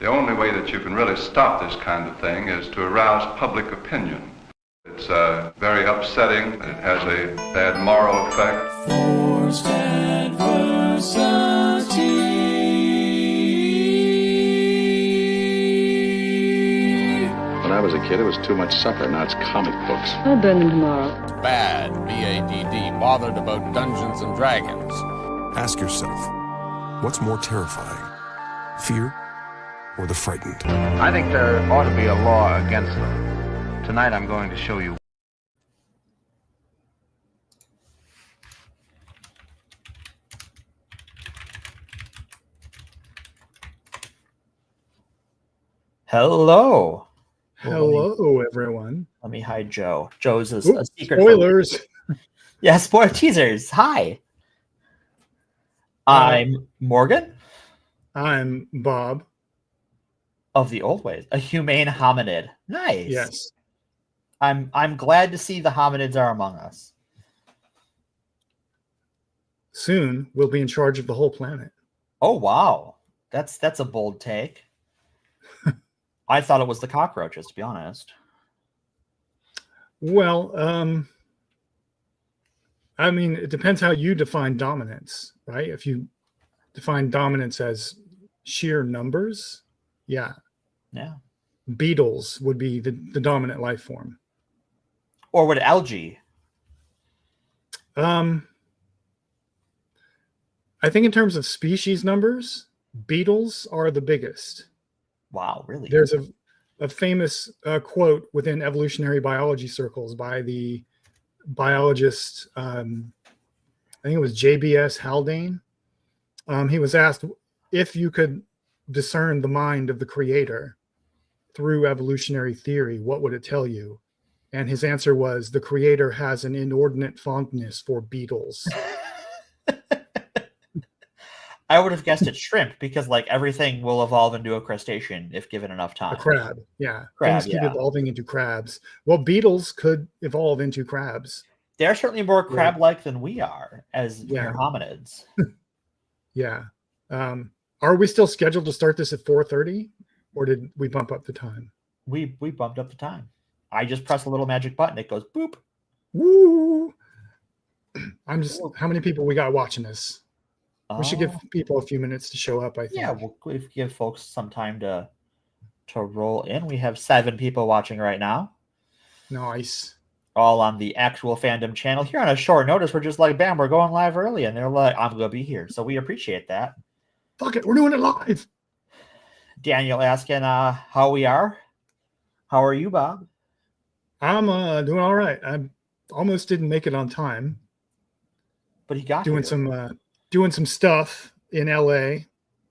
The only way that you can really stop this kind of thing is to arouse public opinion. It's very upsetting. It has a bad moral effect. Forced adversity. When I was a kid, it was too much supper. Now it's comic books. I'll burn them tomorrow. Bad, B-A-D-D, bothered about Dungeons and Dragons. Ask yourself, what's more terrifying? Fear or the frightened? I think there ought to be a law against them. Tonight I'm going to show you. Hello. Hello, everyone. Let me hide Joe. Joe's a secret. Spoilers. Yeah, spoiler teasers. Hi. I'm Morgan. I'm Bob. Of the old ways. A humane hominid. Nice. Yes. I'm glad to see the hominids are among us. Soon we'll be in charge of the whole planet. Oh wow. That's a bold take. I thought it was the cockroaches, to be honest. Well, I mean, it depends how you define dominance, right? If you define dominance as sheer numbers, yeah. Beetles would be the dominant life form. Or would algae? I think in terms of species numbers, beetles are the biggest. Wow, really? There's a famous quote within evolutionary biology circles by the biologist, I think it was JBS Haldane. He was asked if you could discern the mind of the creator through evolutionary theory, what would it tell you? And his answer was, the creator has an inordinate fondness for beetles. I would have guessed it's shrimp because, like, everything will evolve into a crustacean if given enough time. A crab, yeah. Crab, Things keep evolving into crabs. Well, beetles could evolve into crabs. They're certainly more crab-like than we are as mere hominids. Yeah. Are we still scheduled to start this at 4:30, or did we bump up the time? We bumped up the time. I just press a little magic button. It goes boop. Woo! How many people we got watching this? We should give people a few minutes to show up, I think. Yeah, we'll give folks some time to roll in. We have 7 people watching right now. Nice. All on the actual fandom channel. Here on a short notice, we're just like, bam, we're going live early. And they're like, I'm going to be here. So we appreciate that. Fuck it, we're doing it live. Daniel asking how we are. How are you, Bob? I'm doing all right. I almost didn't make it on time. But he got doing some stuff in LA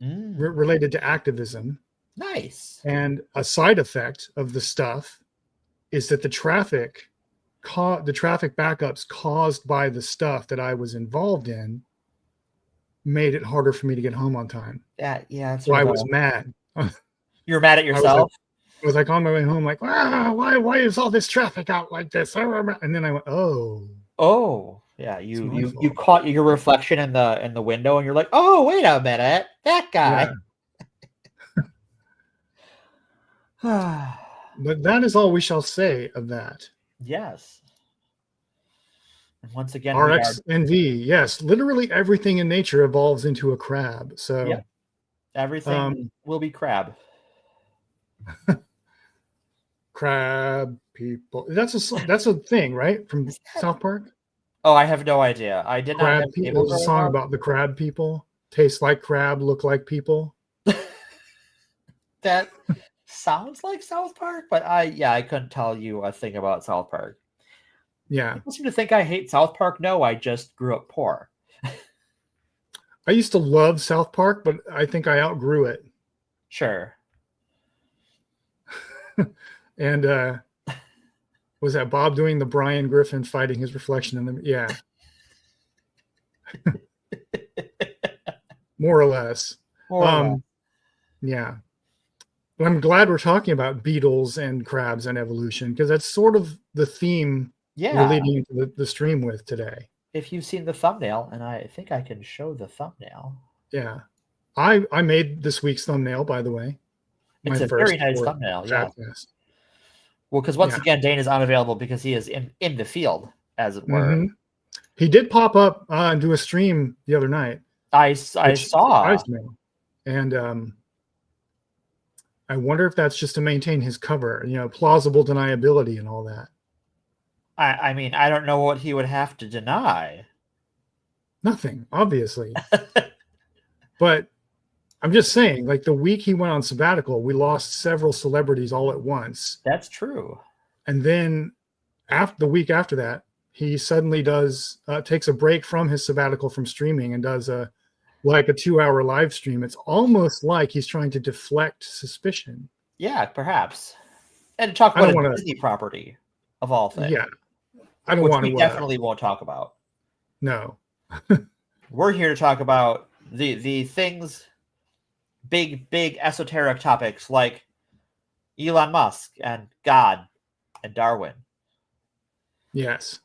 related to activism. Nice. And a side effect of the stuff is that the traffic backups caused by the stuff that I was involved in made it harder for me to get home on time. Yeah. So I was mad. You were mad at yourself? I was like on my way home, like, why is all this traffic out like this? And then I went, oh. Yeah, you caught your reflection in the window, and you're like, oh, wait a minute, that guy. Yeah. But that is all we shall say of that. Yes. And once again, RX and V, yes, literally everything in nature evolves into a crab. So everything will be crab. Crab people. That's a thing, right? From South Park. Oh, I have no idea. I did crab not. People. There's a song about the crab people. Taste like crab, look like people. That sounds like South Park, but I couldn't tell you a thing about South Park. Yeah. People seem to think I hate South Park. No, I just grew up poor. I used to love South Park, but I think I outgrew it. Sure. And was that Bob doing the Brian Griffin fighting his reflection in the more or less. Yeah. But I'm glad we're talking about beetles and crabs and evolution, because that's sort of the theme we're leading into the stream with today. If you've seen the thumbnail, and I think I can show the thumbnail. Yeah. I made this week's thumbnail, by the way. It's a very nice thumbnail, yeah. Fatcast. Well, because once again, Dane is unavailable because he is in the field, as it were. Mm-hmm. He did pop up and do a stream the other night. I saw. Surprised me. And I wonder if that's just to maintain his cover, plausible deniability and all that. I mean, I don't know what he would have to deny. Nothing, obviously. But I'm just saying, like the week he went on sabbatical, we lost several celebrities all at once. That's true. And then the week after that, he suddenly takes a break from his sabbatical from streaming and does a 2-hour live stream. It's almost like he's trying to deflect suspicion. Yeah, perhaps. And talk about a Disney property of all things. Yeah. I don't want to. We definitely won't talk about. No. We're here to talk about the things, big esoteric topics like Elon Musk and God and Darwin. Yes.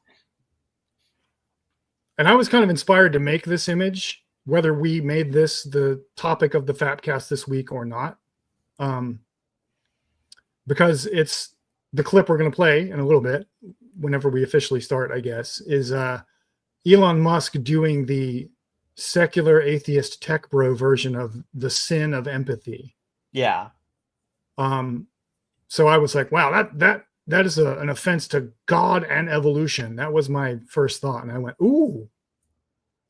And I was kind of inspired to make this image, whether we made this the topic of the Fatcast this week or not. Because it's the clip we're going to play in a little bit, whenever we officially start, I guess, is Elon Musk doing the secular atheist tech bro version of the sin of empathy. Yeah. So I was like, wow, that is an offense to God and evolution. That was my first thought. And I went, ooh.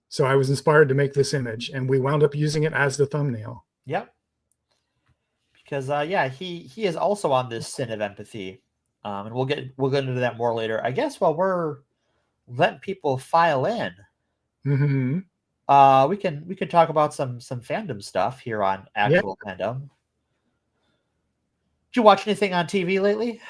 So I was inspired to make this image, and we wound up using it as the thumbnail. Yep. Because he is also on this sin of empathy. And we'll get into that more later. I guess while we're letting people file in, Mm-hmm. we can talk about some fandom stuff here on Actual Fandom. Did you watch anything on TV lately?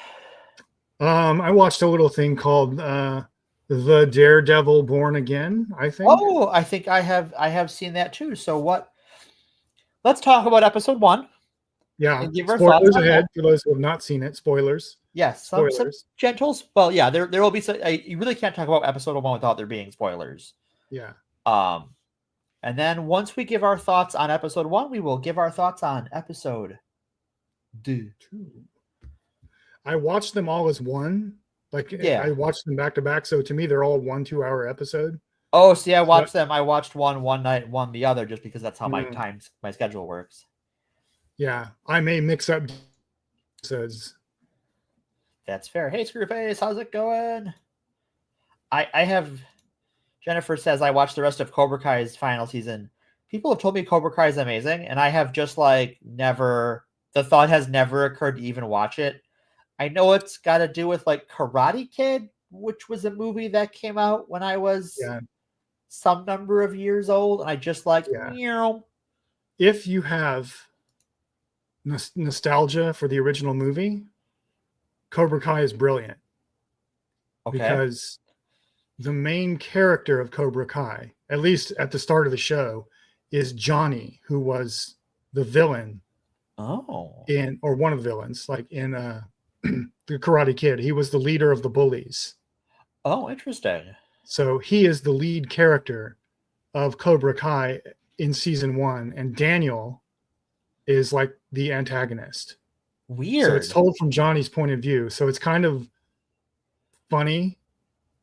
I watched a little thing called The Daredevil Born Again, I think. Oh, I think I have seen that too. So let's talk about episode 1. Yeah. And give our Spoilers thoughts on ahead that. for those who have not seen it. Spoilers. Yes, some Spoilers. gentles. Well, yeah, there will be some. You really can't talk about episode 1 without there being spoilers. Yeah. And then once we give our thoughts on episode 1, we will give our thoughts on episode 2. I watched them all as one. I watched them back to back. So to me, they're all 1-2-hour episode. Oh, see, I watched them. I watched one night, one the other, just because that's how my schedule works. Yeah, I may mix up episodes. That's fair. Hey, Screwface, how's it going? I have. Jennifer says I watched the rest of Cobra Kai's final season. People have told me Cobra Kai is amazing, and I have just never. The thought has never occurred to even watch it. I know it's got to do with Karate Kid, which was a movie that came out when I was some number of years old, and I just If you have nostalgia for the original movie, Cobra Kai is brilliant. Okay. Because the main character of Cobra Kai, at least at the start of the show, is Johnny, who was the villain. Oh. Or one of the villains, in the Karate Kid. He was the leader of the bullies. Oh, interesting. So he is the lead character of Cobra Kai in season 1, and Daniel is the antagonist. Weird. So it's told from Johnny's point of view. So it's kind of funny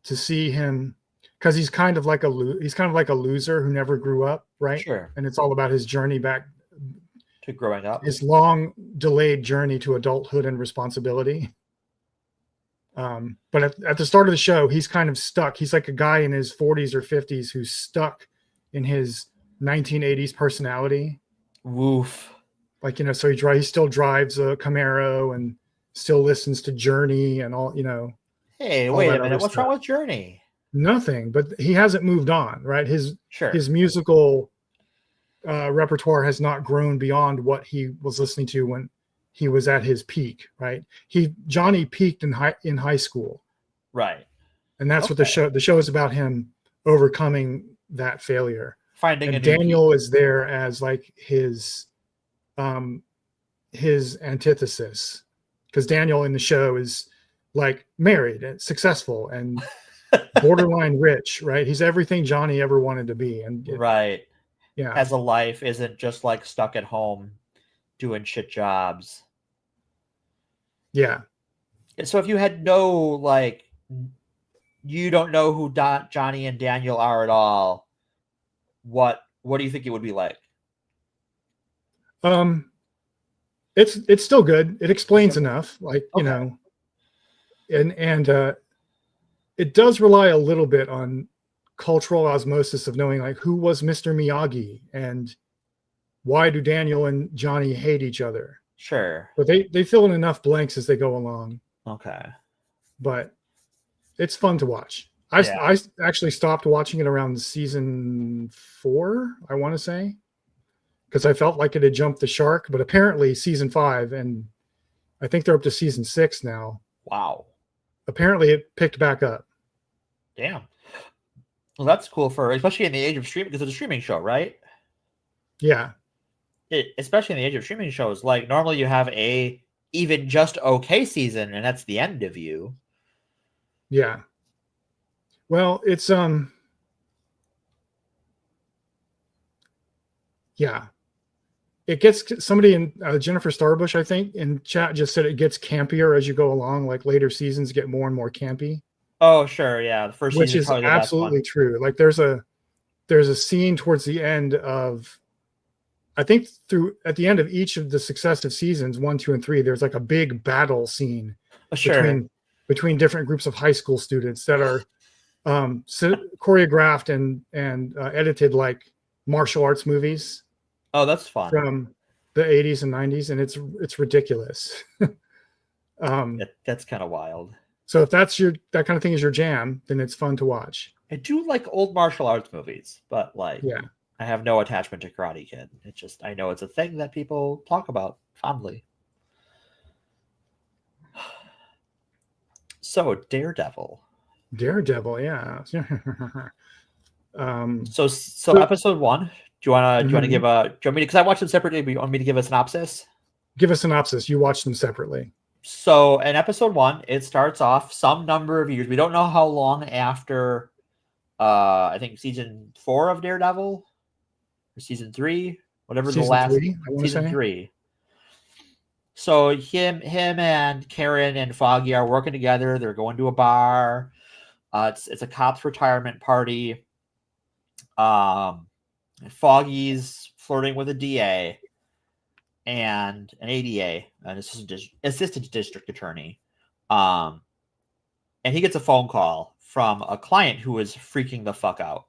to see him, because he's kind of like a loser who never grew up, right? Sure. And it's all about his journey back to growing up, his long delayed journey to adulthood and responsibility. But at the start of the show, he's kind of stuck. He's like a guy in his 40s or 50s who's stuck in his 1980s personality. Woof. So he still drives a Camaro and still listens to Journey and all, Hey, wait a minute. What's wrong with Journey? Nothing, but he hasn't moved on, right? His musical repertoire has not grown beyond what he was listening to when he was at his peak, right? Johnny peaked in high school, right? And that's what the show is about, him overcoming that failure. Finding and Daniel is there as his antithesis, because Daniel in the show is married and successful and borderline rich, right? He's everything Johnny ever wanted to be, and has a life, isn't just stuck at home doing shit jobs. Yeah. So if you had no, like, you don't know who Johnny and Daniel are at all, what do you think it would be like? Um, it's still good. It explains enough, like, you Okay. know, and it does rely a little bit on cultural osmosis of knowing like who was Mr. Miyagi and why do Daniel and Johnny hate each other. Sure. But they fill in enough blanks as they go along. Okay. But it's fun to watch. Yeah. I actually stopped watching it around season 4, I want to say, because I felt like it had jumped the shark. But apparently season 5, and I think they're up to season 6 now. Wow. Apparently it picked back up. Damn. Well, that's cool for, especially in the age of streaming, because it's a streaming show, right? Yeah. Especially in the age of streaming shows, like normally you have a even just okay season, and that's the end of you. Yeah. Well, it's yeah. It gets somebody in Jennifer Starbush, I think, in chat just said it gets campier as you go along. Like later seasons get more and more campy. Oh, sure, yeah. The first Which season is probably the best absolutely one. true. Like there's a scene towards the end of, I think at the end of each of the successive seasons, 1, 2, and 3, there's like a big battle scene Sure. between different groups of high school students that are choreographed and edited like martial arts movies Oh, that's fun. from the 80s and 90s, and it's ridiculous. That's kind of wild. So if that kind of thing is your jam, then it's fun to watch. I do like old martial arts movies, but like, Yeah. I have no attachment to Karate Kid. It's just, I know it's a thing that people talk about fondly. So Daredevil. Daredevil, yeah. So episode 1. Do you want to give a? Do you want me to? Because I watched them separately. But you want me to give a synopsis? Give a synopsis. You watched them separately. So in episode 1, it starts off some number of years. We don't know how long after. I think season 4 of Daredevil, or season 3, whatever Season the last 3, I want to season say. 3. So him and Karen and Foggy are working together. They're going to a bar. It's a cops retirement party. Foggy's flirting with a DA and an ADA, an assistant district attorney. And he gets a phone call from a client who is freaking the fuck out.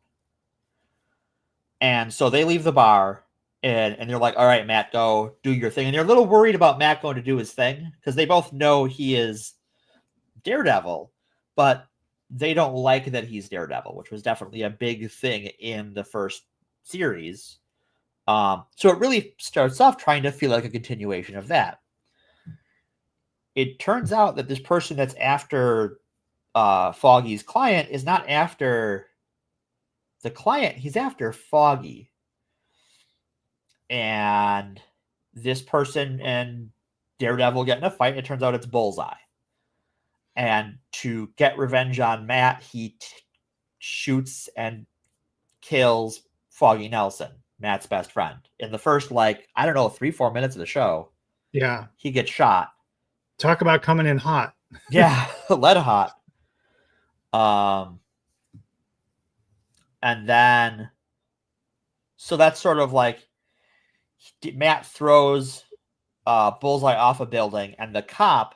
And so they leave the bar and they're like, all right, Matt, go do your thing. And they're a little worried about Matt going to do his thing because they both know he is Daredevil, but they don't like that he's Daredevil, which was definitely a big thing in the first series. So it really starts off trying to feel like a continuation of that. It turns out that this person that's after Foggy's client is not after the client, he's after Foggy. And this person and Daredevil get in a fight. It turns out it's Bullseye. And to get revenge on Matt, he shoots and kills Foggy Nelson, Matt's best friend. In the first, 3-4 minutes of the show, Yeah. he gets shot. Talk about coming in hot. Yeah, lead hot. And then, so that's sort of like Matt throws Bullseye off a building, and the cop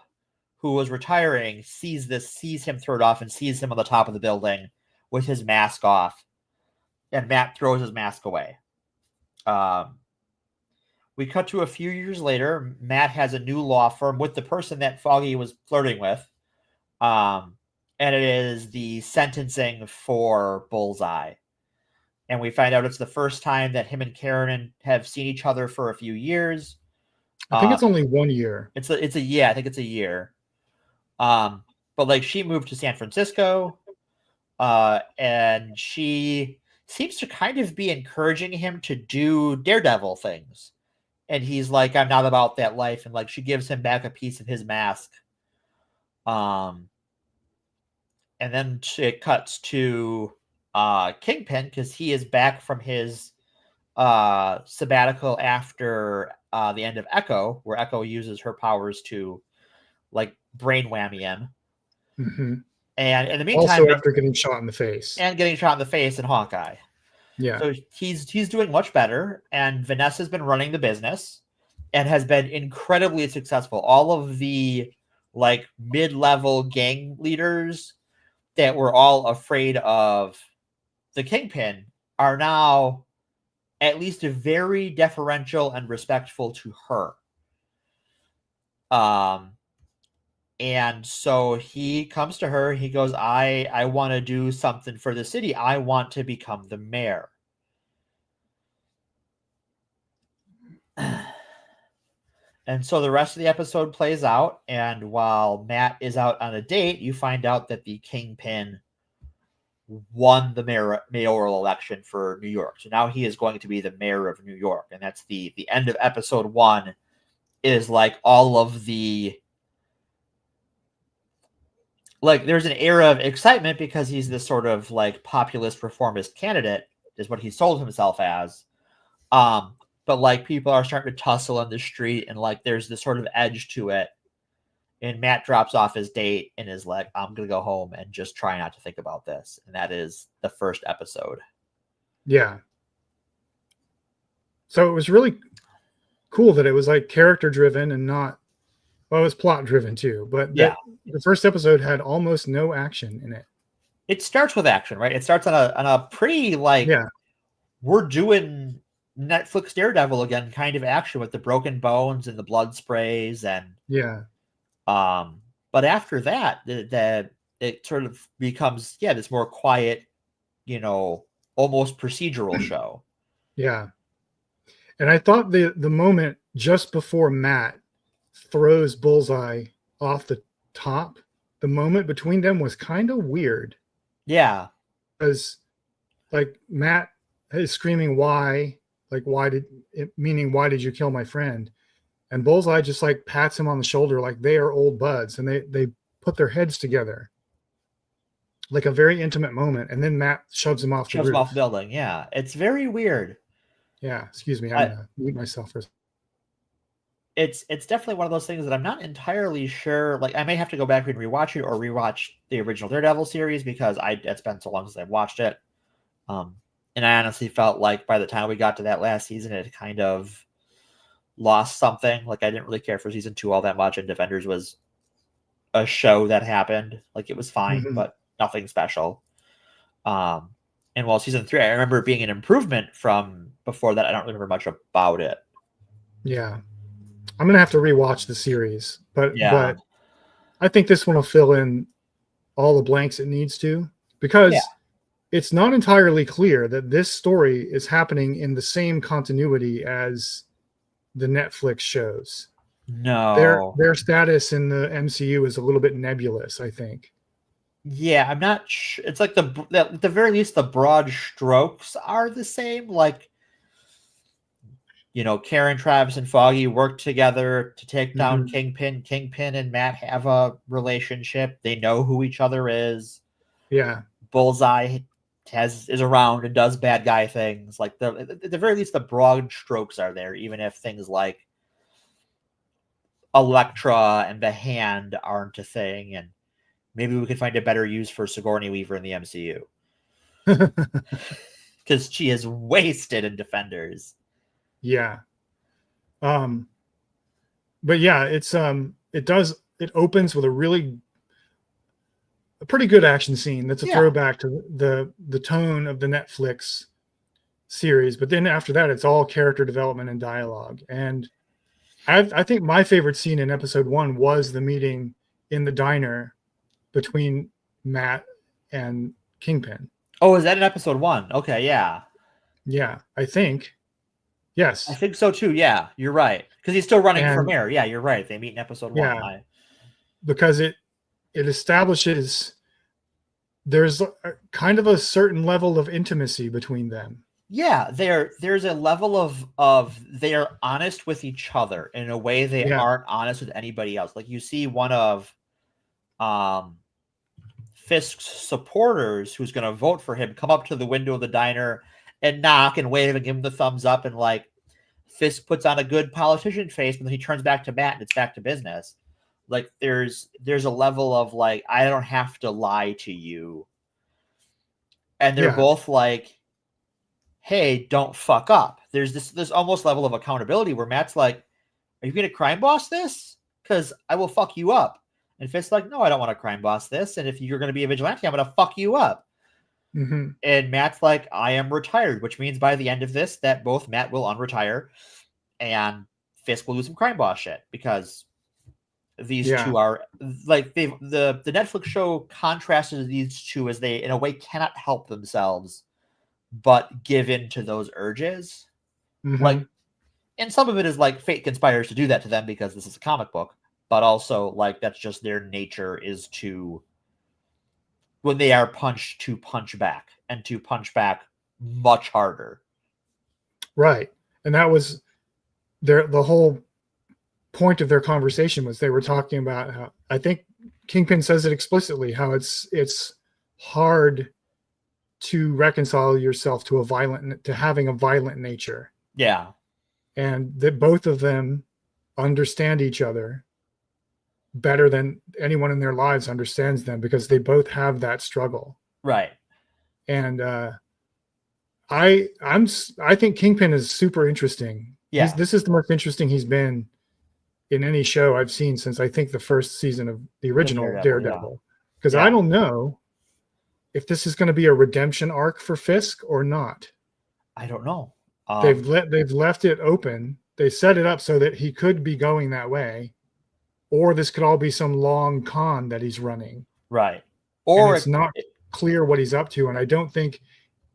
who was retiring sees him throw it off and sees him on the top of the building with his mask off, and Matt throws his mask away. We cut to a few years later. Matt has a new law firm with the person that Foggy was flirting with. And it is the sentencing for Bullseye. And we find out it's the first time that him and Karen have seen each other for a few years. I think it's only 1 year. I think it's a year. But like she moved to San Francisco, and she seems to kind of be encouraging him to do Daredevil things. And he's like, I'm not about that life. And like she gives him back a piece of his mask. And then it cuts to Kingpin because he is back from his sabbatical after the end of Echo, where Echo uses her powers to like brain whammy him. Mm-hmm. And in the meantime, Also after getting shot in the face. and getting shot in the face in Hawkeye. Yeah. So he's doing much better, and Vanessa's been running the business and has been incredibly successful. All of the like mid-level gang leaders that were all afraid of the Kingpin are now at least very deferential and respectful to her. And so he comes to her, he goes, I want to do something for the city. I want to become the mayor. And so the rest of the episode plays out, and while Matt is out on a date, you find out that the Kingpin won the mayoral election for New York. So now he is going to be the mayor of New York, and that's the end of episode 1 is like all of the like there's an era of excitement because he's this sort of like populist reformist candidate is what he sold himself as. But like people are starting to tussle on the street and like there's this sort of edge to it. And Matt drops off his date and is like, I'm going to go home and just try not to think about this. And that is the first episode. Yeah. So it was really cool that it was like character driven and not, well, it was plot driven too. But yeah, the first episode had almost no action in it. It starts with action, right? It starts on a pretty like, we're doing Netflix Daredevil again kind of action with the broken bones and the blood sprays and but after that it sort of becomes this more quiet, almost procedural show. Yeah. And I thought the moment just before Matt throws Bullseye off the top, the moment between them was kind of weird. Yeah. Because like Matt is screaming why, like why did you kill my friend? And Bullseye just like pats him on the shoulder like they are old buds, and they put their heads together. Like a very intimate moment, and then Matt shoves him off the building. Yeah. It's very weird. Yeah, excuse me. I'm gonna mute myself for a second. It's definitely one of those things that I'm not entirely sure. Like I may have to go back and rewatch it or rewatch the original Daredevil series because it's been so long since I've watched it. And I honestly felt like by the time we got to that last season, it kind of lost something. Like I didn't really care for season 2 all that much, and Defenders was a show that happened. Like it was fine, but nothing special. And while season 3, I remember it being an improvement from before that. I don't remember much about it. Yeah. I'm going to have to rewatch the series, but I think this one will fill in all the blanks it needs to, because it's not entirely clear that this story is happening in the same continuity as the Netflix shows. No. Their status in the MCU is a little bit nebulous, I think. Yeah, I'm not sure. It's like at the very least, the broad strokes are the same. Like, Karen, Travis, and Foggy work together to take down Kingpin. Kingpin and Matt have a relationship. They know who each other is. Yeah. Bullseye is around and does bad guy things. Like at the very least, the broad strokes are there, even if things like Elektra and the Hand aren't a thing, and maybe we could find a better use for Sigourney Weaver in the MCU because she is wasted in Defenders. Yeah. But yeah, it opens with a pretty good action scene. That's a throwback to the tone of the Netflix series. But then after that, it's all character development and dialogue. And I think my favorite scene in episode 1 was the meeting in the diner between Matt and Kingpin. Oh, is that in episode 1? Okay, yeah. Yeah, I think. Yes. I think so too, yeah. You're right. Because he's still running for mayor. Yeah, you're right. They meet in episode 1. Yeah, because it establishes there's kind of a certain level of intimacy between them. Yeah, there's a level of they are honest with each other in a way they aren't honest with anybody else. Like you see one of Fisk's supporters who's going to vote for him come up to the window of the diner and knock and wave and give him the thumbs up, and like Fisk puts on a good politician face, but then he turns back to Matt and it's back to business. Like there's a level of like, I don't have to lie to you. And they're Yeah. both like, hey, don't fuck up. There's almost level of accountability where Matt's like, are you going to crime boss this? Because I will fuck you up. And Fist's like, no, I don't want to crime boss this. And if you're going to be a vigilante, I'm going to fuck you up. Mm-hmm. And Matt's like, I am retired, which means by the end of this, that both Matt will unretire and Fisk will do some crime boss shit, because these two are like, the Netflix show contrasted these two as they, in a way, cannot help themselves but give in to those urges. Mm-hmm. Like, and some of it is like fate conspires to do that to them because this is a comic book, but also like that's just their nature, is to, when they are punched, to punch back, and to punch back much harder. Right. And that was the whole point of their conversation, was they were talking about how, I think Kingpin says it explicitly, how it's hard to reconcile yourself to having a violent nature. Yeah. And that both of them understand each other better than anyone in their lives understands them, because they both have that struggle. Right. And I think Kingpin is super interesting. Yeah. This is the most interesting he's been in any show I've seen since, I think, the first season of the original Daredevil. Because I don't know if this is going to be a redemption arc for Fisk or not. I don't know. They've left it open. They set it up so that he could be going that way, or this could all be some long con that he's running. Right. Or and it's not clear what he's up to, and I don't think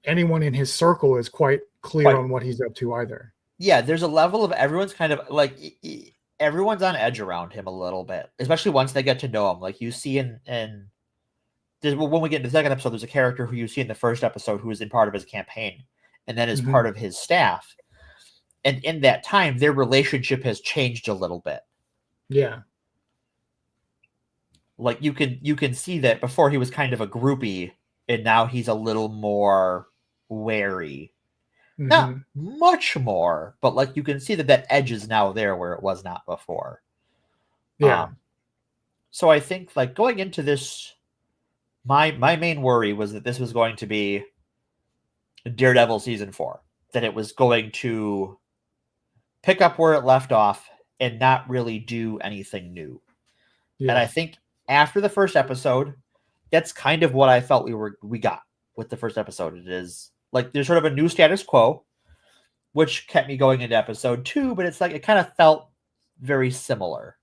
anyone in his circle is quite clear on what he's up to either. Yeah, there's a level of everyone's kind of like, everyone's on edge around him a little bit, especially once they get to know him. Like you see in when we get into the second episode, there's a character who you see in the first episode who is in part of his campaign, and then is part of his staff. And in that time, their relationship has changed a little bit. Yeah. Like you can see that before he was kind of a groupie, and now he's a little more wary. Not much more, but like you can see that edge is now there where it was not before. Yeah. So I think like going into this, my main worry was that this was going to be Daredevil season 4, that it was going to pick up where it left off and not really do anything new. Yeah. And I think after the first episode, that's kind of what I felt we got with the first episode. It is like there's sort of a new status quo, which kept me going into episode 2, but it's like it kind of felt very similar.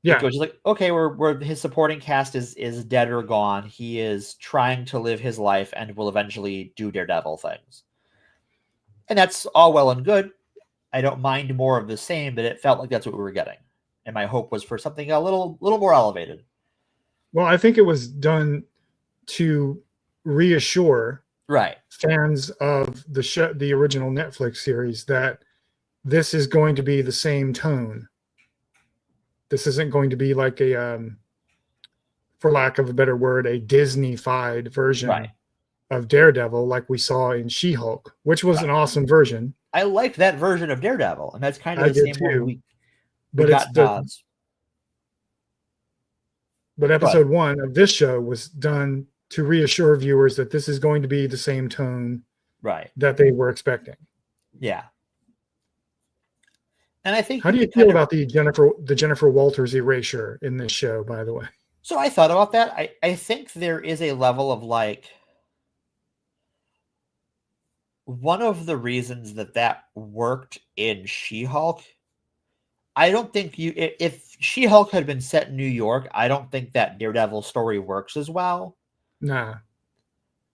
Yeah, it was just like, okay, we're his supporting cast is dead or gone. He is trying to live his life and will eventually do Daredevil things, and that's all well and good. I don't mind more of the same, but it felt like that's what we were getting, and my hope was for something a little more elevated. Well, I think it was done to reassure fans of the original Netflix series that this is going to be the same tone. This isn't going to be like a, for lack of a better word, a Disney-fied version of Daredevil like we saw in She-Hulk, which was an awesome version. I liked that version of Daredevil, and that's kind of the same one we got nods. But episode 1 of this show was done to reassure viewers that this is going to be the same tone that they were expecting. Yeah. And I think, how do you feel about the Jennifer Walters erasure in this show, by the way? So I thought about that. I think there is a level of like, one of the reasons that worked in She-Hulk, I don't think if She-Hulk had been set in New York, I don't think that Daredevil story works as well. Nah.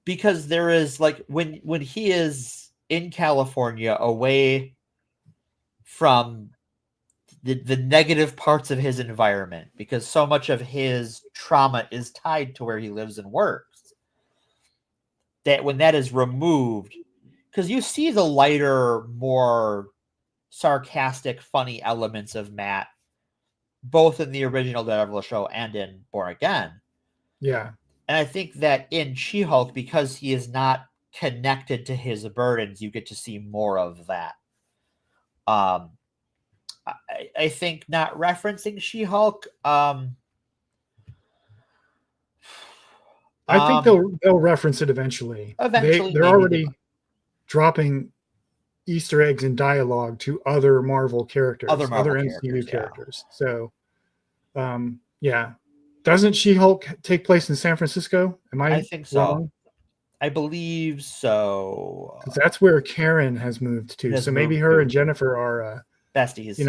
Because there is like when he is in California, away from the negative parts of his environment, because so much of his trauma is tied to where he lives and works, that when that is removed, because you see the lighter, more sarcastic, funny elements of Matt, both in the original Daredevil show and in Born Again. Yeah. And I think that in She-Hulk, because he is not connected to his burdens, you get to see more of that. I think not referencing She-Hulk. I think they'll reference it eventually. Eventually, They're maybe already dropping Easter eggs in dialogue to other Marvel characters, Other Marvel MCU characters, yeah. characters. So, yeah. Doesn't She-Hulk take place in San Francisco? Am I think so. wrong? I believe so. 'Cause that's where Karen has moved to. So maybe her and Jennifer are, besties.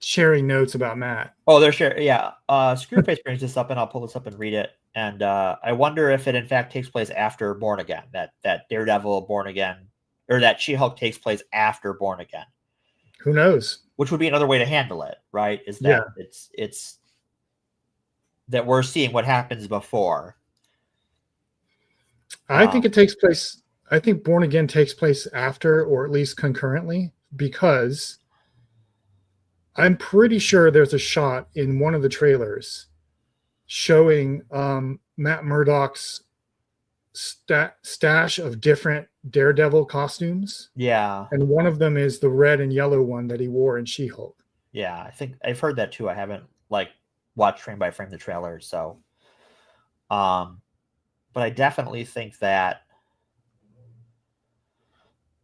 sharing notes about Matt. Oh, they're sharing. Yeah. Screwface brings this up, and I'll pull this up and read it. And I wonder if it in fact takes place after Born Again. That Daredevil Born Again, or that She-Hulk takes place after Born Again. Who knows? Which would be another way to handle it, right? Is that it's that we're seeing what happens before. I think it takes place. I think Born Again takes place after, or at least concurrently, because I'm pretty sure there's a shot in one of the trailers showing Matt Murdock's stash of different Daredevil costumes. Yeah. And one of them is the red and yellow one that he wore in She-Hulk. Yeah, I think I've heard that too. I haven't watched frame by frame the trailer, so but I definitely think that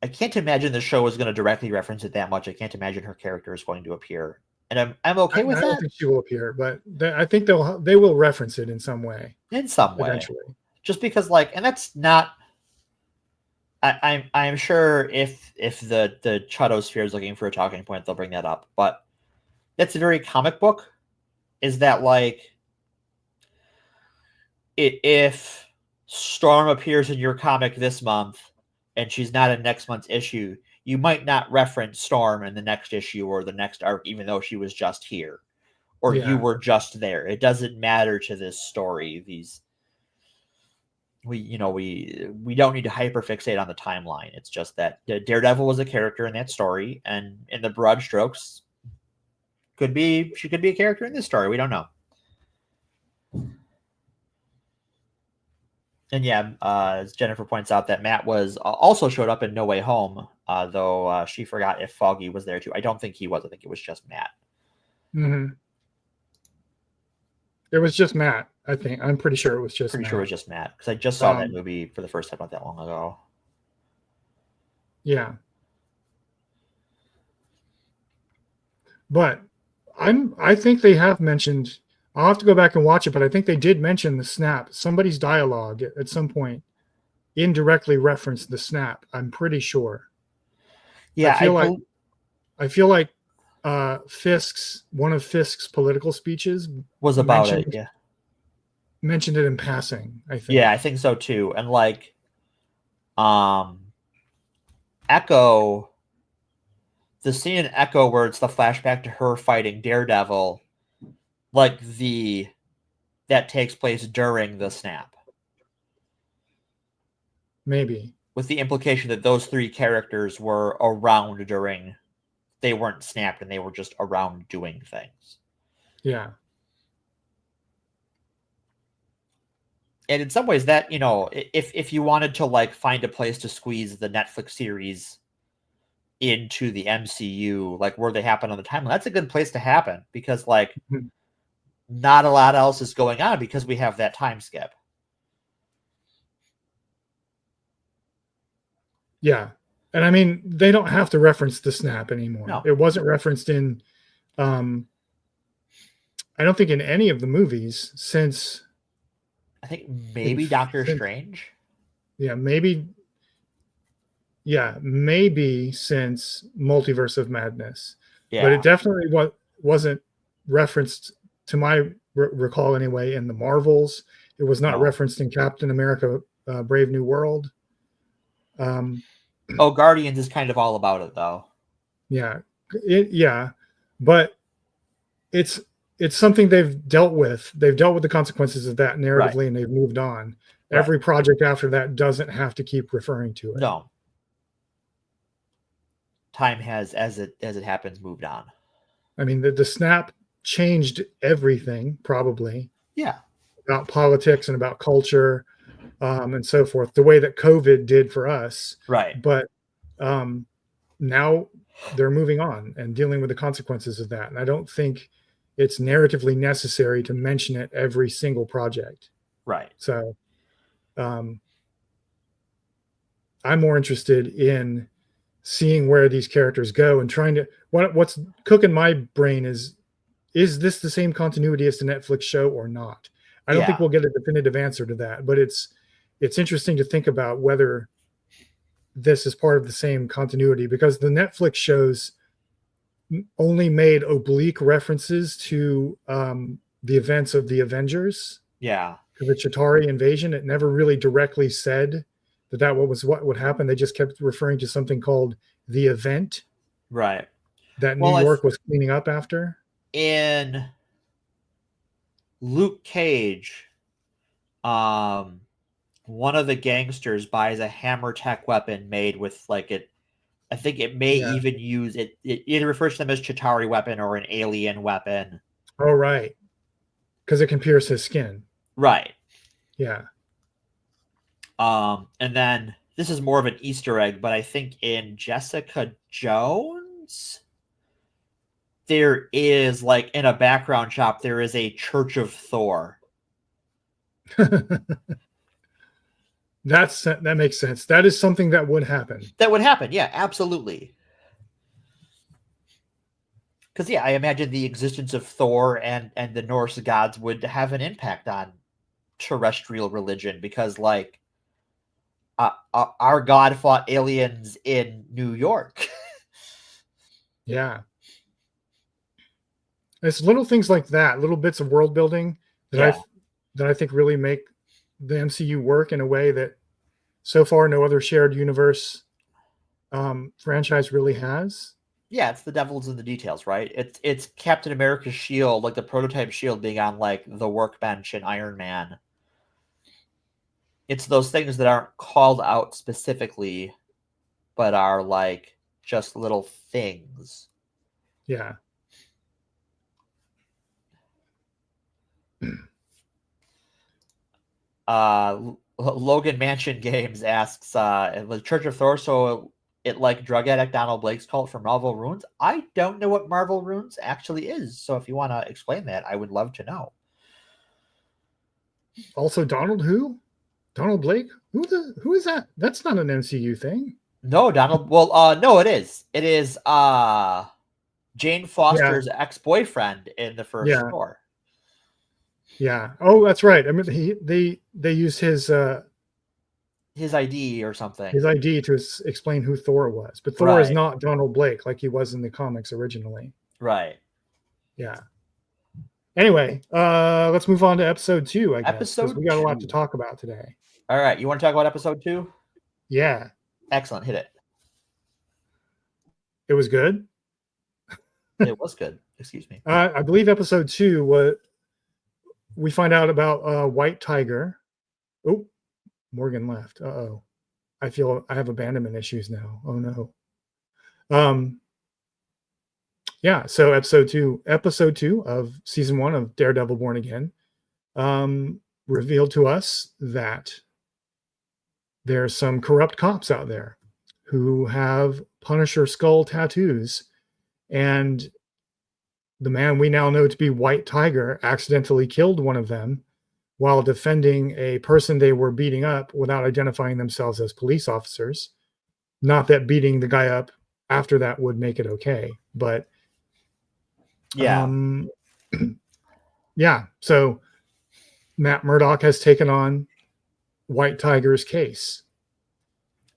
I can't imagine the show is going to directly reference it that much. I can't imagine her character is going to appear, and I'm okay with that. I don't think she will appear, but I think they will reference it in some way. In some way, eventually. Just because, and that's not. I'm sure if the Chudosphere is looking for a talking point, they'll bring that up. But that's a very comic book. Is that if Storm appears in your comic this month and she's not in next month's issue, you might not reference Storm in the next issue or the next arc, even though she was just here or you were just there. It doesn't matter to this story. We don't need to hyperfixate on the timeline. It's just that Daredevil was a character in that story, and in the broad strokes, she could be a character in this story. We don't know. And yeah, as Jennifer points out, that Matt was also showed up in No Way Home, though she forgot if Foggy was there too. I don't think he was. I think it was just Matt. Mm-hmm. It was just Matt. I think I'm pretty sure it was just. Pretty sure it was just Matt because I just saw that movie for the first time not that long ago. Yeah, but I think they have mentioned. I'll have to go back and watch it, but I think they did mention the snap. Somebody's dialogue at some point indirectly referenced the snap. I'm pretty sure. Yeah, I feel like one of Fisk's political speeches was about it. Yeah, mentioned it in passing. I think. Yeah, I think so too. And Echo, the scene in Echo where it's the flashback to her fighting Daredevil. That takes place during the snap. Maybe. With the implication that those three characters were around they weren't snapped and they were just around doing things. Yeah. And in some ways that, if you wanted to find a place to squeeze the Netflix series into the MCU, where they happen on the timeline, that's a good place to happen because not a lot else is going on because we have that time skip. Yeah. And I mean, they don't have to reference the snap anymore. No. It wasn't referenced in, I don't think in any of the movies since. I think maybe Doctor Strange. Yeah, maybe. Yeah, maybe since Multiverse of Madness. Yeah. But it definitely wasn't referenced to my recall anyway in the Marvels. It was not referenced in Captain America Brave New World. Guardians is kind of all about it though. Yeah. But it's something they've dealt with. They've dealt with the consequences of that narratively, and they've moved on. Right. Every project after that doesn't have to keep referring to it. No. Time has, as it happens, moved on. I mean, the snap changed everything, probably. Yeah. About politics and about culture, and so forth. The way that COVID did for us. Right. But now they're moving on and dealing with the consequences of that. And I don't think it's narratively necessary to mention it every single project. Right. So I'm more interested in seeing where these characters go and trying to what's cooking my brain is this the same continuity as the Netflix show or not? I don't think we'll get a definitive answer to that, but it's interesting to think about whether this is part of the same continuity, because the Netflix shows only made oblique references to the events of the Avengers. Yeah. To the Chitauri invasion. It never really directly said that was what would happen. They just kept referring to something called the event. Right. That New York was cleaning up after. In Luke Cage, one of the gangsters buys a hammer tech weapon made with like it. I think it may even use it. It either refers to them as Chitauri weapon or an alien weapon. Oh, right. Because it can pierce his skin. Right. Yeah. And then this is more of an Easter egg, but I think in Jessica Jones, there is like in a background shop, there is a Church of Thor. That makes sense. That is something that would happen. That would happen. Yeah, absolutely. Because I imagine the existence of Thor and the Norse gods would have an impact on terrestrial religion, because like our god fought aliens in New York. Yeah. It's little things like that, little bits of world building that I think really make the MCU work in a way that so far no other shared universe franchise really has. Yeah, it's the devil's in the details, right? It's Captain America's shield, like the prototype shield being on like the workbench in Iron Man. It's those things that aren't called out specifically, but are like just little things. Yeah. Logan Mansion Games asks, was Church of Thor so it like drug addict Donald Blake's cult for Marvel Runes? I don't know what Marvel Runes actually is, so if you want to explain that, I would love to know. Also, Donald Blake? Who is that? That's not an MCU thing. No, Donald. Well, no, it is. It is Jane Foster's ex-boyfriend in the first Thor. Yeah. Oh, that's right. I mean, they used his ID or something. His ID to explain who Thor was, but Thor is not Donald Blake like he was in the comics originally. Right. Yeah. Anyway, let's move on to episode 2. I guess episode we got 2. a lot to talk about today. All right, you want to talk about episode 2? Yeah. Excellent. Hit it. It was good. It was good. Excuse me. I believe episode 2 we find out about White Tiger. Oh, Morgan left. Uh-oh. I feel I have abandonment issues now. Oh no. Yeah, so episode 2 of season 1 of Daredevil Born Again revealed to us that there's some corrupt cops out there who have Punisher skull tattoos, and the man we now know to be White Tiger accidentally killed one of them while defending a person they were beating up without identifying themselves as police officers. Not that beating the guy up after that would make it okay, but yeah. So Matt Murdock has taken on White Tiger's case.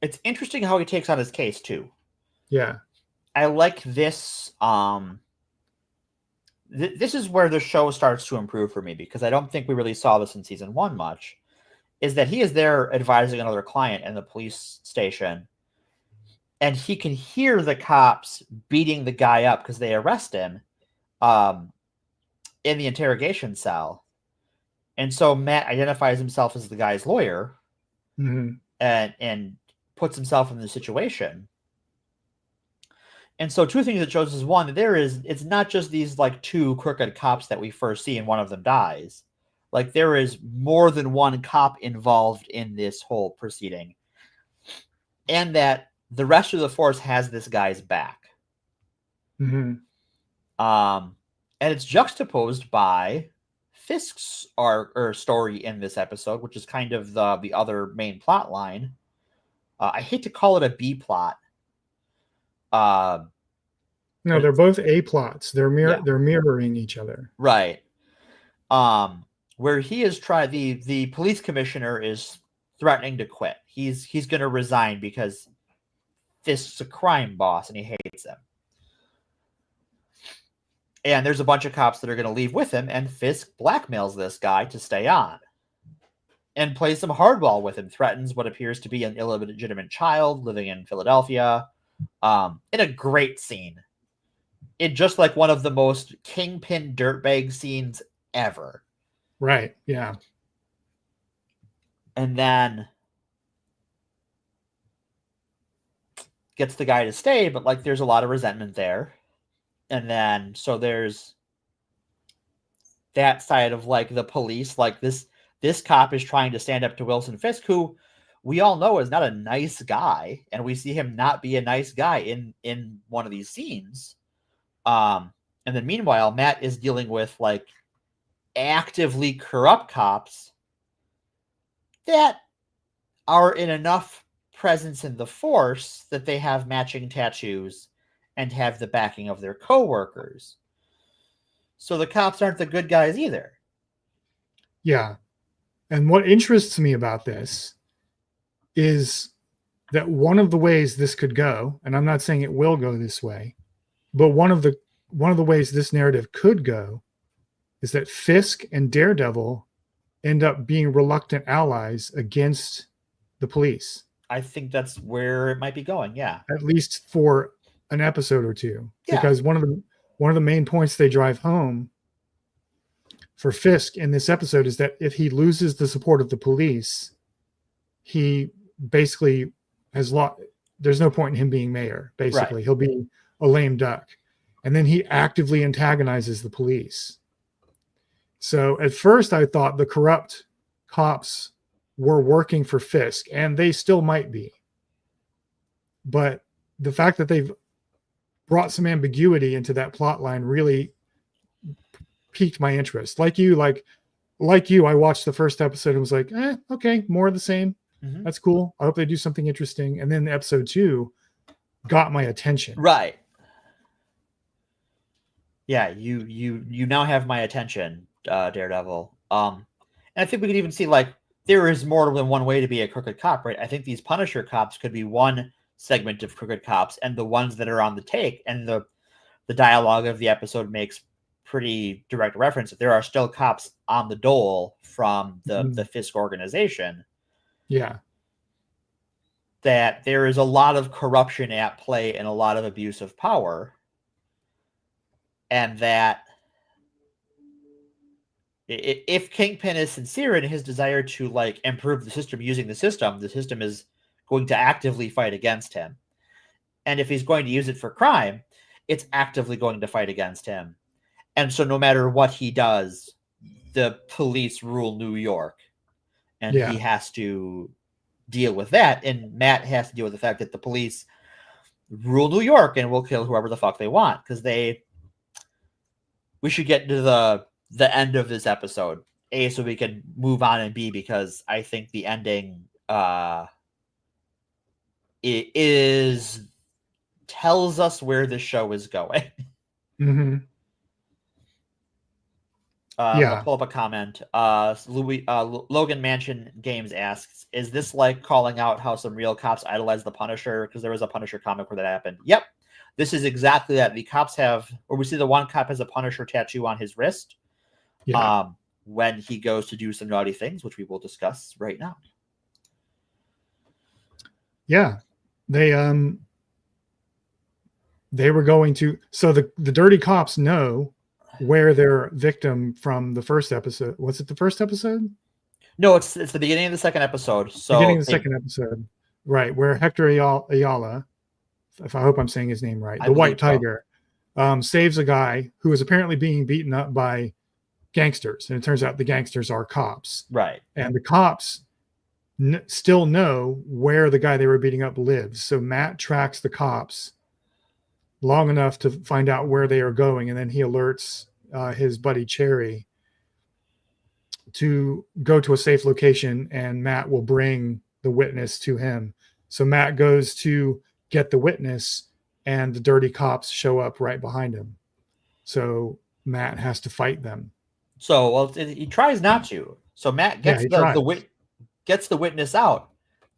It's interesting how he takes on his case too. Yeah. I like this. This is where the show starts to improve for me, because I don't think we really saw this in season 1 much, is that he is there advising another client in the police station, and he can hear the cops beating the guy up because they arrest him in the interrogation cell. And so Matt identifies himself as the guy's lawyer and puts himself in the situation. And so 2 things it shows is, 1, that it's not just these like 2 crooked cops that we first see and one of them dies. Like there is more than one cop involved in this whole proceeding. And that the rest of the force has this guy's back. Mhm. And it's juxtaposed by Fisk's story in this episode, which is kind of the other main plot line. I hate to call it a B plot. No, But they're both A plots. They're Yeah. they're mirroring each other. right. Where he is the police commissioner is threatening to quit. He's going to resign because Fisk's a crime boss and he hates him. And there's a bunch of cops that are going to leave with him, and Fisk blackmails this guy to stay on and plays some hardball with him, threatens what appears to be an illegitimate child living in Philadelphia, in a great scene. In just like one of the most Kingpin dirtbag scenes ever. Right. Yeah. And then gets the guy to stay, but like there's a lot of resentment there. And then so there's that side of like the police, like this cop is trying to stand up to Wilson Fisk, who we all know is not a nice guy, and we see him not be a nice guy in one of these scenes. And then meanwhile, Matt is dealing with like actively corrupt cops that are in enough presence in the force that they have matching tattoos and have the backing of their coworkers. So the cops aren't the good guys either. Yeah. And what interests me about this is that one of the ways this could go, and I'm not saying it will go this way, but one of the ways this narrative could go is that Fisk and Daredevil end up being reluctant allies against the police. I think that's where it might be going. Yeah. At least for an episode or two. Yeah. Because one of the main points they drive home for Fisk in this episode is that if he loses the support of the police, he basically has lost. There's no point in him being mayor. Basically, Right. He'll be a lame duck, and then he actively antagonizes the police. So at first, I thought the corrupt cops were working for Fisk, and they still might be. But the fact that they've brought some ambiguity into that plot line really piqued my interest. Like you, I watched the first episode and was like, okay, more of the same. Mm-hmm. That's cool. I hope they do something interesting. And then episode 2 got my attention. Right. Yeah, you now have my attention, Daredevil. And I think we could even see like there is more than one way to be a crooked cop, right? I think these Punisher cops could be one segment of crooked cops, and the ones that are on the take, and the dialogue of the episode makes pretty direct reference that there are still cops on the dole from the Fisk organization. Yeah. That there is a lot of corruption at play and a lot of abuse of power. And that if Kingpin is sincere in his desire to like improve the system using the system is going to actively fight against him. And if he's going to use it for crime, it's actively going to fight against him. And so no matter what he does, the police rule New York. And he has to deal with that. And Matt has to deal with the fact that the police rule New York and will kill whoever the fuck they want. Because we should get to the end of this episode. A, so we can move on, and B, because I think the ending tells us where the show is going. Mm-hmm. I'll pull up a comment. Logan Mansion Games asks, is this like calling out how some real cops idolize the Punisher? Because there was a Punisher comic where that happened. Yep. This is exactly that. The cops we see the one cop has a Punisher tattoo on his wrist. Yeah. When he goes to do some naughty things, which we will discuss right now. Yeah. They were going to, so the dirty cops know where their victim from the first episode. Was it the first episode? No, it's the beginning of the second episode. So beginning of the second episode. Right. Where Hector Ayala, if I hope I'm saying his name right, the White Tiger, saves a guy who is apparently being beaten up by gangsters. And it turns out the gangsters are cops. Right. And the cops still know where the guy they were beating up lives. So Matt tracks the cops long enough to find out where they are going, and then he alerts his buddy Cherry to go to a safe location, and Matt will bring the witness to him. So Matt goes to get the witness, and the dirty cops show up right behind him. So Matt has to fight them. So, well, he tries not to. So Matt gets gets the witness out,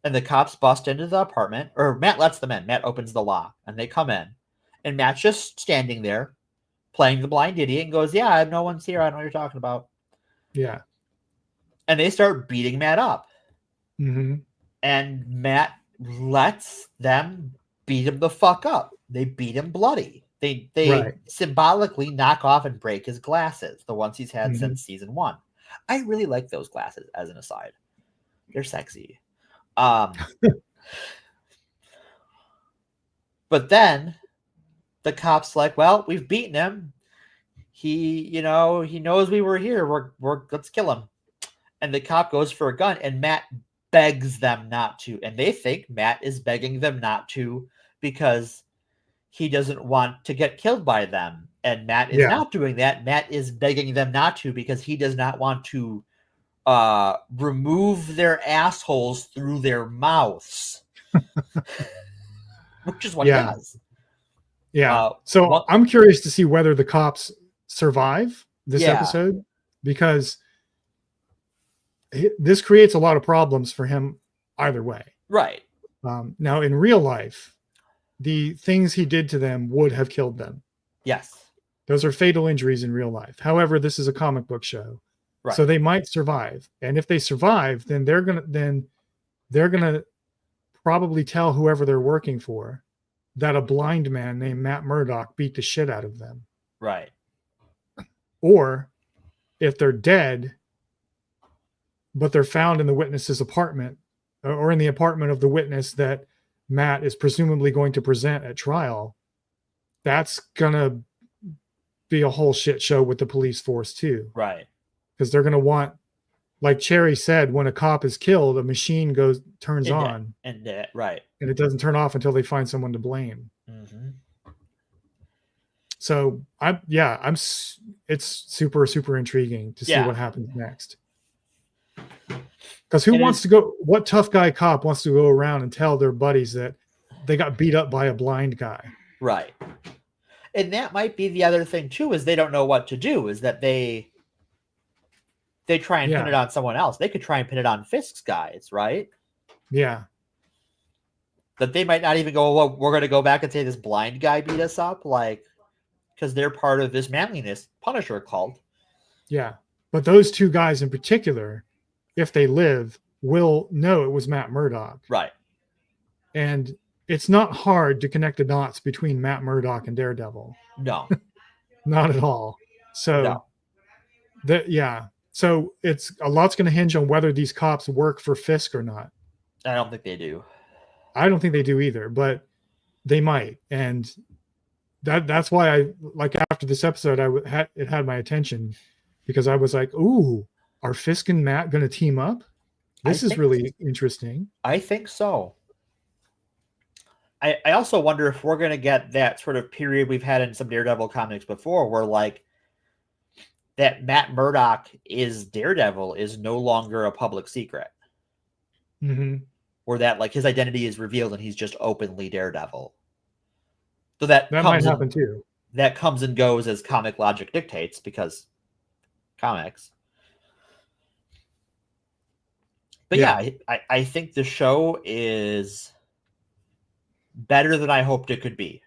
and the cops bust into the apartment, or Matt lets them in. Matt opens the lock, and they come in, and Matt's just standing there, playing the blind idiot, and goes, "Yeah, no one's here. I don't know what you're talking about." Yeah. And they start beating Matt up, Mm-hmm. and Matt lets them beat him the fuck up. They beat him bloody. They Right. symbolically knock off and break his glasses, the ones he's had Mhm. since season 1. I really like those glasses, as an aside. They're sexy. But then the cop's like, "Well, we've beaten him. He knows we were here. Let's kill him." And the cop goes for a gun, and Matt begs them not to. And they think Matt is begging them not to because he doesn't want to get killed by them. And Matt is not doing that. Matt is begging them not to because he does not want to remove their assholes through their mouths. Which is what he does. Yeah. So I'm curious to see whether the cops survive this episode, because this creates a lot of problems for him either way. Right. Now, in real life, the things he did to them would have killed them. Yes. Those are fatal injuries in real life. However, this is a comic book show, Right. so they might survive. And if they survive, then they're gonna probably tell whoever they're working for that a blind man named Matt Murdock beat the shit out of them. Right. Or if they're dead, but they're found in the witness's apartment, or in the apartment of the witness that Matt is presumably going to present at trial, that's gonna be a whole shit show with the police force too. Right. Because they're gonna want, like Cherry said, when a cop is killed, a machine turns on, and right, and it doesn't turn off until they find someone to blame. Mm-hmm. So it's super intriguing to see what happens next. Because what tough guy cop wants to go around and tell their buddies that they got beat up by a blind guy? Right. And that might be the other thing too, is they don't know what to do, is that they try and pin it on someone else. They could try and pin it on Fisk's guys, right? Yeah. That they might not even go, "Well, we're going to go back and say this blind guy beat us up," like, because they're part of this manliness Punisher cult. Yeah. But those two guys in particular, if they live, will know it was Matt Murdock. Right. And it's not hard to connect the dots between Matt Murdock and Daredevil. No. Not at all. So, So it's a lot's going to hinge on whether these cops work for Fisk or not. I don't think they do. I don't think they do either, but they might. And that's why after this episode, it had my attention, because I was like, ooh, are Fisk and Matt going to team up? This is really interesting. I think so. I also wonder if we're going to get that sort of period we've had in some Daredevil comics before, where like that Matt Murdock is Daredevil is no longer a public secret. Mm-hmm. Or that like his identity is revealed and he's just openly Daredevil. So that might happen too. That comes and goes as comic logic dictates, because comics. But I think the show is better than I hoped it could be.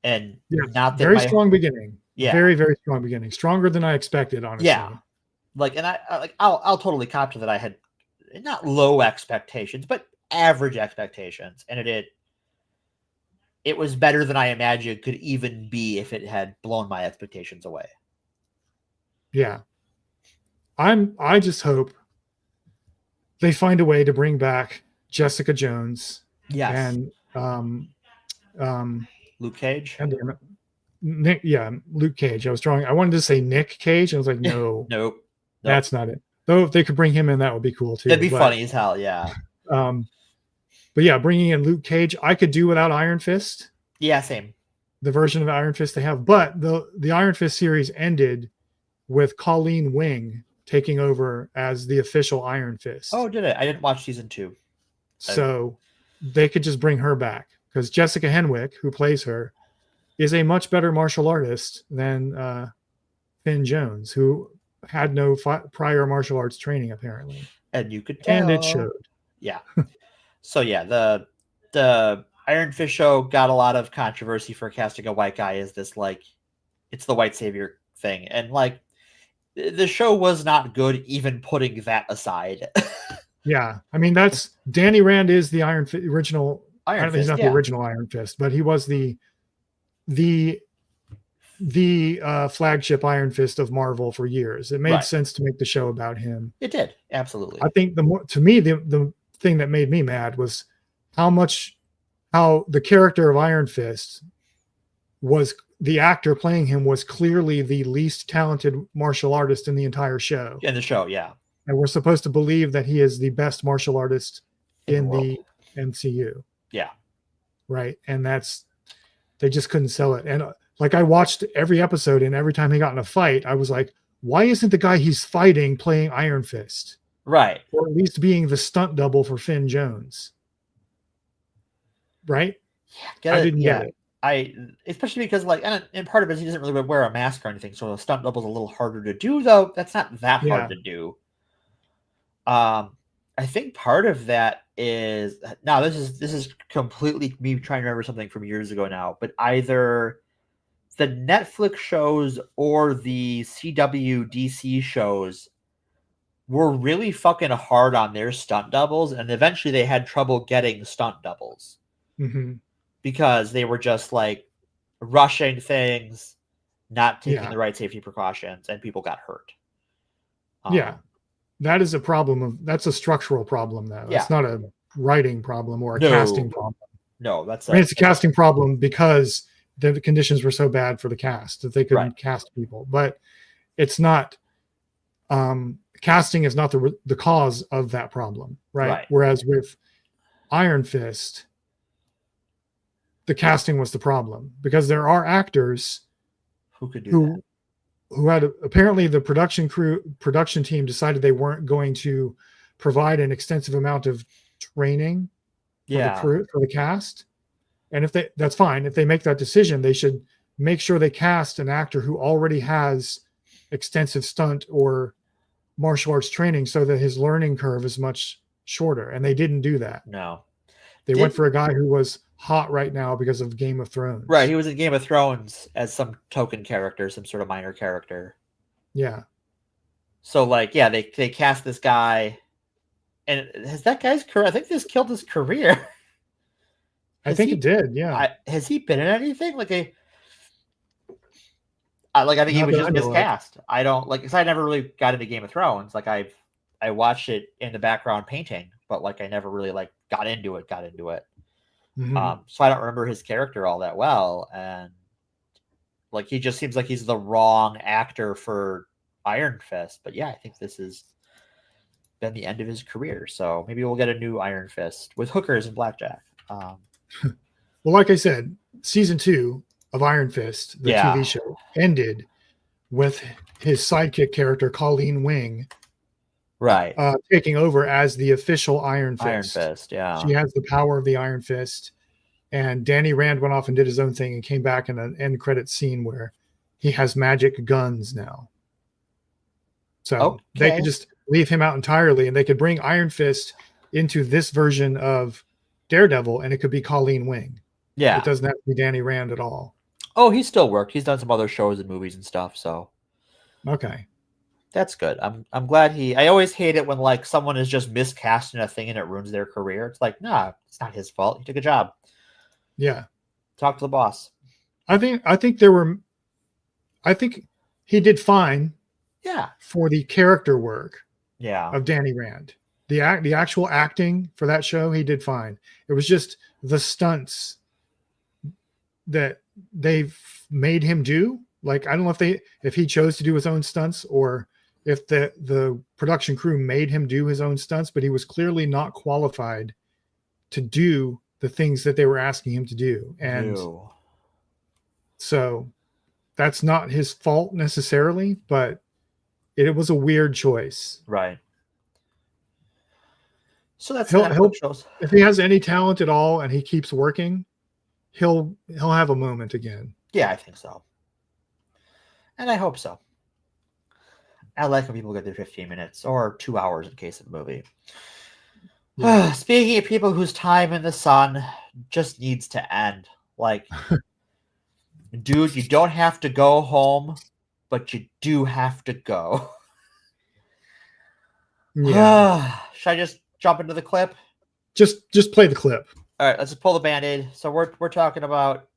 And not that very strong beginning. Yeah. Very, very strong beginning. Stronger than I expected, honestly. Yeah. Like, and I'll totally cop to that. I had not low expectations, but average expectations. And it was better than I imagined it could even be if it had blown my expectations away. Yeah. I just hope they find a way to bring back Jessica Jones. Yes. And Luke Cage. Nick, Luke Cage. I wanted to say Nick Cage. I was like, no. Nope. That's not it. Though if they could bring him in, that would be cool too. That'd be funny as hell, yeah. But yeah, bringing in Luke Cage, I could do without Iron Fist. Yeah, same. the version of Iron Fist they have. But the Iron Fist series ended with Colleen Wing taking over as the official Iron Fist. Oh, did it? I didn't watch season 2. So they could just bring her back because Jessica Henwick, who plays her, is a much better martial artist than Finn Jones, who had no prior martial arts training apparently. And you could tell. And it showed. Yeah. So yeah, the Iron Fist show got a lot of controversy for casting a white guy as this, like, it's the white savior thing. And like the show was not good, even putting that aside. Yeah. I mean, that's Danny Rand is the original Iron he's Fist, not yeah. the original Iron Fist, but he was the flagship Iron Fist of Marvel for years. It made Right. sense to make the show about him. It did, absolutely. I think to me the thing that made me mad was how the character of Iron Fist was, the actor playing him was clearly the least talented martial artist in the entire show. In the show, yeah. And we're supposed to believe that he is the best martial artist in world. the MCU. Yeah. Right. And they just couldn't sell it. And like I watched every episode, and every time he got in a fight, I was like, why isn't the guy he's fighting playing Iron Fist? Right. Or at least being the stunt double for Finn Jones. Right? I didn't get it. Especially because, like, and part of it is he doesn't really wear a mask or anything, so the stunt double's a little harder to do, though. That's not that hard to do. I think part of that is, now this is completely me trying to remember something from years ago now, but either the Netflix shows or the CW DC shows were really fucking hard on their stunt doubles, and eventually they had trouble getting stunt doubles. Mm-hmm. Because they were just like rushing things, not taking the right safety precautions, and people got hurt. Yeah. That is a problem that's a structural problem though. Yeah. It's not a writing problem or a casting problem. No, that's it's a casting problem because the conditions were so bad for the cast that they couldn't cast people. But it's not casting is not the cause of that problem, right? Whereas with Iron Fist, the casting was the problem, because there are actors who could do that. Who had apparently the production team decided they weren't going to provide an extensive amount of training for the crew, for the cast. And that's fine. If they make that decision, they should make sure they cast an actor who already has extensive stunt or martial arts training so that his learning curve is much shorter. And they didn't do that. No. They went for a guy who was hot right now because of Game of Thrones. Right. He was in Game of Thrones as some token character, some sort of minor character. Yeah. So, like, yeah, they cast this guy, and has that guy's career? I think this killed his career. I think it did. Yeah. Has he been in anything? I think he was just miscast. I don't because I never really got into Game of Thrones. Like I watched it in the background painting, but like I never really like got into it. Mm-hmm. So I don't remember his character all that well, and like he just seems like he's the wrong actor for Iron Fist. But yeah, I think this has been the end of his career. So maybe we'll get a new Iron Fist with hookers and blackjack. Well, like I said, season 2 of Iron Fist, the TV show, ended with his sidekick character Colleen Wing, right, taking over as the official Iron Fist. Iron Fist, yeah. She has the power of the Iron Fist, and Danny Rand went off and did his own thing and came back in an end credit scene where he has magic guns now. So they could just leave him out entirely, and they could bring Iron Fist into this version of Daredevil, and it could be Colleen Wing. Yeah, it doesn't have to be Danny Rand at all. Oh, he's still worked. He's done some other shows and movies and stuff. So, okay, that's good. I'm glad I always hate it when like someone is just miscast in a thing and it ruins their career. It's like, nah, it's not his fault. He took a job. Yeah, talk to the boss. I think he did fine. Yeah, for the character work. Yeah, of Danny Rand. The actual acting for that show, he did fine. It was just the stunts that they've made him do. Like, I don't know if he chose to do his own stunts or if the production crew made him do his own stunts, but he was clearly not qualified to do the things that they were asking him to do. And so that's not his fault necessarily, but it was a weird choice. Right. So that's he'll shows. If he has any talent at all and he keeps working, he'll have a moment again. Yeah, I think so. And I hope so. I like when people get their 15 minutes or 2 hours in case of a movie. Yeah. Speaking of people whose time in the sun just needs to end, like, dude, you don't have to go home, but you do have to go. Yeah. Should I just jump into the clip? Just play the clip. All right, let's just pull the band-aid. So we're talking about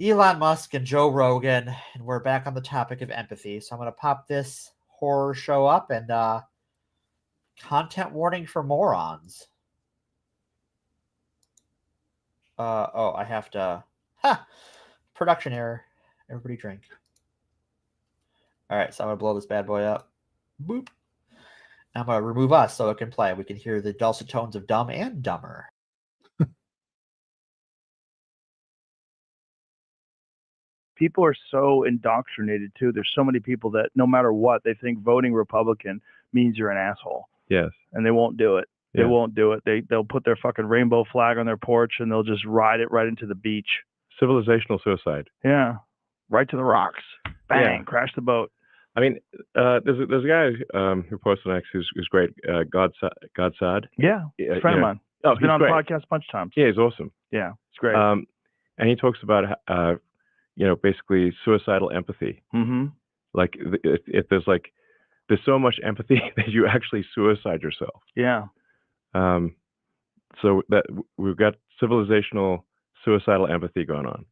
Elon Musk and Joe Rogan, and we're back on the topic of empathy. So I'm going to pop this horror show up and content warning for morons. I have to. Production error. Everybody drink. All right, so I'm going to blow this bad boy up. Boop. I'm going to remove us so it can play. We can hear the dulcet tones of Dumb and Dumber. People are so indoctrinated too. There's so many people that no matter what, they think voting Republican means you're an asshole. Yes. And they won't do it. They won't do it. They'll put their fucking rainbow flag on their porch and they'll just ride it right into the beach. Civilizational suicide. Yeah. Right to the rocks. Bang. Crash the boat. I mean, there's a guy who posts on X who's great. Godsad. Yeah. He's a friend of mine. Oh, he's been on the podcast a bunch of times. Yeah, he's awesome. Yeah. It's great. And he talks about basically suicidal empathy. Mm-hmm. Like if there's so much empathy that you actually suicide yourself. Yeah. So that we've got civilizational suicidal empathy going on.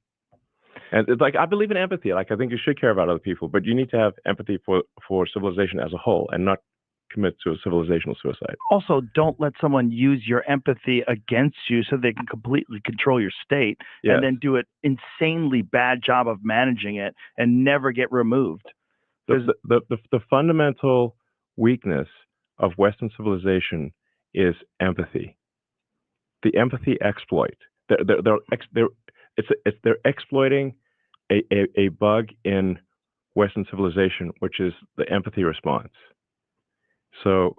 And it's like, I believe in empathy. Like, I think you should care about other people, but you need to have empathy for civilization as a whole and not commit to a civilizational suicide. Also, don't let someone use your empathy against you so they can completely control your state and then do an insanely bad job of managing it and never get removed. The fundamental weakness of Western civilization is empathy. The empathy exploit. They're exploiting a bug in Western civilization, which is the empathy response. So,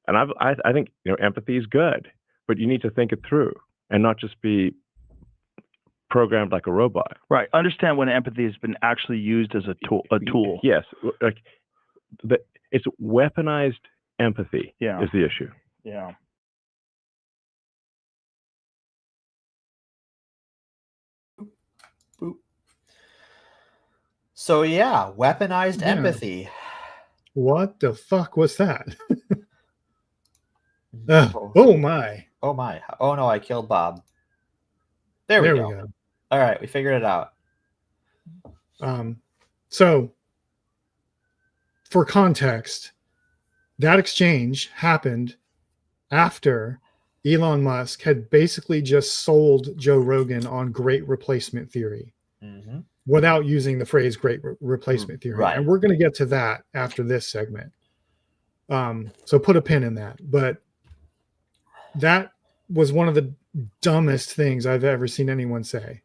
and I think empathy is good, but you need to think it through and not just be programmed like a robot. Right. Understand when empathy has been actually used as a tool. Yes, like it's weaponized empathy is the issue. Yeah. Boop. So weaponized empathy. What the fuck was that? Oh my. Oh my. Oh no, I killed Bob. There we go. All right, we figured it out. So for context, that exchange happened after Elon Musk had basically just sold Joe Rogan on great replacement theory without using the phrase great replacement theory. Right. And we're going to get to that after this segment. So put a pin in that. But that was one of the dumbest things I've ever seen anyone say.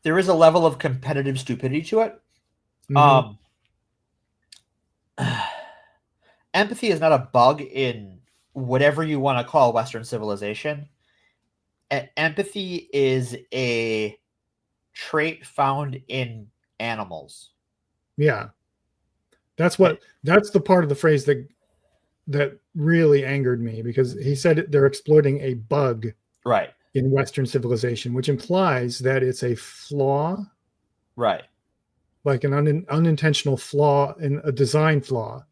There is a level of competitive stupidity to it. Empathy is not a bug in whatever you want to call Western civilization. Empathy is a trait found in animals. Yeah. That's the part of the phrase that really angered me, because he said they're exploiting a bug in Western civilization, which implies that it's a flaw, like an unintentional flaw, in a design flaw,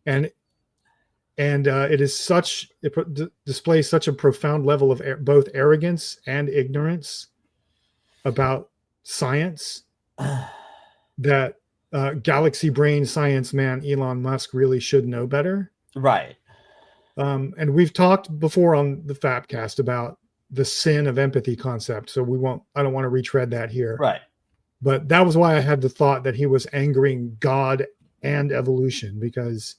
and it displays such a profound level of both arrogance and ignorance about science that galaxy brain science man Elon Musk really should know better. Right. And we've talked before on the Fapcast about the sin of empathy concept, so I don't want to retread that here. Right. But that was why I had the thought that he was angering God and evolution, because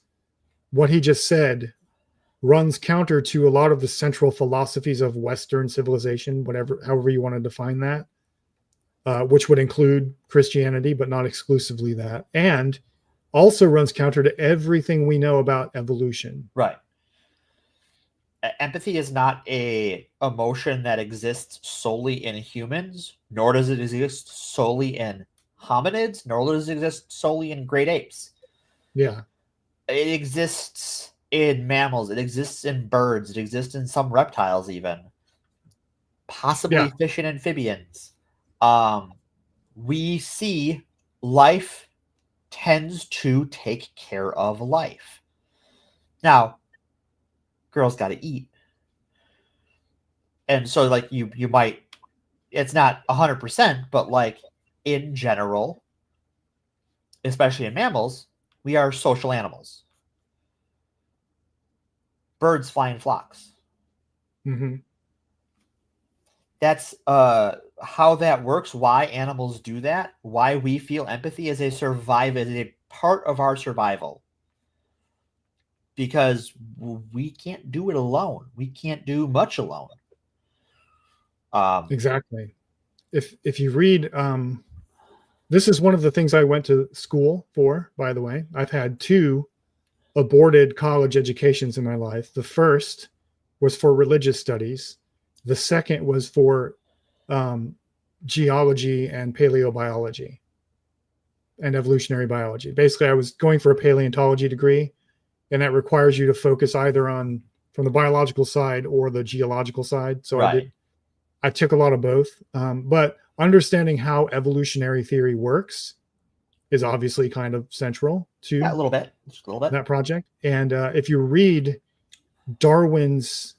what he just said runs counter to a lot of the central philosophies of Western civilization, however you want to define that, which would include Christianity, but not exclusively that, and also runs counter to everything we know about evolution. Right. Empathy is not a emotion that exists solely in humans, nor does it exist solely in hominids, nor does it exist solely in great apes. Yeah. It exists in mammals, it exists in birds, it exists in some reptiles even, possibly fish and amphibians. We see life tends to take care of life. Now, girls got to eat. And so like you might, it's not 100%, but like in general, especially in mammals, we are social animals. Birds fly in flocks. Mm-hmm. That's how that works, why animals do that, why we feel empathy as a part of our survival. Because we can't do it alone. We can't do much alone. Exactly. If you read, this is one of the things I went to school for, by the way. I've had 2 aborted college educations in my life. The first was for religious studies. The second was for geology and paleobiology and evolutionary biology. Basically, I was going for a paleontology degree, and that requires you to focus either from the biological side or the geological side. So right. I took a lot of both. But understanding how evolutionary theory works is obviously kind of central to a little bit. Just a little bit. That project. And if you read Darwin's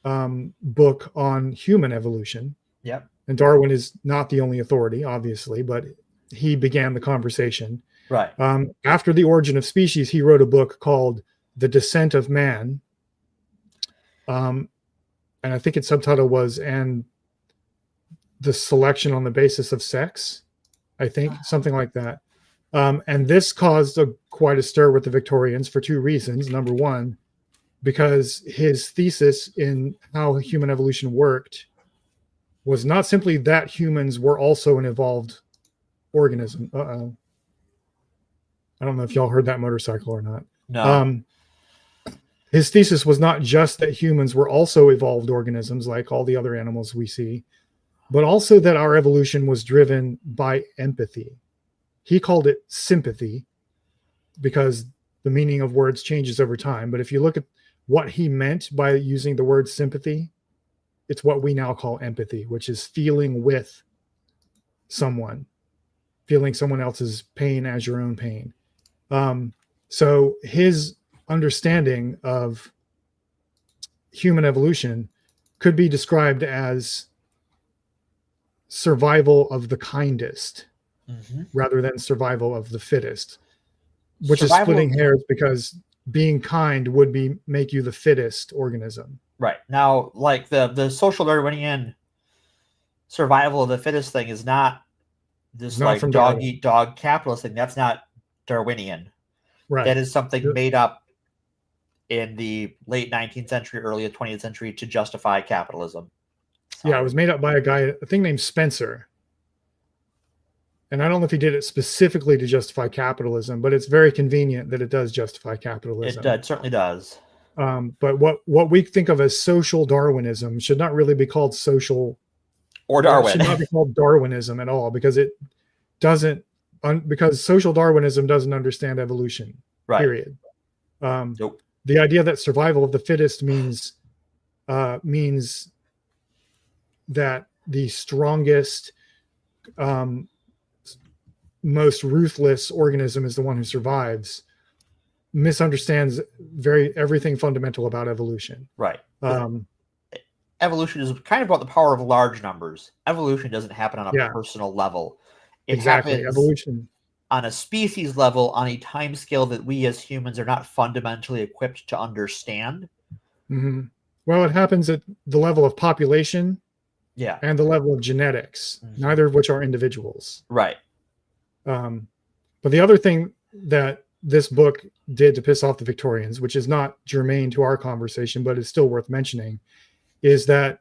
book on human evolution, yep. And Darwin is not the only authority, obviously, but he began the conversation. Right. After The Origin of Species, he wrote a book called The Descent of Man. And I think its subtitle was "And the Selection on the Basis of Sex," I think, something like that. And this caused quite a stir with the Victorians for 2 reasons. Number one, because his thesis in how human evolution worked was not simply that humans were also an evolved organism. I don't know if y'all heard that motorcycle or not. No. His thesis was not just that humans were also evolved organisms like all the other animals we see, but also that our evolution was driven by empathy. He called it sympathy because the meaning of words changes over time. But if you look at what he meant by using the word sympathy, it's what we now call empathy, which is feeling with someone, feeling someone else's pain as your own pain. So his understanding of human evolution could be described as survival of the kindest rather than survival of the fittest, which is splitting hairs because being kind would make you the fittest organism. Right. Now, like the social Darwinian survival of the fittest thing is not this like dog eat dog capitalist thing. That's not Darwinian. Right. That is something made up in the late 19th century, early 20th century to justify capitalism. So. Yeah, it was made up by a guy, I think named Spencer. And I don't know if he did it specifically to justify capitalism, but it's very convenient that it does justify capitalism. It certainly does. But what we think of as social Darwinism should not really be called social or Darwin. It should not be called Darwinism at all because it doesn't. Because social Darwinism doesn't understand evolution. Right. Period. Nope. The idea that survival of the fittest means that the strongest, most ruthless organism is the one who survives misunderstands everything fundamental about evolution. Right. Evolution is kind of about the power of large numbers. Evolution doesn't happen on a personal level. It happens evolution on a species level, on a time scale that we as humans are not fundamentally equipped to understand. Mm-hmm. Well, it happens at the level of population and the level of genetics, neither of which are individuals. Right. But the other thing that this book did to piss off the Victorians, which is not germane to our conversation, but is still worth mentioning, is that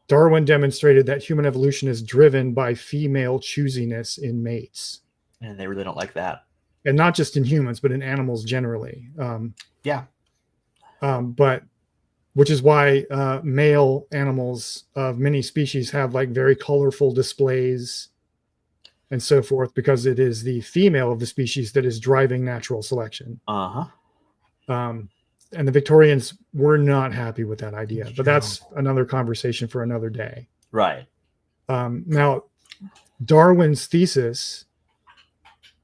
Darwin demonstrated that human evolution is driven by female choosiness in mates. And they really don't like that. And not just in humans, but in animals generally. But which is why male animals of many species have like very colorful displays and so forth, because it is the female of the species that is driving natural selection. And the Victorians were not happy with that idea, but that's another conversation for another day. Right. Now, Darwin's thesis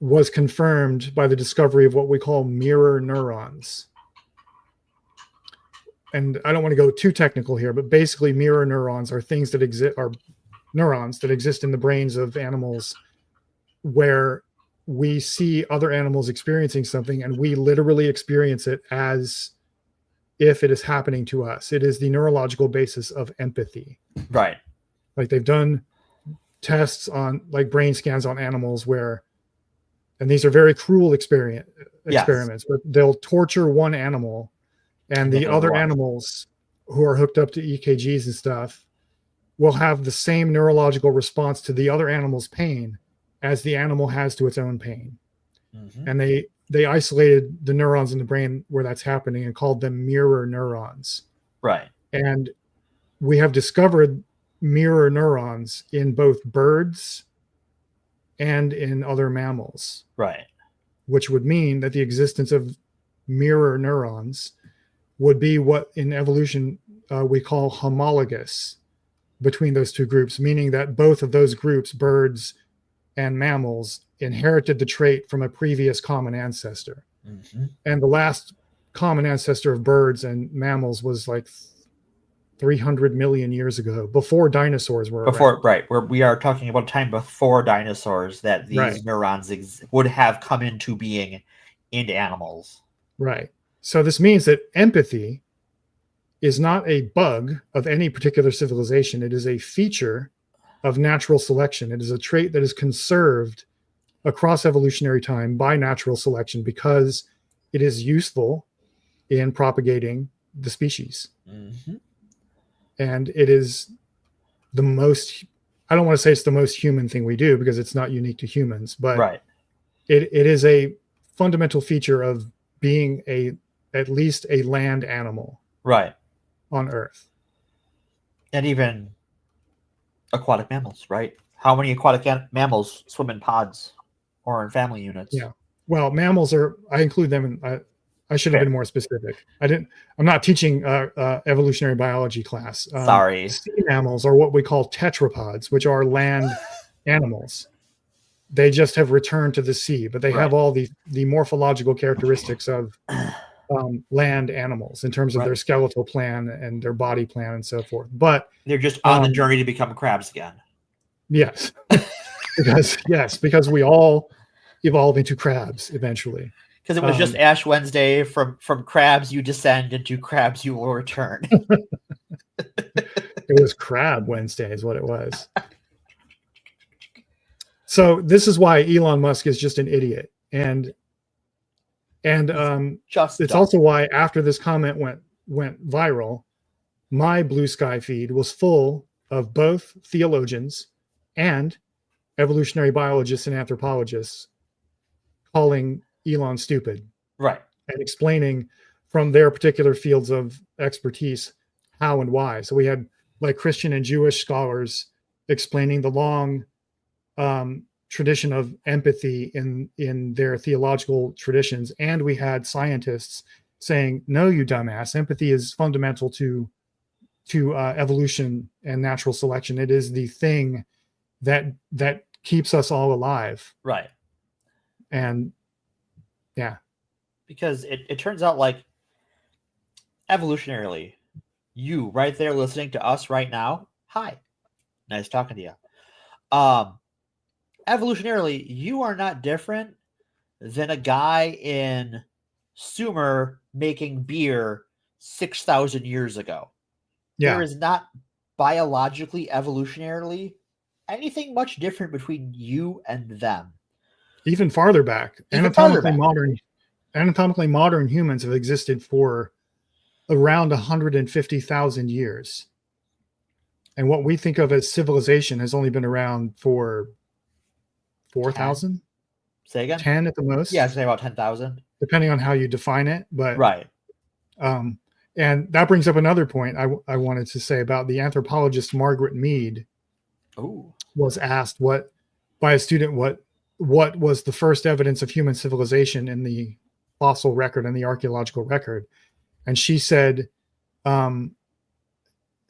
was confirmed by the discovery of what we call mirror neurons. And I don't want to go too technical here, but basically mirror neurons are things that are neurons that exist in the brains of animals where we see other animals experiencing something and we literally experience it as if it is happening to us. It is the neurological basis of empathy. Right. Like they've done tests on like brain scans on animals where, and these are very cruel experiments, but they'll torture one animal and the other animals who are hooked up to EKGs and stuff will have the same neurological response to the other animal's pain as the animal has to its own pain. And they isolated the neurons in the brain where that's happening and called them mirror neurons. Right. And we have discovered mirror neurons in both birds and in other mammals. Right. Which would mean that the existence of mirror neurons would be what in evolution we call homologous between those two groups, meaning that both of those groups, birds and mammals, inherited the trait from a previous common ancestor. And the last common ancestor of birds and mammals was like 300 million years ago, before dinosaurs were around. Right, where we are talking about a time before dinosaurs, that these neurons would have come into being in animals. Right. So this means that empathy is not a bug of any particular civilization. It is a feature of natural selection. It is a trait that is conserved across evolutionary time by natural selection because it is useful in propagating the species. And it is the most, I don't want to say it's the most human thing we do because it's not unique to humans, but it is a fundamental feature of being at least a land animal on Earth. And even aquatic mammals, right? How many aquatic mammals swim in pods or in family units? Yeah. Well, mammals I include them in, I should have been more specific. I'm not teaching evolutionary biology class. Sorry. Sea mammals are what we call tetrapods, which are land animals. They just have returned to the sea, but they have all the morphological characteristics of land animals in terms of their skeletal plan and their body plan and so forth. But they're just on the journey to become crabs again. Yes. because we all evolve into crabs eventually. Because it was just Ash Wednesday, from crabs you descend, into crabs you will return. It was Crab Wednesday is what it was. So this is why Elon Musk is just an idiot. And it's also why after this comment went viral, my Blue Sky feed was full of both theologians and evolutionary biologists and anthropologists calling Elon stupid, and explaining from their particular fields of expertise how and why. So we had like Christian and Jewish scholars explaining the long tradition of empathy in their theological traditions, and we had scientists saying, "No, you dumbass! Empathy is fundamental to evolution and natural selection. It is the thing that keeps us all alive." Right. And yeah, because it turns out, like, evolutionarily, you right there listening to us right now, hi, nice talking to you. Evolutionarily, you are not different than a guy in Sumer making beer 6,000 years ago. Yeah. There is not biologically, evolutionarily, anything much different between you and them. Even farther back, anatomically modern anatomically modern humans have existed for around 150,000 years. And what we think of as civilization has only been around for 4,000? Say again? 10 at the most? Yeah, I'd say about 10,000. Depending on how you define it. But right. And that brings up another point I wanted to say about the anthropologist Margaret Mead. Ooh. Was asked by a student what was the first evidence of human civilization in the fossil record and the archaeological record. And she said,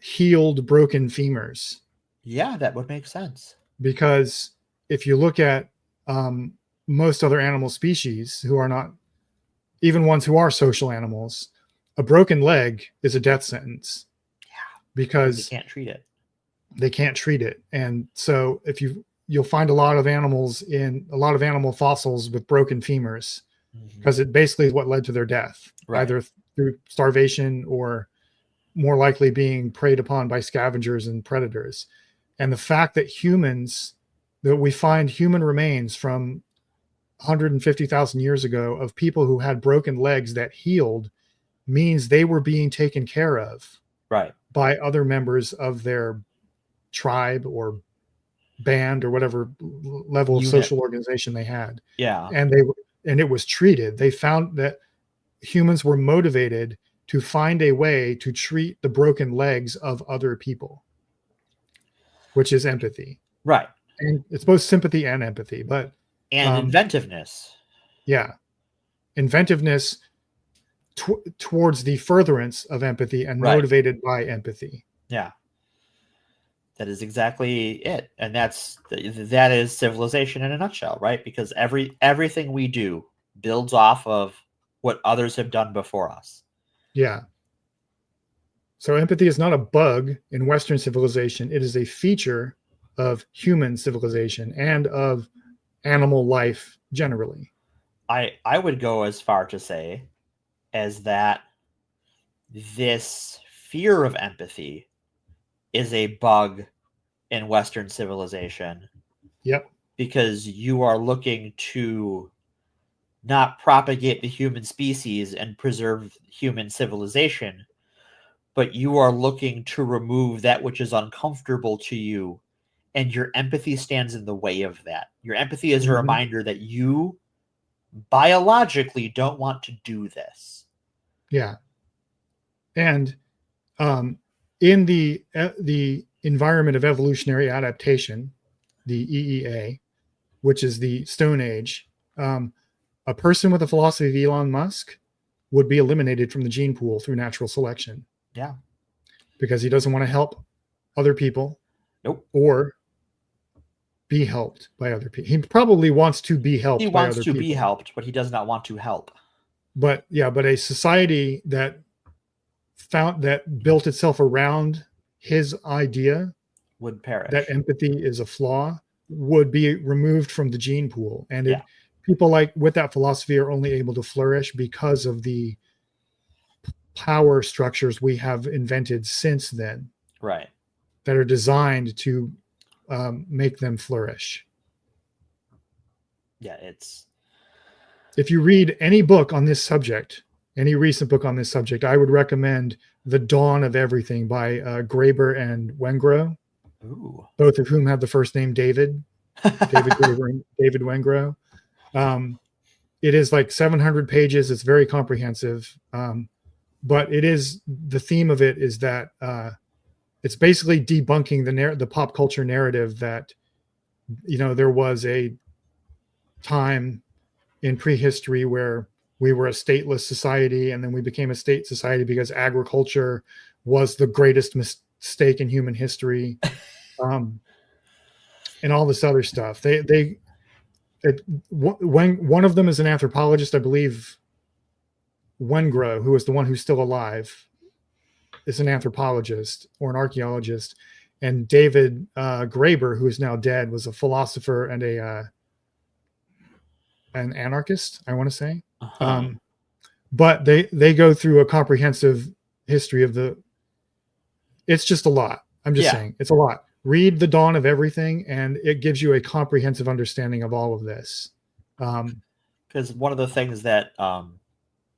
healed broken femurs. Yeah, that would make sense. Because if you look at most other animal species who are not, even ones who are social animals, a broken leg is a death sentence. Yeah. Because they can't treat it. They can't treat it. And so if you'll find a lot of animal fossils with broken femurs, because it basically is what led to their death, either through starvation or more likely being preyed upon by scavengers and predators. And the fact that we find human remains from 150,000 years ago of people who had broken legs that healed means they were being taken care of by other members of their tribe or band or whatever level of social organization they had. Yeah. And it was treated. They found that humans were motivated to find a way to treat the broken legs of other people, which is empathy. Right. And it's both sympathy and empathy, but inventiveness. Yeah. Inventiveness towards the furtherance of empathy and motivated by empathy. Yeah. That is exactly it. And that is civilization in a nutshell, right? Because everything we do builds off of what others have done before us. Yeah. So empathy is not a bug in Western civilization. It is a feature of human civilization and of animal life generally. I would go as far to say as that this fear of empathy is a bug in Western civilization. Yep. Because you are looking to not propagate the human species and preserve human civilization, but you are looking to remove that which is uncomfortable to you, and your empathy stands in the way of that. Your empathy is a reminder that you biologically don't want to do this. Yeah. And in the environment of evolutionary adaptation, the EEA, which is the Stone Age, a person with the philosophy of Elon Musk would be eliminated from the gene pool through natural selection. Yeah. Because he doesn't want to help other people. Nope. Or be helped by other people. He probably wants to be helped by other people. He wants to be helped, but he does not want to help. But a society that built itself around his idea would perish. That empathy is a flaw would be removed from the gene pool. And people like with that philosophy are only able to flourish because of the power structures we have invented since then. Right. That are designed to make them flourish. Yeah, if you read any book on this subject, any recent book on this subject, I would recommend The Dawn of Everything by Graeber and Wengrow. Ooh. Both of whom have the first name David Graeber and David Wengrow. It is like 700 pages. It's very comprehensive. But the theme of it is that it's basically debunking the pop culture narrative that, there was a time in prehistory where we were a stateless society and then we became a state society because agriculture was the greatest mistake in human history. And all this other stuff. One of them is an anthropologist, I believe, Wengrow, who is the one who's still alive, is an anthropologist or an archaeologist, and David Graeber, who is now dead, was a philosopher and an anarchist, I want to say. Uh-huh. But they go through a comprehensive history of it's just a lot. I'm just saying, it's a lot. Read The Dawn of Everything, and it gives you a comprehensive understanding of all of this. Because one of the things that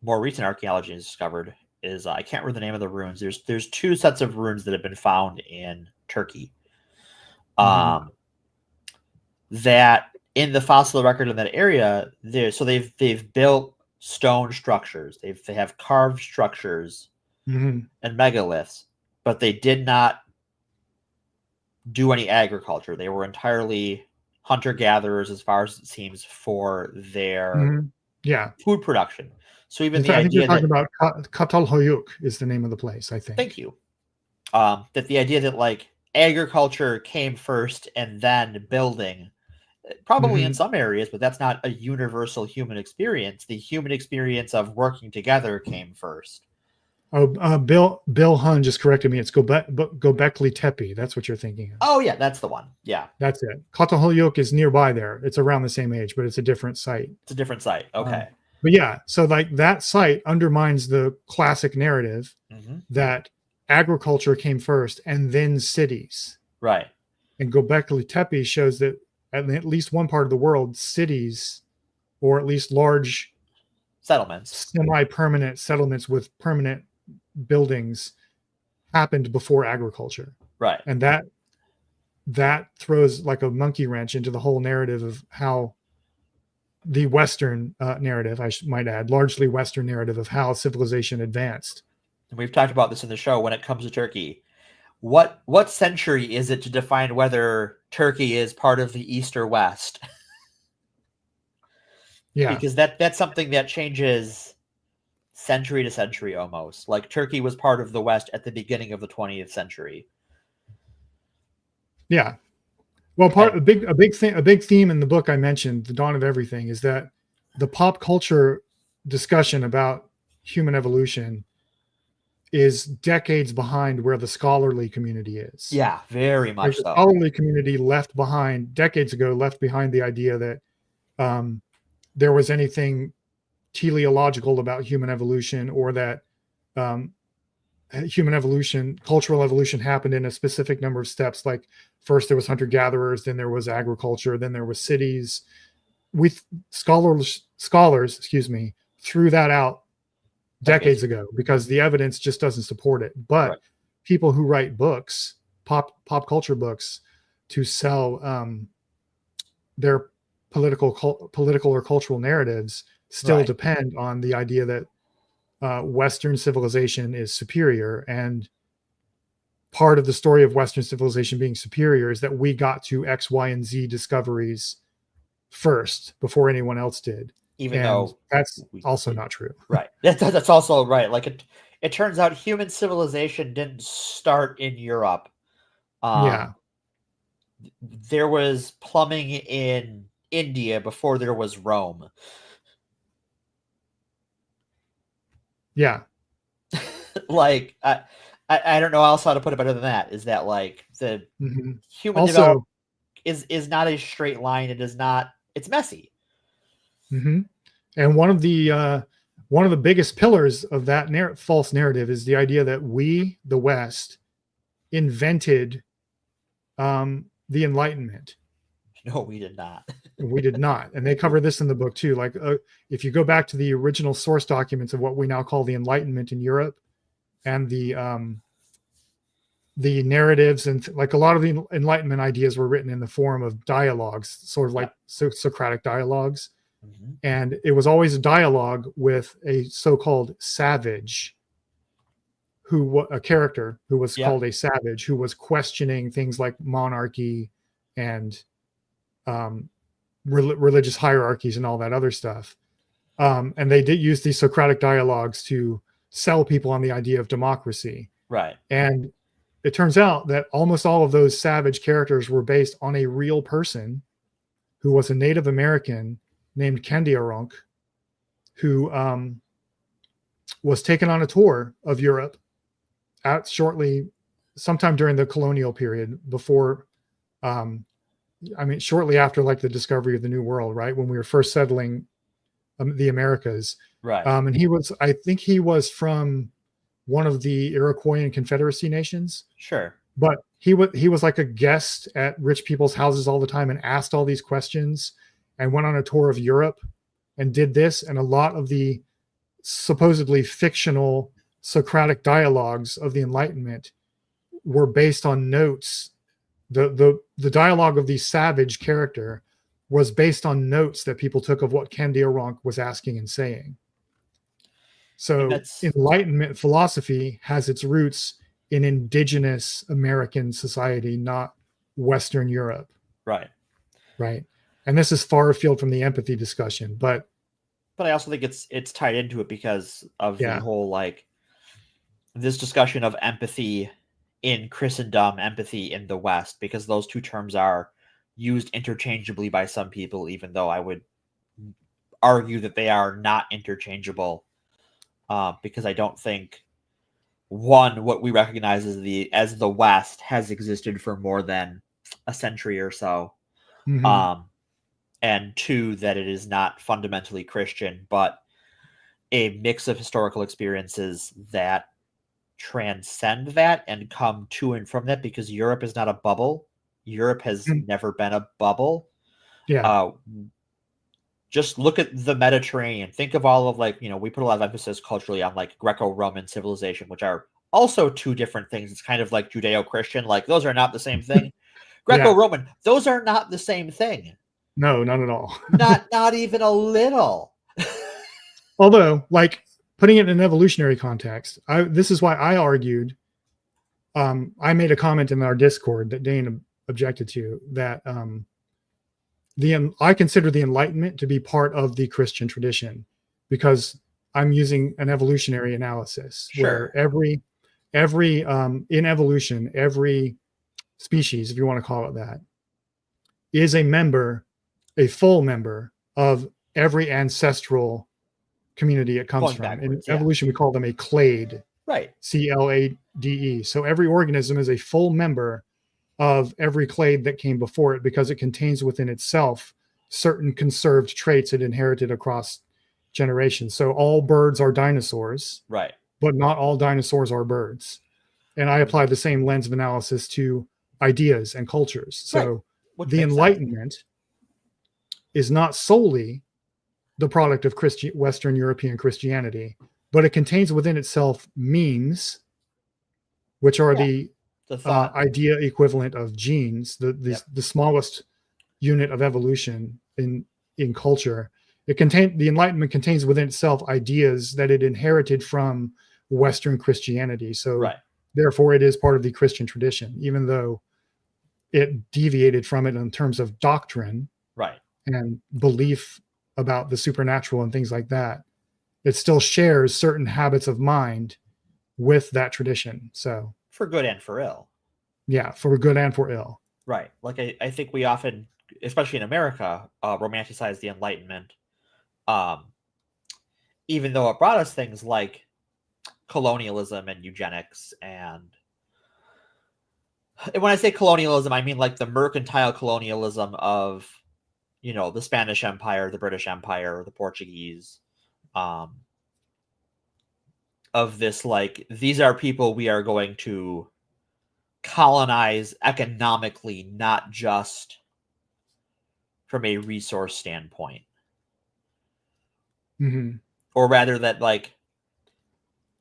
more recent archaeology has discovered is I can't remember the name of the ruins. There's two sets of ruins that have been found in Turkey. That in the fossil record in that area, they've built stone structures. They have carved structures and megaliths, but they did not do any agriculture. They were entirely hunter-gatherers, as far as it seems, for their food production. So even the I think idea you're talking that about Catalhoyuk is the name of the place, I think. thank you. That the idea that like agriculture came first and then building, probably in some areas, but that's not a universal human experience. The human experience of working together came first. Oh, Bill Hun just corrected me. It's Gobekli Tepe. That's what you're thinking of. Oh yeah, that's the one. Yeah, that's it. Catalhoyuk is nearby there. It's around the same age, but it's a different site. It's a different site. Okay. But yeah, so like that site undermines the classic narrative that agriculture came first and then cities. Right. And Gobekli Tepe shows that at least one part of the world, cities, or at least large settlements, semi-permanent settlements with permanent buildings, happened before agriculture. Right. And that throws like a monkey wrench into the whole narrative of how the Western narrative, I might add, largely Western narrative of how civilization advanced. And we've talked about this in the show when it comes to Turkey. What century is it to define whether Turkey is part of the East or West? Yeah. Because that's something that changes century to century almost. Like Turkey was part of the West at the beginning of the 20th century. Yeah. Well, a big theme in the book I mentioned, The Dawn of Everything, is that the pop culture discussion about human evolution is decades behind where the scholarly community is. Yeah, very much so. The scholarly community left behind the idea that there was anything teleological about human evolution, or that human evolution, cultural evolution, happened in a specific number of steps. Like first there was hunter-gatherers, then there was agriculture, then there was cities. Scholars, threw that out decades ago because the evidence just doesn't support it. But people who write books, pop culture books, to sell their political or cultural narratives still depend on the idea that Western civilization is superior. And part of the story of Western civilization being superior is that we got to X, Y, and Z discoveries first before anyone else did. Even though that's also not true. Right. That's also right. Like it turns out human civilization didn't start in Europe. There was plumbing in India before there was Rome. Yeah. Like I don't know else how to put it better than that. Is that like the human development is not a straight line. It is not. It's messy. And one of the biggest pillars of that false narrative is the idea that we, the West, invented the Enlightenment. No, we did not. We did not. And they cover this in the book too. Like if you go back to the original source documents of what we now call the Enlightenment in Europe, and the narratives, and like a lot of the Enlightenment ideas were written in the form of dialogues, sort of like Socratic dialogues. And it was always a dialogue with a so-called savage, a character who was called a savage, who was questioning things like monarchy and religious hierarchies and all that other stuff. And they did use these Socratic dialogues to sell people on the idea of democracy. Right. And it turns out that almost all of those savage characters were based on a real person who was a Native American named Kandiaronk, who was taken on a tour of Europe sometime during the colonial period, before shortly after like the discovery of the New World, right? When we were first settling the Americas. Right. And I think he was from one of the Iroquois and Confederacy nations. Sure. But he was like a guest at rich people's houses all the time and asked all these questions, and went on a tour of Europe and did this, and a lot of the supposedly fictional Socratic dialogues of the Enlightenment were based on notes. The dialogue of the savage character was based on notes that people took of what Kandiaronk was asking and saying. So Enlightenment philosophy has its roots in indigenous American society, not Western Europe. Right. Right. And this is far afield from the empathy discussion, but I also think it's tied into it because of Yeah. the whole like this discussion of empathy in Christendom, empathy in the West, because those two terms are used interchangeably by some people, even though I would argue that they are not interchangeable, because I don't think what we recognize as the West has existed for more than a century or so, and two, that it is not fundamentally Christian, but a mix of historical experiences that transcend that and come to and from that, because Europe is not a bubble. Europe has never been a bubble. Yeah. Just look at the Mediterranean. Think of all of we put a lot of emphasis culturally on like Greco-Roman civilization, which are also two different things. It's kind of like Judeo-Christian. Like those are not the same thing. Greco-Roman, those are not the same thing. No, not at all. not even a little. Although, like putting it in an evolutionary context, this is why I argued. I made a comment in our Discord that Dane objected to, that I consider the Enlightenment to be part of the Christian tradition, because I'm using an evolutionary analysis where every in evolution, every species, if you want to call it that, is a full member of every ancestral community it comes from. In evolution, we call them a clade. Right. CLADE. So every organism is a full member of every clade that came before it, because it contains within itself certain conserved traits it inherited across generations. So all birds are dinosaurs, right? But not all dinosaurs are birds. And I apply the same lens of analysis to ideas and cultures. So the Enlightenment is not solely the product of Western European Christianity, but it contains within itself memes, which are the idea equivalent of genes, the smallest unit of evolution in culture. The Enlightenment contains within itself ideas that it inherited from Western Christianity. So therefore it is part of the Christian tradition, even though it deviated from it in terms of doctrine and belief about the supernatural and things like that. It still shares certain habits of mind with that tradition. So for good and for ill. Yeah, for good and for ill. Right. Like I think we often, especially in America, romanticize the Enlightenment, even though it brought us things like colonialism and eugenics. And when I say colonialism, I mean like the mercantile colonialism of, the Spanish Empire, the British Empire, the Portuguese, of this, like, these are people we are going to colonize economically, not just from a resource standpoint. Or rather that, like,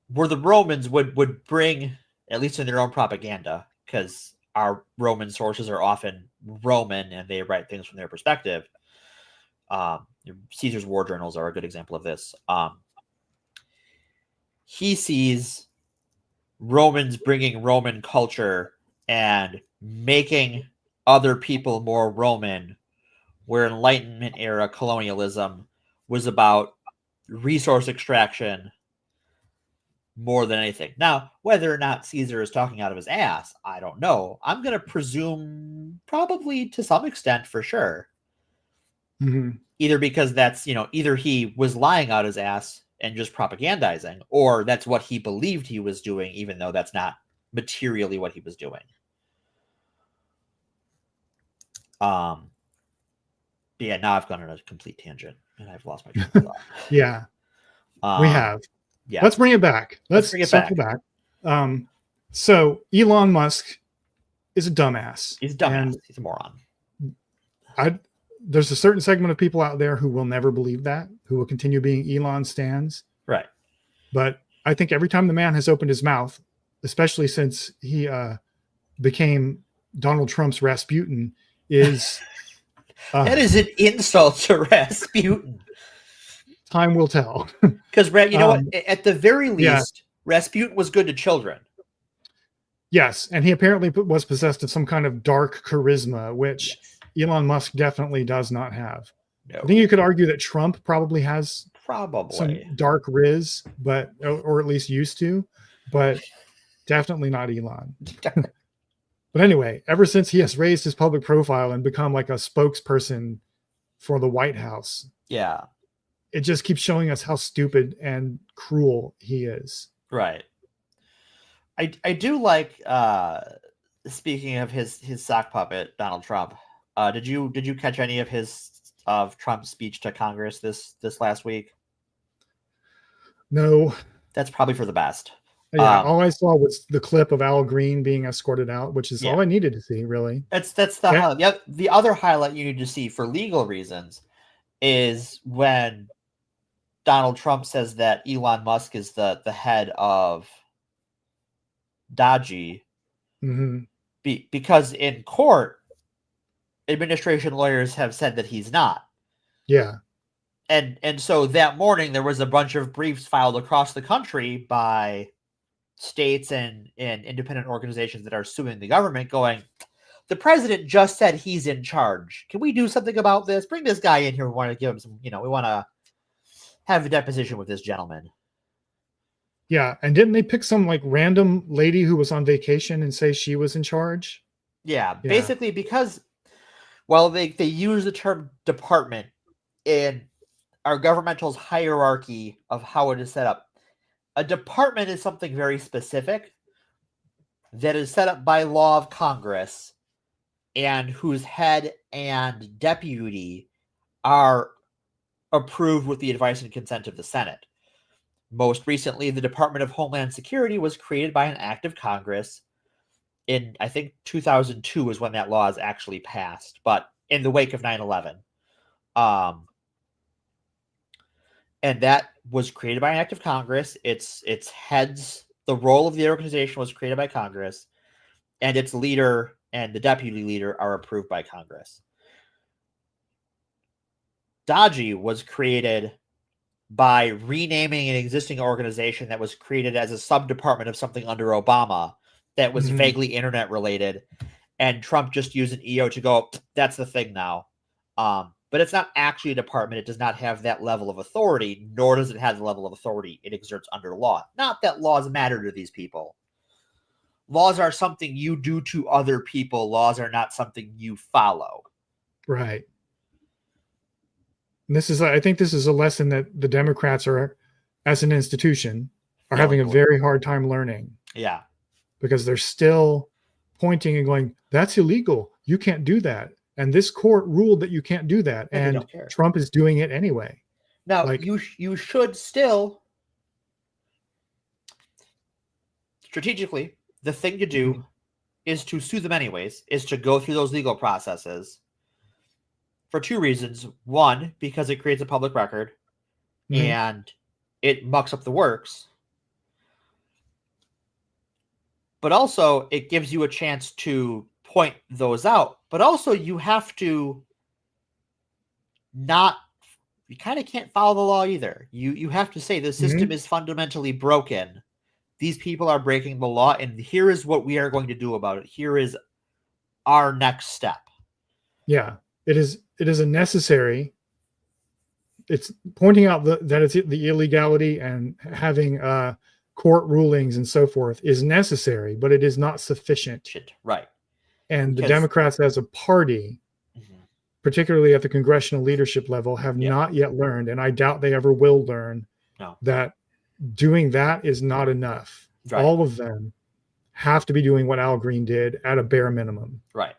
where the Romans would bring, at least in their own propaganda, because our Roman sources are often Roman and they write things from their perspective. Caesar's war journals are a good example of this. He sees Romans bringing Roman culture and making other people more Roman, where Enlightenment era colonialism was about resource extraction more than anything. Now, whether or not Caesar is talking out of his ass, I don't know. I'm going to presume probably to some extent, for sure. Either because that's, either he was lying out his ass and just propagandizing, or that's what he believed he was doing, even though that's not materially what he was doing. Yeah, now I've gone on a complete tangent and I've lost my train of thought. Yeah, we have. Yeah. Let's bring it back. Let's bring it back. So Elon Musk is a dumbass. He's a dumbass. He's a moron. there's a certain segment of people out there who will never believe that, who will continue being Elon stans. Right. But I think every time the man has opened his mouth, especially since he became Donald Trump's Rasputin, is that is an insult to Rasputin. Time will tell. Because you know what? At the very least, Rasputin was good to children. Yes, and he apparently was possessed of some kind of dark charisma, which Elon Musk definitely does not have. No. I think you could argue that Trump probably has Probably some dark riz, but or at least used to, but definitely not Elon. But anyway, ever since he has raised his public profile and become like a spokesperson for the White House, yeah, it just keeps showing us how stupid and cruel he is. Right. I do like speaking of his sock puppet, Donald Trump. Did you catch any of Trump's speech to Congress this last week? No. That's probably for the best. Yeah, all I saw was the clip of Al Green being escorted out, which is all I needed to see, really. That's the highlight. The other highlight you need to see for legal reasons is when Donald Trump says that Elon Musk is the head of Dodgy, because in court, administration lawyers have said that he's not. Yeah. And so that morning there was a bunch of briefs filed across the country by states and independent organizations that are suing the government going, the president just said he's in charge. Can we do something about this? Bring this guy in here. We want to give him some, we want to have a deposition with this gentleman. Yeah. And didn't they pick some like random lady who was on vacation and say she was in charge? Yeah. Basically because, well, they use the term department in our governmental hierarchy of how it is set up. A department is something very specific that is set up by law of Congress and whose head and deputy are approved with the advice and consent of the Senate. Most recently, the Department of Homeland Security was created by an act of Congress in, I think, 2002 is when that law is actually passed, but in the wake of 9/11. And that was created by an act of Congress. Its heads, the role of the organization was created by Congress, and its leader and the deputy leader are approved by Congress. Dodgy was created by renaming an existing organization that was created as a sub-department of something under Obama that was vaguely internet related, and Trump just used an EO to go, that's the thing now. But it's not actually a department. It does not have that level of authority, nor does it have the level of authority it exerts under law. Not that laws matter to these people. Laws are something you do to other people. Laws are not something you follow. Right. And I think this is a lesson that the Democrats are, as an institution, are having a very hard time learning. Yeah. Because they're still pointing and going, that's illegal. You can't do that. And this court ruled that you can't do that. And Trump is doing it anyway. Now, you should still, strategically, the thing to do is to sue them anyways, is to go through those legal processes for two reasons. One, because it creates a public record and it mucks up the works. But also, it gives you a chance to point those out. But also, you have to you kind of can't follow the law either. You have to say the system is fundamentally broken. These people are breaking the law, and here is what we are going to do about it. Here is our next step. Yeah, it is a necessary. It's pointing out that it's the illegality and having court rulings and so forth is necessary, but it is not sufficient. Right. And the Democrats as a party, particularly at the congressional leadership level, have not yet learned, and I doubt they ever will learn, that doing that is not enough. Right. All of them have to be doing what Al Green did at a bare minimum. Right.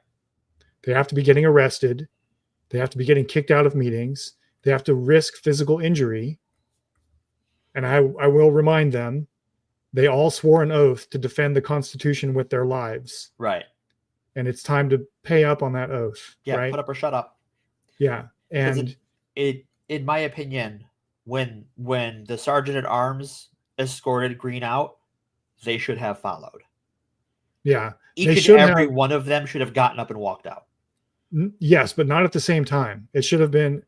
They have to be getting arrested. They have to be getting kicked out of meetings. They have to risk physical injury. And I will remind them, they all swore an oath to defend the Constitution with their lives. Right. And it's time to pay up on that oath. Yeah, right? Put up or shut up. Yeah. And it in my opinion, when the sergeant at arms escorted Green out, they should have followed. yeah, Each and every one of them should have gotten up and walked out. Yes, but not at the same time. It should have been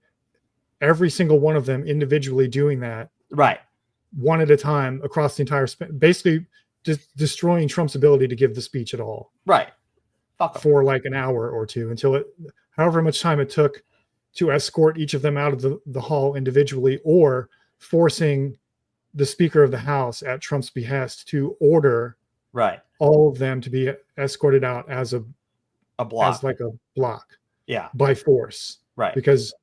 every single one of them individually doing that. Right. One at a time across the entire basically just destroying Trump's ability to give the speech at all. Right. For like an hour or two until however much time it took to escort each of them out of the hall individually, or forcing the Speaker of the House at Trump's behest to order all of them to be escorted out as a block, as like a block, by force, right? Because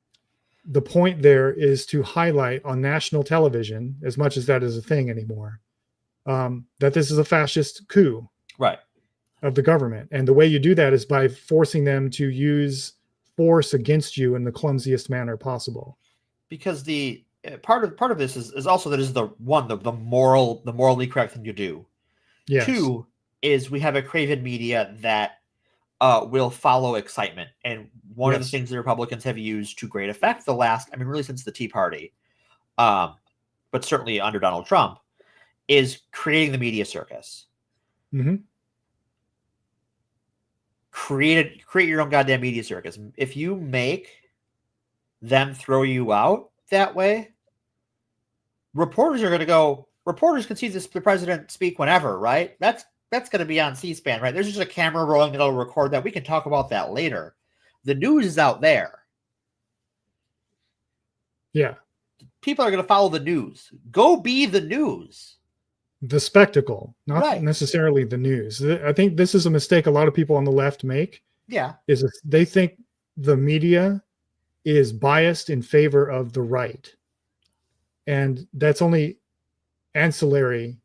the point there is to highlight on national television, as much as that is a thing anymore, that this is a fascist coup, right, of the government, and the way you do that is by forcing them to use force against you in the clumsiest manner possible. Because the part of this is also that is the morally correct thing to do. Yes. 2 is we have a craven media that will follow excitement, and one of the things the Republicans have used to great effect really since the Tea Party, but certainly under Donald Trump, is creating the media circus. Mm-hmm. Create your own goddamn media circus. If you make them throw you out that way, reporters are going to go. Reporters can see the president speak whenever, right? That's going to be on C-SPAN, right? There's just a camera rolling that'll record that. We can talk about that later. The news is out there. Yeah. People are going to follow the news. Go be the news. The spectacle, not necessarily the news. I think this is a mistake a lot of people on the left make. Yeah. Is they think the media is biased in favor of the right. And that's only ancillarily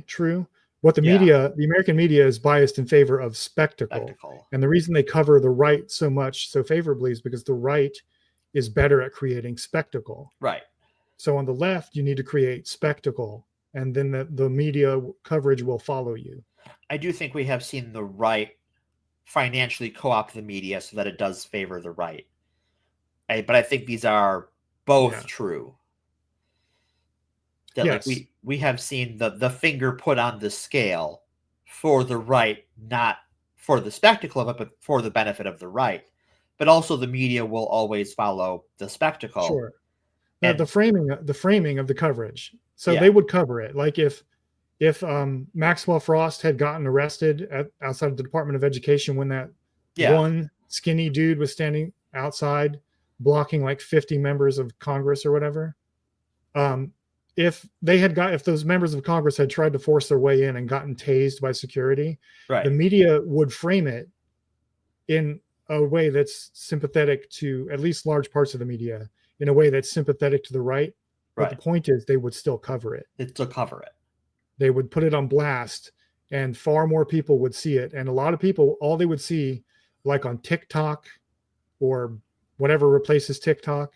true. What the media, the American media, is biased in favor of spectacle. And the reason they cover the right so much so favorably is because the right is better at creating spectacle. Right. So on the left, you need to create spectacle, and then the media coverage will follow you. I do think we have seen the right financially co-opt the media so that it does favor the right. But I think these are both true. That like we have seen the finger put on the scale for the right, not for the spectacle of it, but for the benefit of the right. But also the media will always follow the spectacle. Sure. Now, the framing of the coverage. So they would cover it. Like if Maxwell Frost had gotten arrested outside of the Department of Education when that one skinny dude was standing outside blocking like 50 members of Congress or whatever. If those members of Congress had tried to force their way in and gotten tased by security, the media would frame it in a way that's sympathetic to at least large parts of the media, in a way that's sympathetic to the right. But the point is they would still cover it. They'd still cover it. They would put it on blast, and far more people would see it. And a lot of people, all they would see, like on TikTok or whatever replaces TikTok,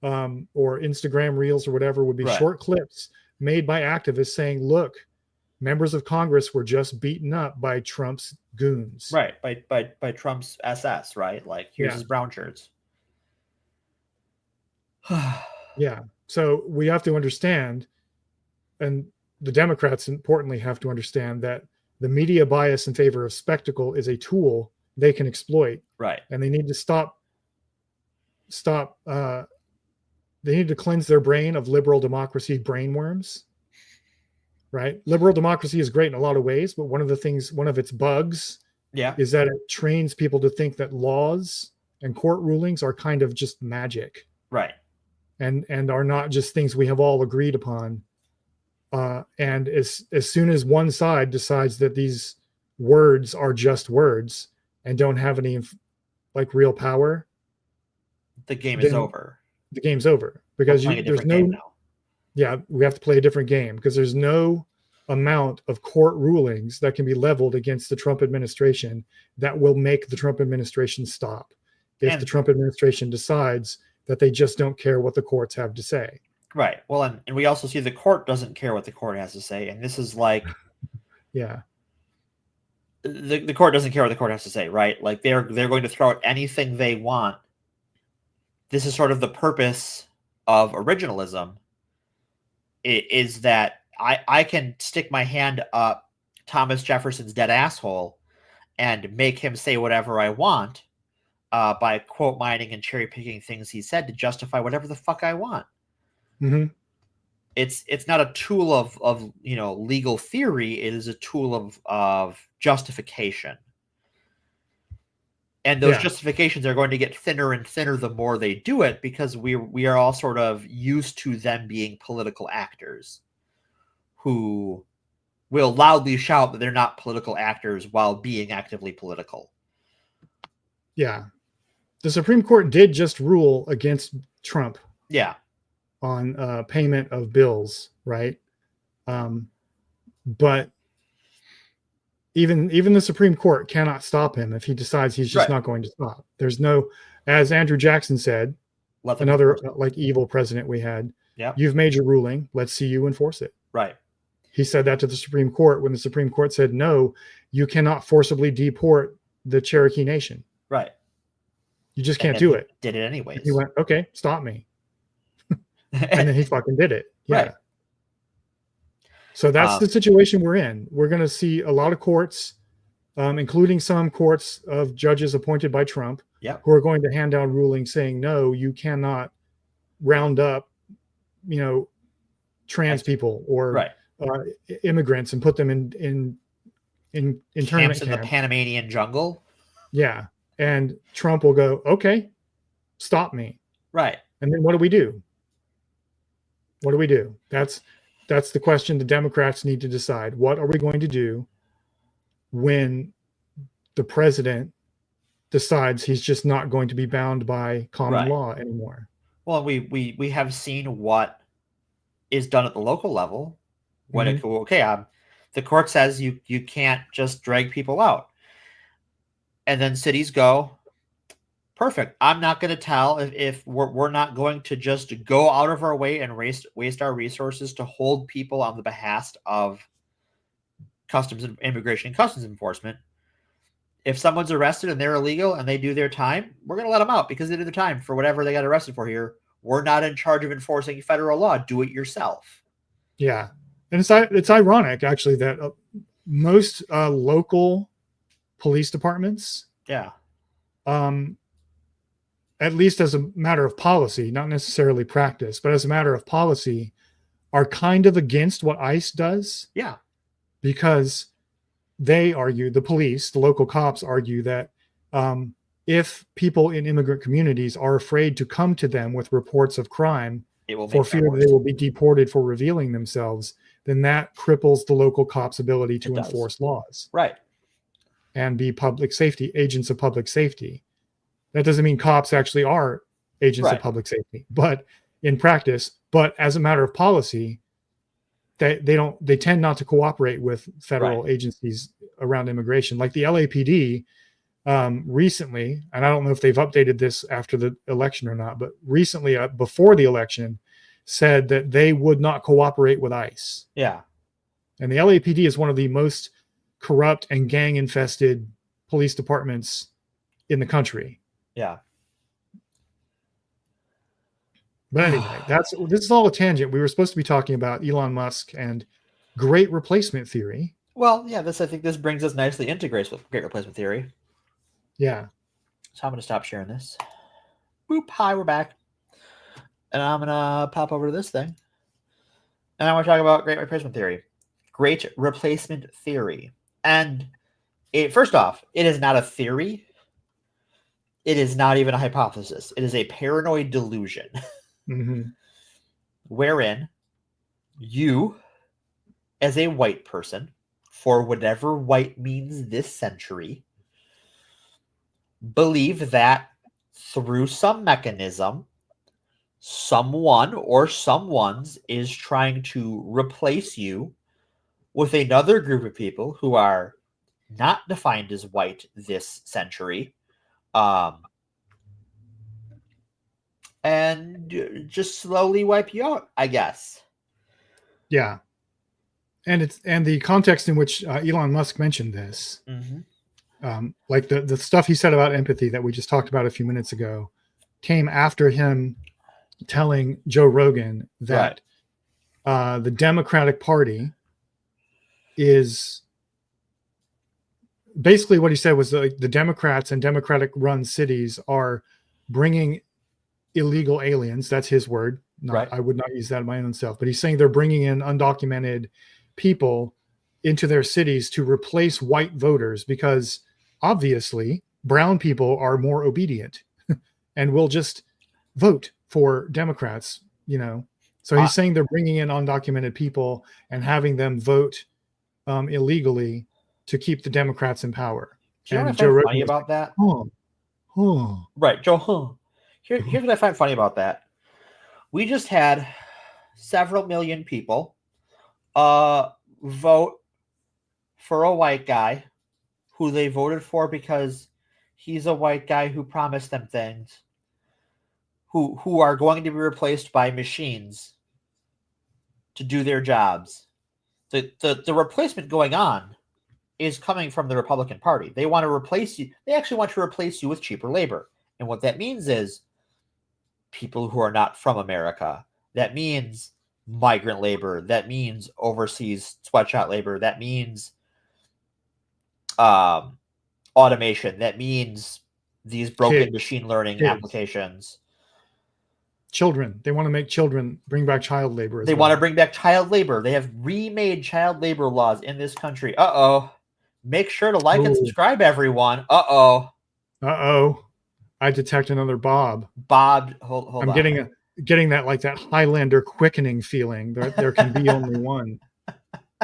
or Instagram Reels or whatever, would be short clips made by activists saying, look, members of Congress were just beaten up by Trump's goons. Right. By Trump's SS, right? Like, here's his brown shirts. Yeah. So we have to understand, and the Democrats importantly have to understand, that the media bias in favor of spectacle is a tool they can exploit. Right. And they need to stop they need to cleanse their brain of liberal democracy brainworms. Right? Liberal democracy is great in a lot of ways, but one of its bugs is that it trains people to think that laws and court rulings are kind of just magic. Right. And are not just things we have all agreed upon. And as soon as one side decides that these words are just words and don't have any like real power, the game is over. The game's over, because there's no. Yeah, we have to play a different game, because there's no amount of court rulings that can be leveled against the Trump administration that will make the Trump administration stop. If the Trump administration decides that they just don't care what the courts have to say. Right. Well, and we also see the court doesn't care what the court has to say. And this is like, the court doesn't care what the court has to say, right? Like they're going to throw out anything they want this is sort of the purpose of originalism, is that I can stick my hand up Thomas Jefferson's dead asshole and make him say whatever I want by quote mining and cherry picking things he said to justify whatever the fuck I want. Mm-hmm. It's not a tool of legal theory. It is a tool of justification. And those justifications are going to get thinner and thinner the more they do it, because we are all sort of used to them being political actors who will loudly shout that they're not political actors while being actively political. Yeah. The Supreme Court did just rule against Trump. Yeah. On payment of bills, right? But even the Supreme Court cannot stop him if he decides he's just not going to stop. There's no, as Andrew Jackson said, another like evil president we had. Yeah, you've made your ruling. Let's see you enforce it. Right. He said that to the Supreme Court when the Supreme Court said, no, you cannot forcibly deport the Cherokee Nation. Right. You just can't do it. Did it anyways. He went, okay, stop me. And then he fucking did it. Yeah. Right. So that's the situation we're in. We're going to see a lot of courts, including some courts of judges appointed by Trump, who are going to hand down rulings saying, no, you cannot round up, trans people or immigrants and put them in camps internment in the Panamanian jungle. Yeah. And Trump will go, okay, stop me. Right. And then what do we do? What do we do? That's the question the Democrats need to decide. What are we going to do when the president decides he's just not going to be bound by common law anymore? Well, we have seen what is done at the local level when the court says you can't just drag people out, and then cities go, perfect. I'm not going to tell if we're not going to just go out of our way and waste our resources to hold people on the behest of customs and immigration and customs enforcement. If someone's arrested and they're illegal and they do their time, we're going to let them out because they did their time for whatever they got arrested for here. We're not in charge of enforcing federal law. Do it yourself. Yeah. And it's ironic, actually, that most local police departments, at least as a matter of policy, not necessarily practice, but as a matter of policy, are kind of against what ICE does. Yeah. Because they argue, the police, the local cops argue that if people in immigrant communities are afraid to come to them with reports of crime for fear that they will be deported for revealing themselves, then that cripples the local cops' ability to enforce laws. Right. And be public safety, agents of public safety. That doesn't mean cops actually are agents of public safety, but in practice, but as a matter of policy, they tend not to cooperate with federal agencies around immigration. Like the LAPD recently, and I don't know if they've updated this after the election or not, but recently before the election said that they would not cooperate with ICE. Yeah. And the LAPD is one of the most corrupt and gang infested police departments in the country. Yeah. But anyway, this is all a tangent. We were supposed to be talking about Elon Musk and great replacement theory. Well, yeah, I think this brings us nicely into great replacement theory. Yeah. So I'm going to stop sharing this. Boop. Hi, we're back. And I'm going to pop over to this thing. And I want to talk about great replacement theory. Great replacement theory. And first off, it is not a theory. It is not even a hypothesis. It is a paranoid delusion. Mm-hmm. Wherein you, as a white person, for whatever white means this century, believe that through some mechanism, someone or someone's is trying to replace you with another group of people who are not defined as white this century, and just slowly wipe you out, I guess. Yeah. And the context in which Elon Musk mentioned this, mm-hmm. Like the stuff he said about empathy that we just talked about a few minutes ago, came after him telling Joe Rogan that the Democratic Party is basically what he said was the Democrats and Democratic run cities are bringing illegal aliens. That's his word. I would not use that in my own self, but he's saying they're bringing in undocumented people into their cities to replace white voters because obviously brown people are more obedient and will just vote for Democrats, So he's saying they're bringing in undocumented people and having them vote illegally to keep the Democrats in power. Do you know what I find funny about that? Right, Joe. Here's what I find funny about that. We just had several million people vote for a white guy who they voted for because he's a white guy who promised them things, who are going to be replaced by machines to do their jobs. The replacement going on is coming from the Republican Party. They want to replace you. They actually want to replace you with cheaper labor. And what that means is people who are not from America. That means migrant labor. That means overseas sweatshop labor. That means automation. That means these broken machine learning applications. Children. They want to make children bring back child labor. They want to bring back child labor. They have remade child labor laws in this country. Uh-oh. Make sure to like and subscribe, everyone. Uh-oh. Uh-oh. I detect another Bob. Hold I'm on. getting that like that Highlander quickening feeling. There can be only one.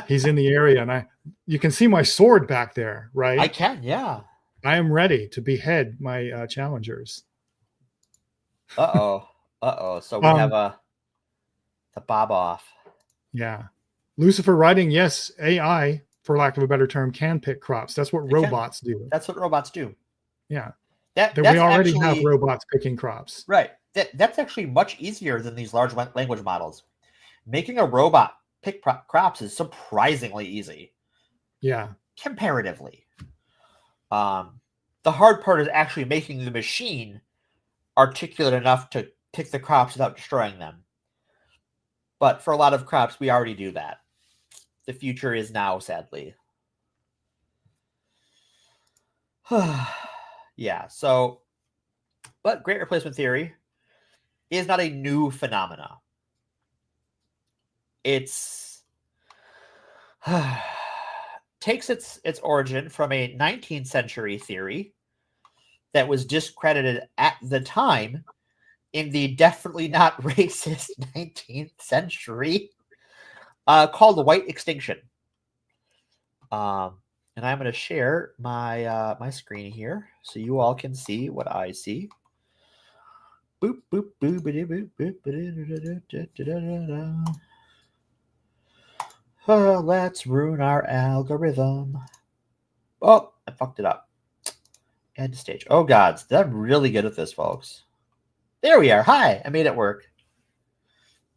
He's in the area, and you can see my sword back there, right? I can, yeah. I am ready to behead my challengers. Uh-oh. So we have the Bob off. Yeah. Lucifer writing, yes, AI, for lack of a better term, can pick crops. That's what robots do. That's what robots do. Yeah. That's we already have robots picking crops. Right. That's actually much easier than these large language models. Making a robot pick crops is surprisingly easy. Yeah. Comparatively. The hard part is actually making the machine articulate enough to pick the crops without destroying them. But for a lot of crops, we already do that. The future is now, sadly. Yeah, so, but great replacement theory is not a new phenomena. It's takes its origin from a 19th century theory that was discredited at the time in the definitely not racist 19th century, called white extinction. And I'm going to share my my screen here so you all can see what I see. Boop boop boop boop boop. Oh, let's ruin our algorithm. Oh, I fucked it up. Add to stage. Oh gods, I'm really good at this, folks. There we are. Hi, I made it work.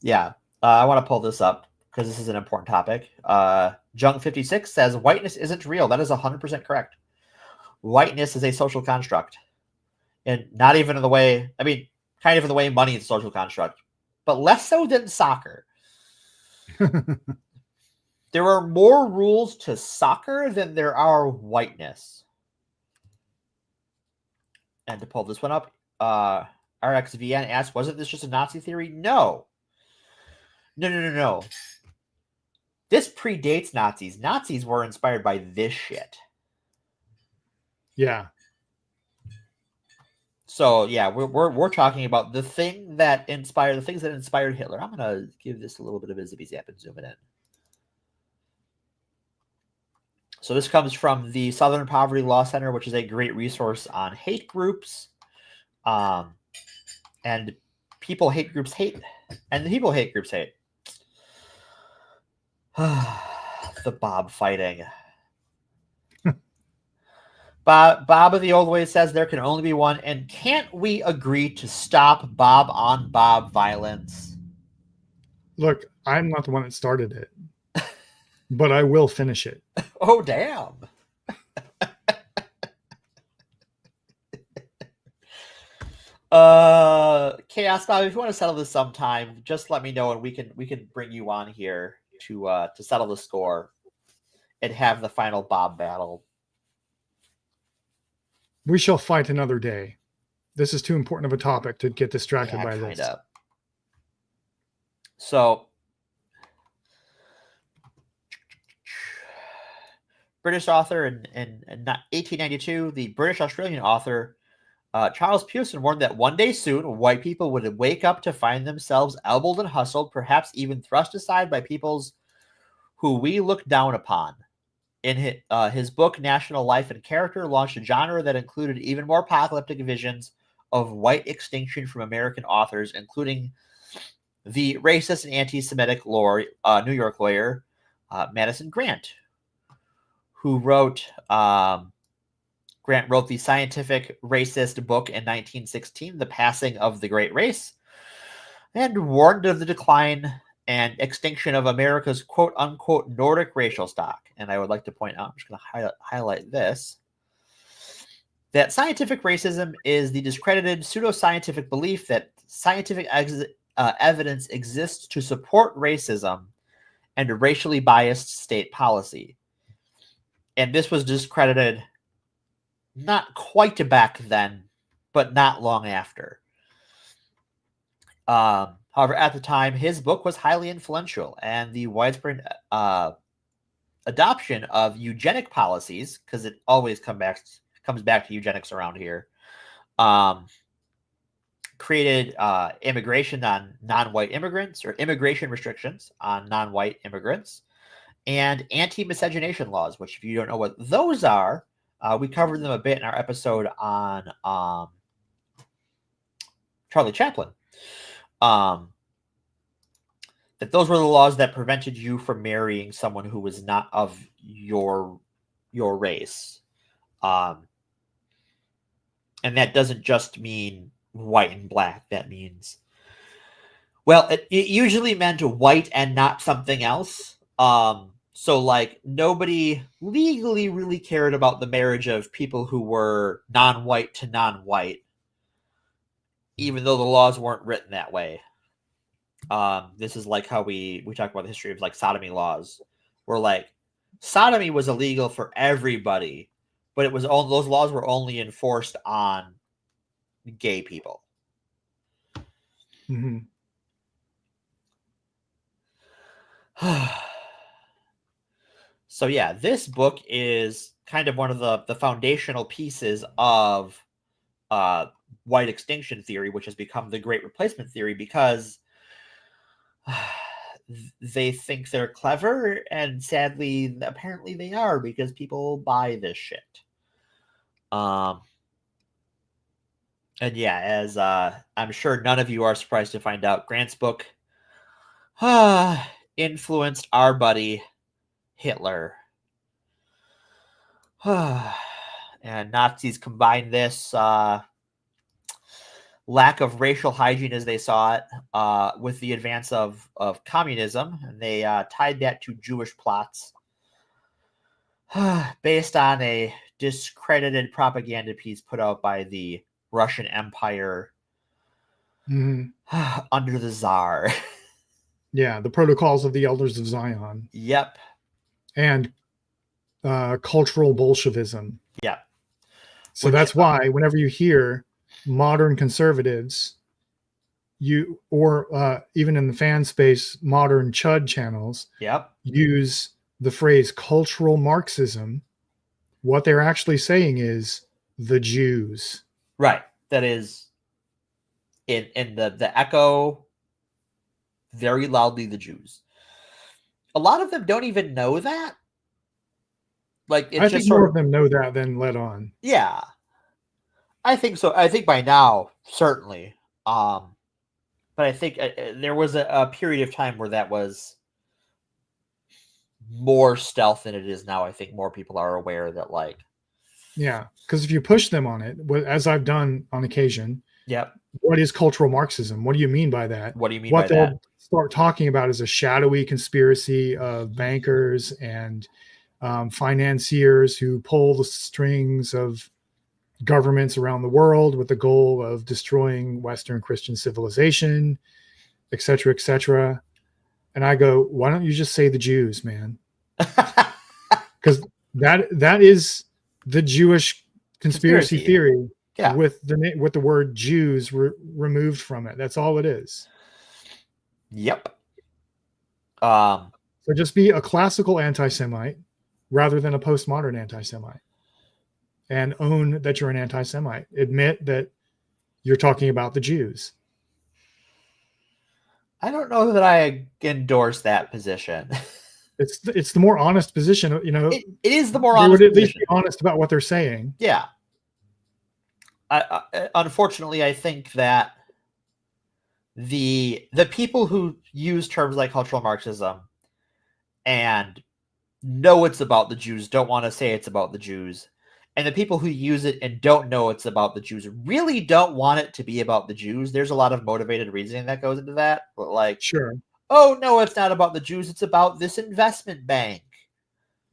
Yeah, I want to pull this up because this is an important topic. Jung56 says whiteness isn't real. That is 100% correct. Whiteness is a social construct. And not even in the way, I mean, kind of in the way money is a social construct, but less so than soccer. There are more rules to soccer than there are whiteness. And to pull this one up, RXVN asks, wasn't this just a Nazi theory? No. No. This predates Nazis. Nazis were inspired by this shit. Yeah. So yeah, we're talking about the things that inspired Hitler. I'm gonna give this a little bit of a zippy zap and zoom it in. So this comes from the Southern Poverty Law Center, which is a great resource on hate groups. And people hate groups hate, and the people hate groups hate. The Bob fighting. Bob of the old way says there can only be one, and can't we agree to stop Bob on Bob violence? Look, I'm not the one that started it, but I will finish it. Oh, damn. Chaos Bob, if you want to settle this sometime, just let me know and we can bring you on here to settle the score and have the final Bob battle. We shall fight another day. This is too important of a topic to get distracted by this. So, British author in 1892, the British-Australian author Charles Pearson warned that one day soon, white people would wake up to find themselves elbowed and hustled, perhaps even thrust aside by peoples who we look down upon. In his book, National Life and Character, launched a genre that included even more apocalyptic visions of white extinction from American authors, including the racist and anti-Semitic New York lawyer Madison Grant, who wrote the scientific racist book in 1916, The Passing of the Great Race, and warned of the decline and extinction of America's quote-unquote Nordic racial stock. And I would like to point out, I'm just going to highlight this, that scientific racism is the discredited pseudoscientific belief that scientific evidence exists to support racism and racially biased state policy. And this was discredited not quite back then, but not long after. However, at the time, his book was highly influential, and the widespread adoption of eugenic policies, because it always comes back to eugenics around here, created immigration on non-white immigrants, or immigration restrictions on non-white immigrants, and anti-miscegenation laws, which if you don't know what those are, we covered them a bit in our episode on Charlie Chaplin. That those were the laws that prevented you from marrying someone who was not of your race. And that doesn't just mean white and black. That means, well, it usually meant white and not something else. So, like, nobody legally really cared about the marriage of people who were non-white to non-white, even though the laws weren't written that way. This is like how we talk about the history of, like, sodomy laws, where, like, sodomy was illegal for everybody, but it was all those laws were only enforced on gay people. Mm-hmm. So yeah, this book is kind of one of the foundational pieces of white extinction theory, which has become the Great Replacement theory, because they think they're clever, and sadly, apparently they are, because people buy this shit. And yeah, as I'm sure none of you are surprised to find out, Grant's book influenced our buddy Hitler. And Nazis combined this lack of racial hygiene, as they saw it, with the advance of communism, and they tied that to Jewish plots based on a discredited propaganda piece put out by the Russian Empire under the Tsar. Yeah, the Protocols of the Elders of Zion. Yep. And cultural Bolshevism. Yep. So that's why whenever you hear modern conservatives, even in the fan space, modern chud channels, use the phrase cultural Marxism, what they're actually saying is the Jews. Right. That is in the echo very loudly, the Jews. A lot of them don't even know that. Like, it's I think more of them know that than let on. Yeah, I think so. I think by now, certainly. But I think there was a period of time where that was more stealth than it is now. I think more people are aware that, like, yeah, because if you push them on it, as I've done on occasion, what is cultural Marxism? What do you mean by that? What do you mean by that? What they'll start talking about is a shadowy conspiracy of bankers and financiers who pull the strings of governments around the world with the goal of destroying Western Christian civilization, et cetera, et cetera. And I go, why don't you just say the Jews, man? Because that is the Jewish conspiracy theory with the word Jews removed from it. That's all it is. Yep. So just be a classical anti-Semite rather than a postmodern anti-Semite, and own that you're an anti-Semite. Admit that you're talking about the Jews. I don't know that I endorse that position. It's the more honest position, you know. It is the more honest. They would at least be honest about what they're saying. Yeah. Unfortunately, I think that the people who use terms like cultural Marxism and know it's about the Jews don't want to say it's about the Jews. And the people who use it and don't know it's about the Jews really don't want it to be about the Jews. There's a lot of motivated reasoning that goes into that. But like, sure. Oh, no, it's not about the Jews. It's about this investment bank.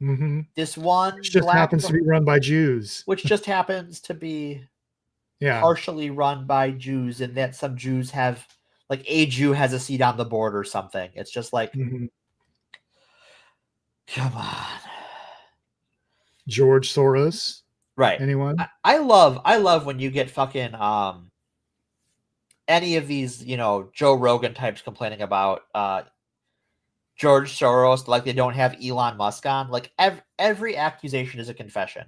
Mm-hmm. This one. Which just happens to be run by Jews. Which just happens to be partially run by Jews, and that some Jews have, like, a Jew has a seat on the board or something. It's just like, come on. George Soros. Right. Anyone? I love when you get fucking any of these, you know, Joe Rogan types complaining about George Soros, like they don't have Elon Musk on. Like every accusation is a confession.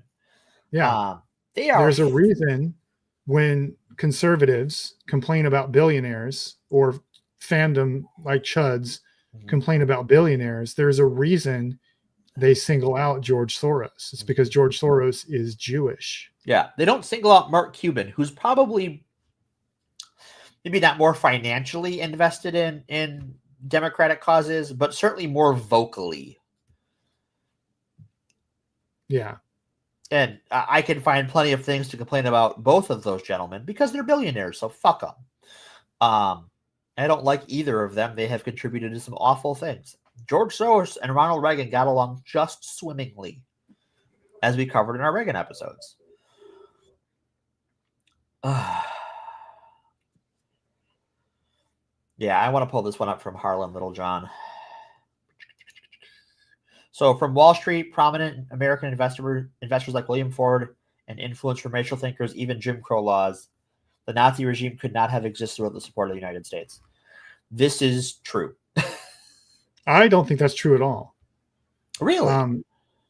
Yeah. They are. There's a reason when conservatives complain about billionaires, or fandom like chuds complain about billionaires, there's a reason they single out George Soros. It's because George Soros is Jewish. Yeah. They don't single out Mark Cuban, who's probably maybe not more financially invested in democratic causes, but certainly more vocally. Yeah. And I can find plenty of things to complain about both of those gentlemen because they're billionaires, so fuck them. I don't like either of them. They have contributed to some awful things. George Soros and Ronald Reagan got along just swimmingly, as we covered in our Reagan episodes. Yeah, I want to pull this one up from Harlan Littlejohn. So from Wall Street, prominent American investors like William Ford and influence from racial thinkers, even Jim Crow laws, the Nazi regime could not have existed without the support of the United States. This is true. I don't think that's true at all. Really?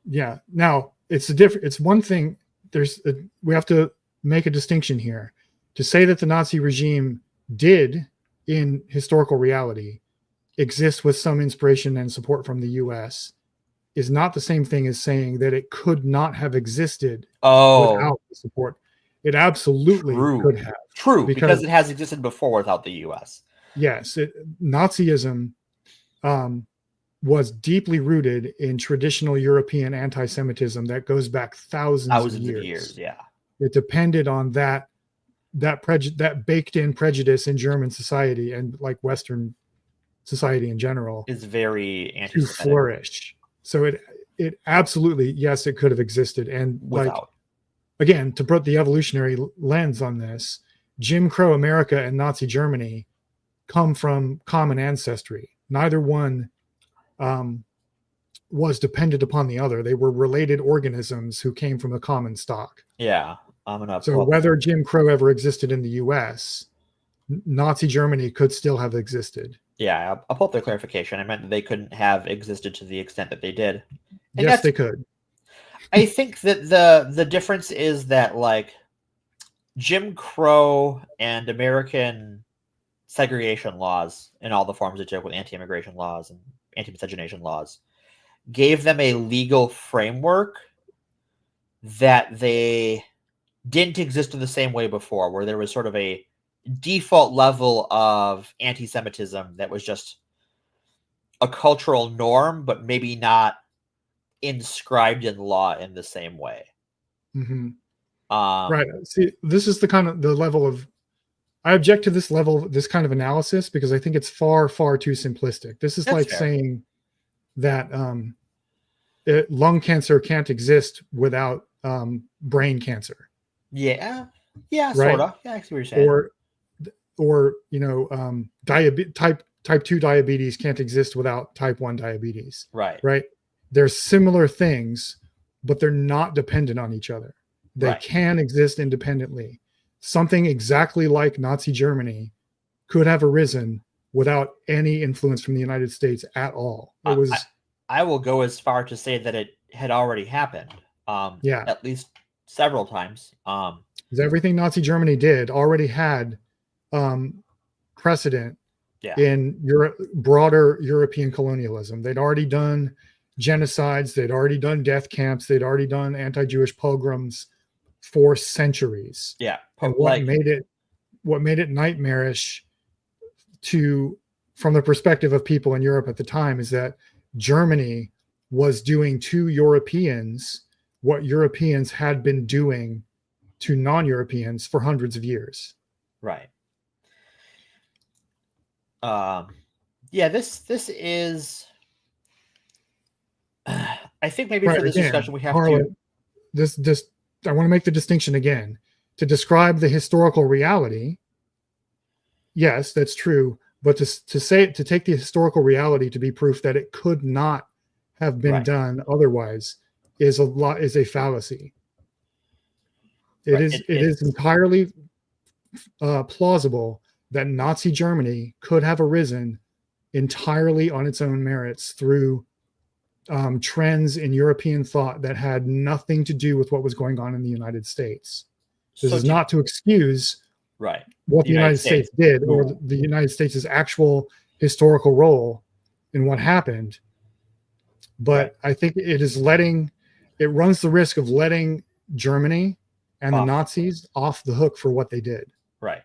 Yeah. Now it's one thing. We have to make a distinction here. To say that the Nazi regime did, in historical reality, exist with some inspiration and support from the U.S. is not the same thing as saying that it could not have existed without the support. It absolutely could have. True, because it has existed before without the U.S. Yes, Nazism was deeply rooted in traditional European anti-Semitism that goes back thousands of years. Yeah, it depended on that baked-in prejudice in German society and like Western society in general is very anti-Semitic to flourish. So it absolutely, yes, it could have existed. And without. Like, again, to put the evolutionary lens on this, Jim Crow America and Nazi Germany come from common ancestry. Neither one was dependent upon the other. They were related organisms who came from a common stock. Yeah. So whether Jim Crow ever existed in the U.S., Nazi Germany could still have existed. Yeah, I'll pull up their clarification. I meant that they couldn't have existed to the extent that they did. And yes, they could. I think that the difference is that, like, Jim Crow and American segregation laws in all the forms it took, with anti-immigration laws and anti-miscegenation laws, gave them a legal framework that they didn't exist in the same way before, where there was sort of a default level of anti-Semitism that was just a cultural norm, but maybe not inscribed in law in the same way. Mm-hmm. Right. See, this is the level of, I object to this level, this kind of analysis, because I think it's far, far too simplistic. This is That's like fair. Saying that lung cancer can't exist without brain cancer. Yeah, right? sort of. Yeah, I see what you're saying. Or type 2 diabetes can't exist without type 1 diabetes. Right. They're similar things, but they're not dependent on each other. They can exist independently. Something exactly like Nazi Germany could have arisen without any influence from the United States at all. It was. I will go as far to say that it had already happened. At least several times. Because everything Nazi Germany did already had precedent in broader European colonialism. They'd already done genocides. They'd already done death camps. They'd already done anti-Jewish pogroms for centuries. Yeah. And what made it nightmarish from the perspective of people in Europe at the time is that Germany was doing to Europeans what Europeans had been doing to non-Europeans for hundreds of years. Right. This is. I think maybe for this discussion we have to. This I want to make the distinction again. To describe the historical reality, yes, that's true. But to take the historical reality to be proof that it could not have been done otherwise is a fallacy. It is entirely plausible that Nazi Germany could have arisen entirely on its own merits through trends in European thought that had nothing to do with what was going on in the United States. This is not to excuse what the United States did or the United States' actual historical role in what happened. But I think it runs the risk of letting Germany and the Nazis off the hook for what they did. Right.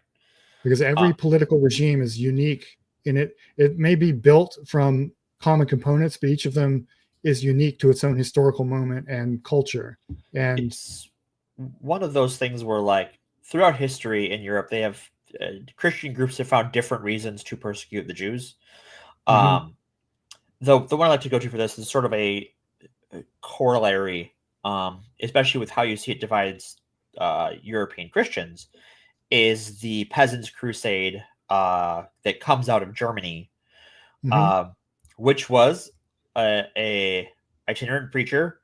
Because every political regime is unique in it. It may be built from common components, but each of them is unique to its own historical moment and culture. And it's one of those things where, like, throughout history in Europe, they have Christian groups have found different reasons to persecute the Jews. Though the one I like to go to for this is sort of a corollary, especially with how you see it divides European Christians, is the Peasants' Crusade that comes out of Germany, which was a itinerant preacher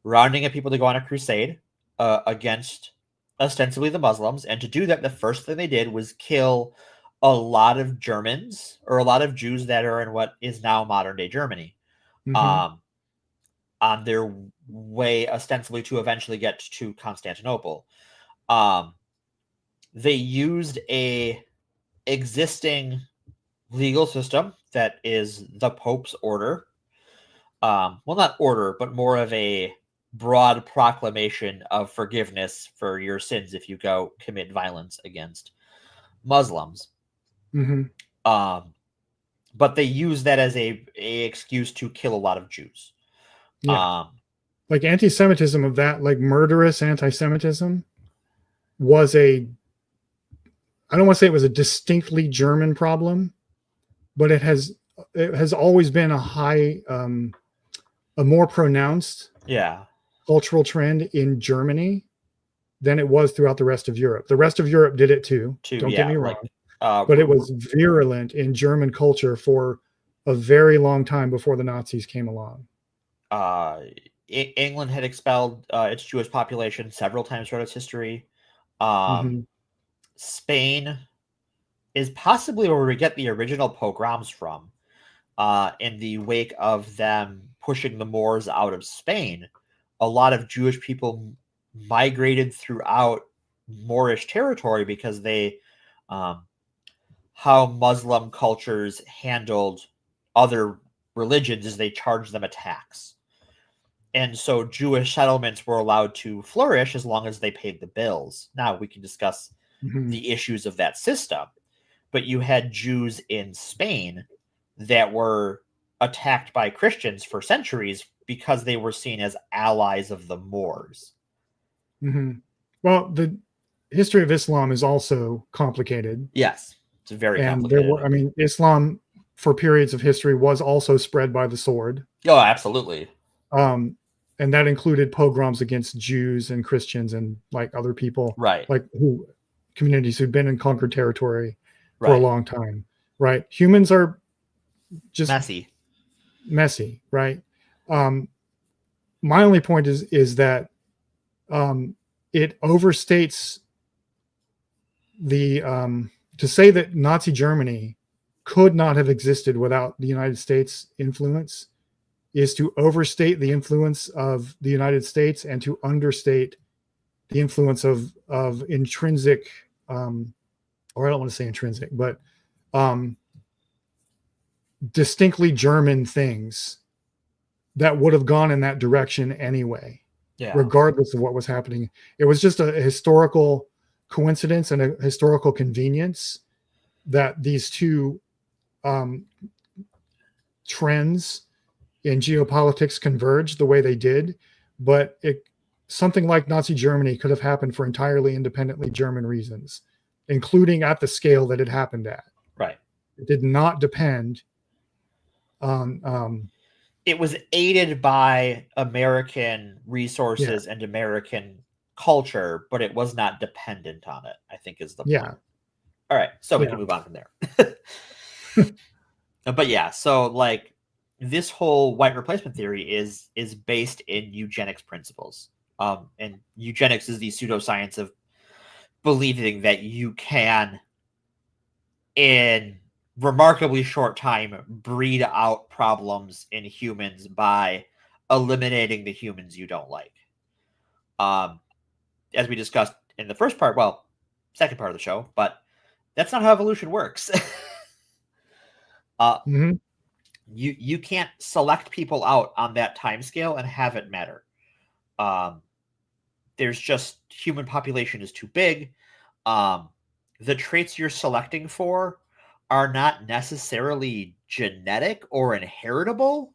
rounding up people to go on a crusade against ostensibly the Muslims. And to do that, the first thing they did was kill a lot of Germans or a lot of Jews that are in what is now modern day Germany, on their way ostensibly to eventually get to Constantinople. They used a existing legal system that is the Pope's order. Well, not order, but more of a broad proclamation of forgiveness for your sins if you go commit violence against Muslims. But they use that as a excuse to kill a lot of Jews. Like anti-Semitism of that, like murderous anti-Semitism was I don't want to say it was a distinctly German problem, but it has always been a more pronounced cultural trend in Germany than it was throughout the rest of Europe. The rest of Europe did it too. Don't get me wrong. But it was virulent in German culture for a very long time before the Nazis came along. England had expelled its Jewish population several times throughout its history. Spain is possibly where we get the original pogroms from. In the wake of them pushing the Moors out of Spain, a lot of Jewish people migrated throughout Moorish territory because they, how Muslim cultures handled other religions is they charged them a tax. And so Jewish settlements were allowed to flourish as long as they paid the bills. Now we can discuss the issues of that system, but you had Jews in Spain that were attacked by Christians for centuries because they were seen as allies of the Moors. Well, the history of Islam is also complicated. Yes, it's very complicated. Islam for periods of history was also spread by the sword. Oh, absolutely. and that included pogroms against Jews and Christians and like other people, Right. like communities who'd been in conquered territory for a Right. long time, right? Humans are just messy, right? My only point is that it overstates the to say that Nazi Germany could not have existed without the United States influence is to overstate the influence of the United States and to understate the influence of intrinsic, or I don't want to say intrinsic, but distinctly German things that would have gone in that direction anyway, regardless of what was happening. It was just a historical coincidence and a historical convenience that these two trends in geopolitics converged the way they did, but something like Nazi Germany could have happened for entirely independently German reasons, including at the scale that it happened at. Right. It did not depend on. It was aided by American resources and American culture, but it was not dependent on it, I think is the point. All right. So we can move on from there. But yeah, so like this whole white replacement theory is based in eugenics principles. And eugenics is the pseudoscience of believing that you can, in remarkably short time, breed out problems in humans by eliminating the humans you don't like. As we discussed in the first part, second part of the show, but that's not how evolution works. You can't select people out on that time scale and have it matter. There's just human population is too big. The traits you're selecting for are not necessarily genetic or inheritable.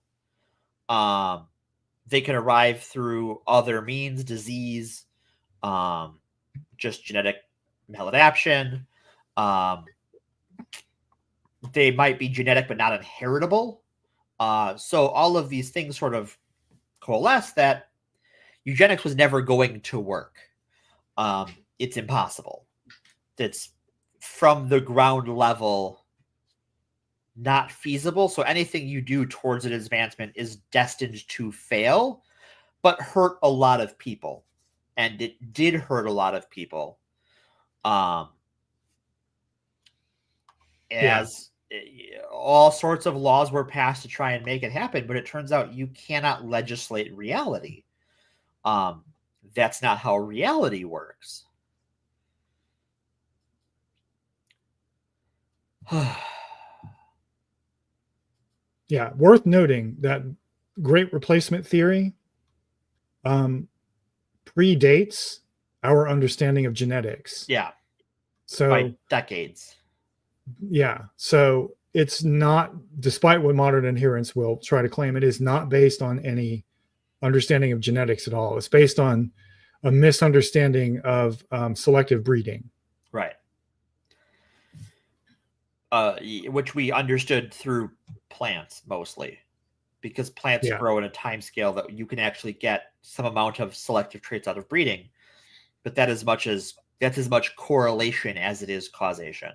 They can arrive through other means, disease, just genetic maladaptation. They might be genetic but not inheritable. So all of these things sort of coalesce that eugenics was never going to work. It's impossible. It's from the ground level not feasible. So anything you do towards an advancement is destined to fail, but hurt a lot of people. And it did hurt a lot of people. As all sorts of laws were passed to try and make it happen, but it turns out you cannot legislate reality. That's not how reality works. Yeah, worth noting that great replacement theory predates our understanding of genetics. Yeah. So by decades. Yeah. So it's not, despite what modern adherents will try to claim, it is not based on any understanding of genetics at all. It's based on a misunderstanding of selective breeding. Right. Which we understood through plants mostly, because plants grow in a time scale that you can actually get some amount of selective traits out of breeding, but that's as much correlation as it is causation.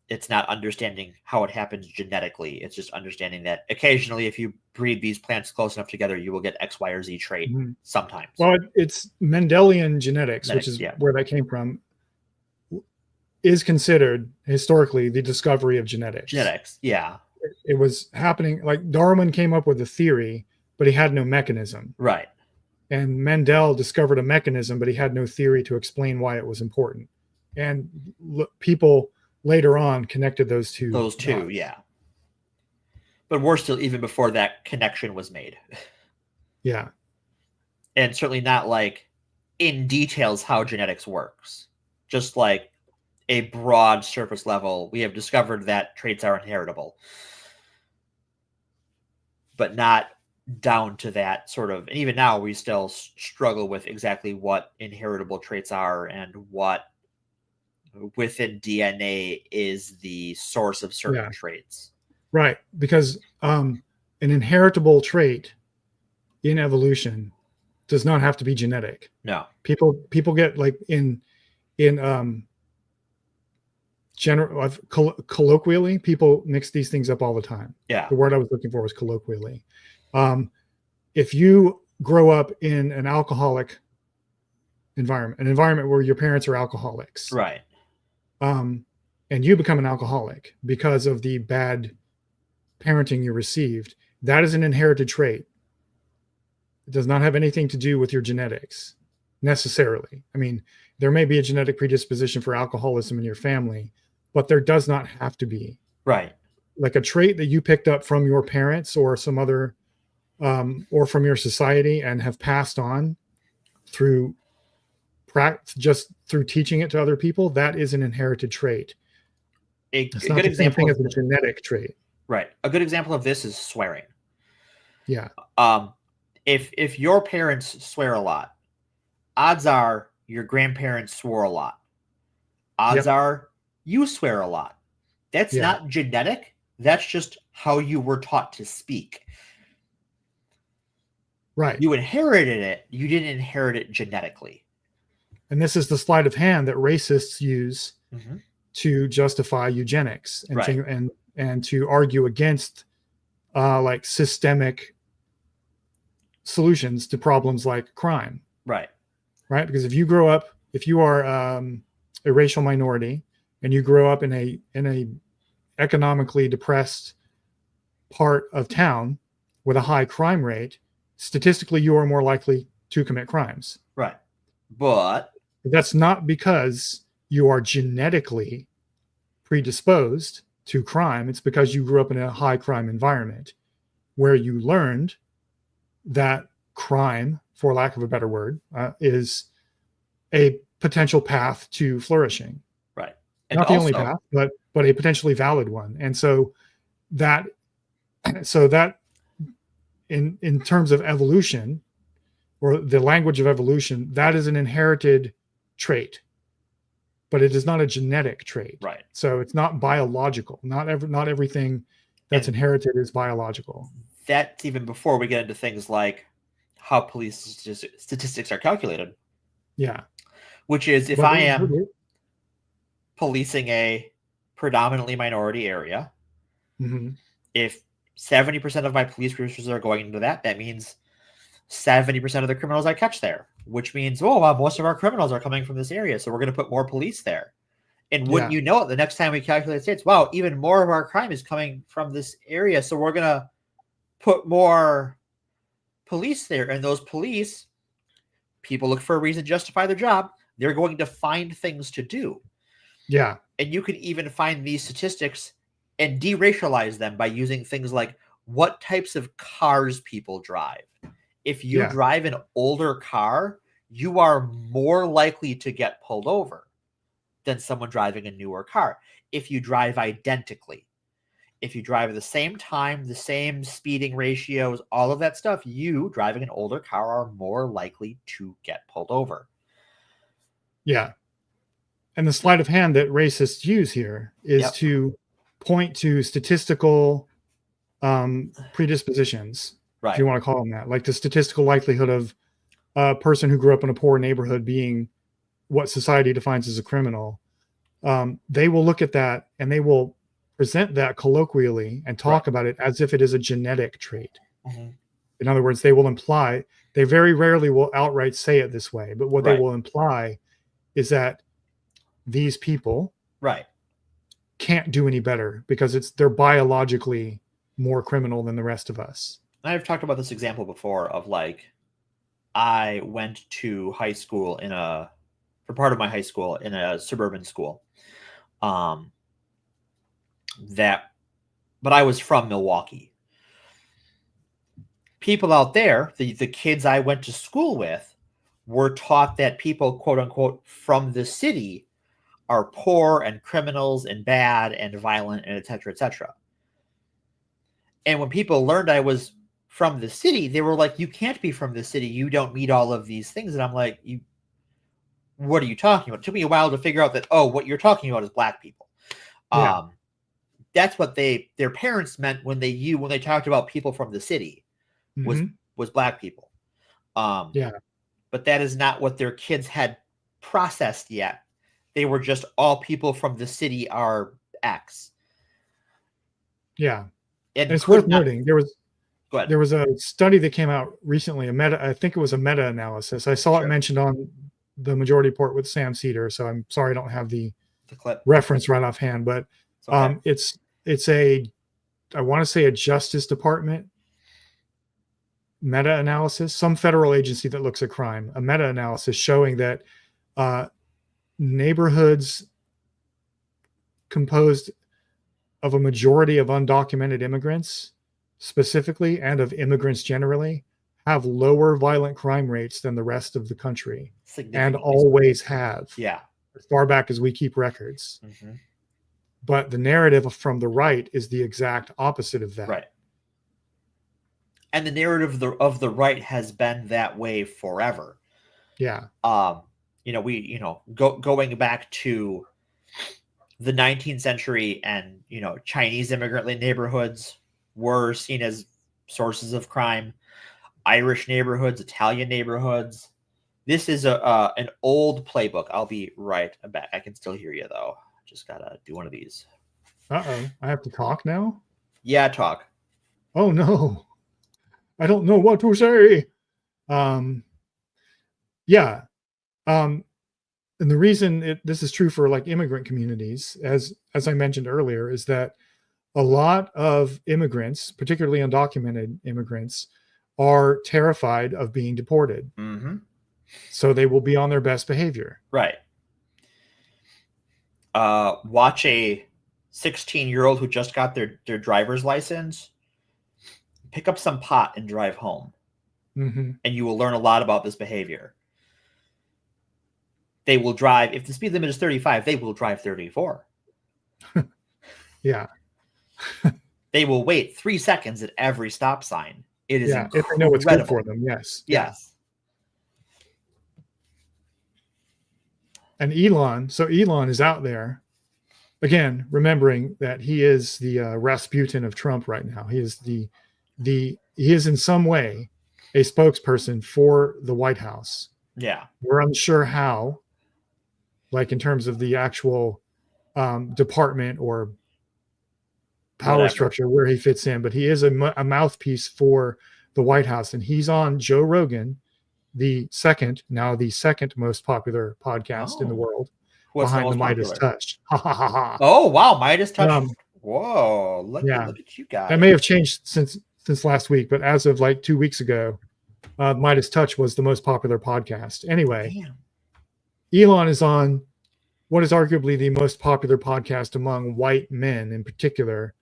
It's not understanding how it happens genetically. It's just understanding that occasionally, if you breed these plants close enough together, you will get X, Y, or Z trait sometimes. Well, it's Mendelian genetics, which is where that came from, is considered historically the discovery of genetics. It was happening, like Darwin came up with a theory, but he had no mechanism. Right. And Mendel discovered a mechanism, but he had no theory to explain why it was important. And people later on connected those two. Yeah. But we're still even before that connection was made. Yeah. And certainly not like in details how genetics works. Just like a broad surface level, we have discovered that traits are inheritable. But not down to that sort of, and even now we still struggle with exactly what inheritable traits are and what within DNA is the source of certain traits. Right. Because an inheritable trait in evolution does not have to be genetic. No. People get like in general, colloquially, people mix these things up all the time. Yeah. The word I was looking for was colloquially. If you grow up in an alcoholic environment, an environment where your parents are alcoholics, Right. And you become an alcoholic because of the bad parenting you received, that is an inherited trait. It does not have anything to do with your genetics necessarily. I mean, there may be a genetic predisposition for alcoholism in your family, but there does not have to be. Right. Like a trait that you picked up from your parents or some other, or from your society and have passed on through just through teaching it to other people, that is an inherited trait. It's not the same thing as a genetic trait. Right. A good example of this is swearing. Yeah. If your parents swear a lot, odds are your grandparents swore a lot. Odds are you swear a lot. That's not genetic. That's just how you were taught to speak. Right. You inherited it. You didn't inherit it genetically. And this is the sleight of hand that racists use to justify eugenics and to argue against like systemic solutions to problems like crime. Right. Right. Because if you are a racial minority and you grow up in a economically depressed part of town with a high crime rate, statistically you are more likely to commit crimes. Right. But that's not because you are genetically predisposed to crime. It's because you grew up in a high crime environment where you learned that crime, for lack of a better word, is a potential path to flourishing. Right. And not the only path, but a potentially valid one. And so that in terms of evolution, or the language of evolution, that is an inherited trait, but it is not a genetic trait. Right. So it's not biological. Not everything that's inherited is biological. That's even before we get into things like how police statistics are calculated. Yeah. Which is if I am policing a predominantly minority area, if 70% of my police resources are going into that, that means 70% of the criminals I catch there, which means, oh, wow, most of our criminals are coming from this area, so we're going to put more police there. And wouldn't you know it, the next time we calculate states, wow, even more of our crime is coming from this area, so we're going to put more police there. And those police, people look for a reason to justify their job. They're going to find things to do. Yeah. And you can even find these statistics and deracialize them by using things like what types of cars people drive. If you drive an older car, you are more likely to get pulled over than someone driving a newer car. If you drive identically, if you drive at the same time, the same speeding ratios, all of that stuff, you driving an older car are more likely to get pulled over. Yeah. And the sleight of hand that racists use here is to point to statistical predispositions, if you want to call them that, like the statistical likelihood of a person who grew up in a poor neighborhood being what society defines as a criminal. They will look at that and they will present that colloquially and talk about it as if it is a genetic trait. In other words, they will imply, they very rarely will outright say it this way, but what they will imply is that these people can't do any better because they're biologically more criminal than the rest of us. I've talked about this example before of like, I went to high school for part of my high school in a suburban school. But I was from Milwaukee. People out there, the kids I went to school with, were taught that people, quote unquote, from the city are poor and criminals and bad and violent and et cetera, et cetera. And when people learned I was from the city, they were like, you can't be from the city. You don't meet all of these things. And I'm like, what are you talking about? It took me a while to figure out that, what you're talking about is black people. That's what their parents meant when they talked about people from the city, was was black people. Yeah. But that is not what their kids had processed yet. They were just all people from the city are X. Yeah. And it's worth noting there was a study that came out recently, I think it was a meta-analysis. I saw it mentioned on the Majority Report with Sam Cedar, so I'm sorry I don't have the clip reference right offhand, but it's a, I want to say, a Justice Department meta-analysis, some federal agency that looks at crime, a meta-analysis showing that neighborhoods composed of a majority of undocumented immigrants specifically, and of immigrants generally, have lower violent crime rates than the rest of the country, and always have. Yeah. As far back as we keep records. Mm-hmm. But the narrative from the right is the exact opposite of that. Right. And the narrative of the right has been that way forever. Yeah. Going back to the 19th century, and Chinese immigrant neighborhoods were seen as sources of crime. Irish neighborhoods, Italian neighborhoods. This is an old playbook. I'll be right back. I can still hear you though. Just gotta do one of these. Uh-oh. I have to talk now? Yeah, talk. Oh no. I don't know what to say. Yeah. And the reason this is true for like immigrant communities, as I mentioned earlier, is that a lot of immigrants, particularly undocumented immigrants, are terrified of being deported. Mm-hmm. So they will be on their best behavior. Right. Watch a 16-year-old who just got their driver's license pick up some pot and drive home. Mm-hmm. And you will learn a lot about this behavior. They will drive, if the speed limit is 35, they will drive 34. Yeah. They will wait 3 seconds at every stop sign. It is incredible. If they know what's good for them, yes. Yes. And Elon is out there, again, remembering that he is the Rasputin of Trump right now. He is he is in some way a spokesperson for the White House. Yeah. We're unsure how, like in terms of the actual department or power structure where he fits in, but he is a mouthpiece for the White House, and he's on Joe Rogan, the second most popular podcast in the world, behind the Midas Touch. Oh wow, Midas Touch! Whoa, look at you guys. That may have changed since last week, but as of like 2 weeks ago, Midas Touch was the most popular podcast. Anyway, Elon is on what is arguably the most popular podcast among white men in particular,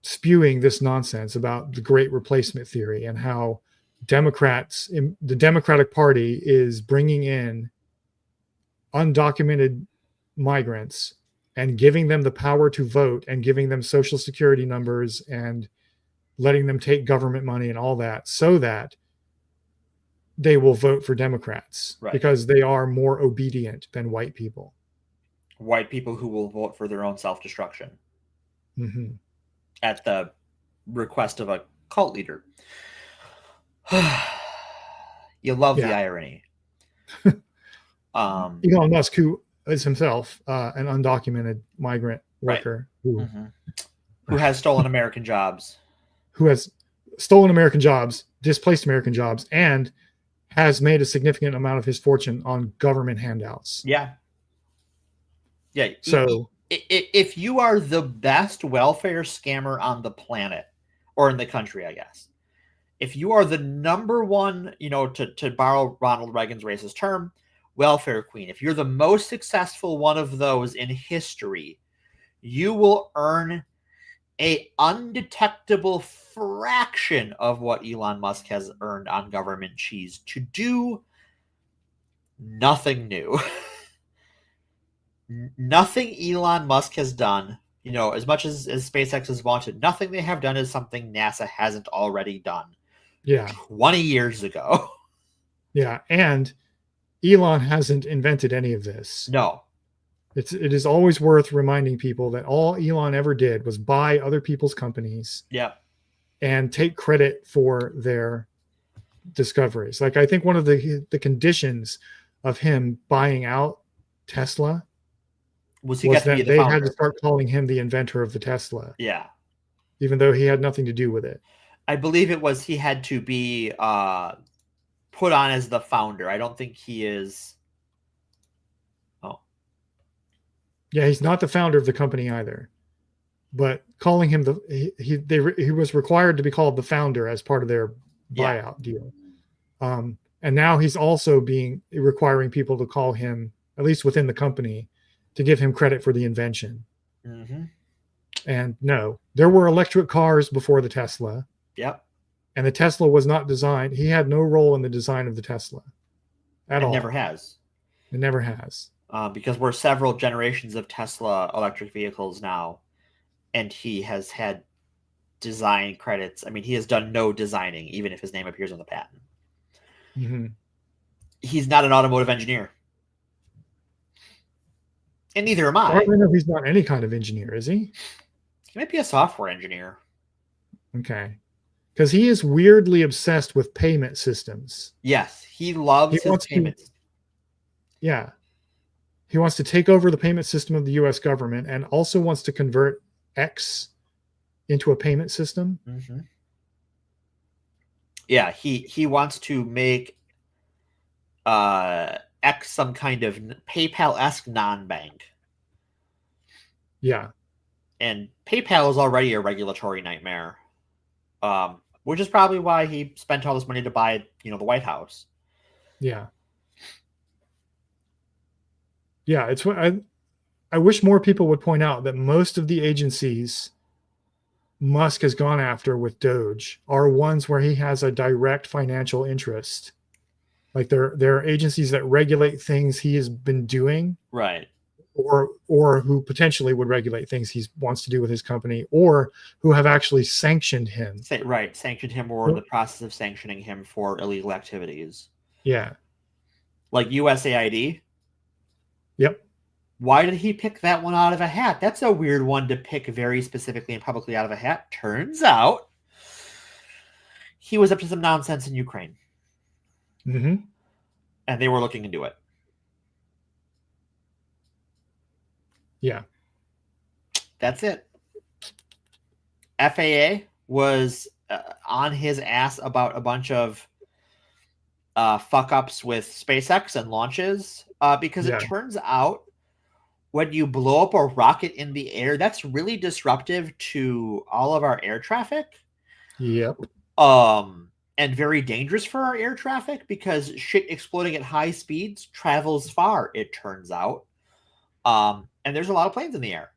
spewing this nonsense about the great replacement theory and how the Democratic Party is bringing in undocumented migrants and giving them the power to vote and giving them social security numbers and letting them take government money and all that so that they will vote for Democrats, right? Because they are more obedient than white people. White people who will vote for their own self-destruction. Mm-hmm. At the request of a cult leader. You love the irony. Elon Musk, who is himself an undocumented migrant worker, who has stolen American jobs. Who has stolen American jobs, displaced American jobs, and has made a significant amount of his fortune on government handouts. Yeah. Yeah. So if you are the best welfare scammer on the planet, or in the country, I guess, if you are the number one, to borrow Ronald Reagan's racist term, welfare queen, if you're the most successful one of those in history, you will earn a undetectable fraction of what Elon Musk has earned on government cheese to do nothing new. Nothing Elon Musk has done, as much as SpaceX has wanted, nothing they have done is something NASA hasn't already done. Yeah. 20 years ago. Yeah. And Elon hasn't invented any of this. No. It is always worth reminding people that all Elon ever did was buy other people's companies. Yeah. And take credit for their discoveries. Like I think one of the conditions of him buying out Tesla was that they had to start calling him the inventor of the Tesla. Yeah. Even though he had nothing to do with it. I believe it was he had to be put on as the founder. I don't think he is. Oh. Yeah, he's not the founder of the company either. But calling him he was required to be called the founder as part of their buyout deal. And now he's also requiring people to call him, at least within the company, to give him credit for the invention. Mm-hmm. And no, there were electric cars before the Tesla. Yep. And the Tesla was not designed. He had no role in the design of the Tesla at all. It never has. It never has. Because we're several generations of Tesla electric vehicles now. And he has had design credits. I mean, he has done no designing, even if his name appears on the patent. Mm-hmm. He's not an automotive engineer. And neither am I. I don't know if he's not any kind of engineer, is he? He might be a software engineer. Okay. Because he is weirdly obsessed with payment systems. Yes, he loves his payments. Yeah. He wants to take over the payment system of the U.S. government and also wants to convert X into a payment system. Mm-hmm. Yeah, he wants to make X some kind of PayPal-esque non-bank. Yeah. And PayPal is already a regulatory nightmare, which is probably why he spent all this money to buy, the White House. Yeah. Yeah, it's what I wish more people would point out that most of the agencies Musk has gone after with Doge are ones where he has a direct financial interest. Like they're agencies that regulate things he has been doing. Right. Or who potentially would regulate things he wants to do with his company, or who have actually sanctioned him. Right, sanctioned him or in the process of sanctioning him for illegal activities. Yeah. Like USAID. Yep. Why did he pick that one out of a hat? That's a weird one to pick very specifically and publicly out of a hat. Turns out he was up to some nonsense in Ukraine. Mm-hmm. And they were looking into it. Yeah. That's it. FAA was on his ass about a bunch of fuck-ups with SpaceX and launches because it turns out when you blow up a rocket in the air, that's really disruptive to all of our air traffic. Yep. And very dangerous for our air traffic because shit exploding at high speeds travels far, it turns out. And there's a lot of planes in the air.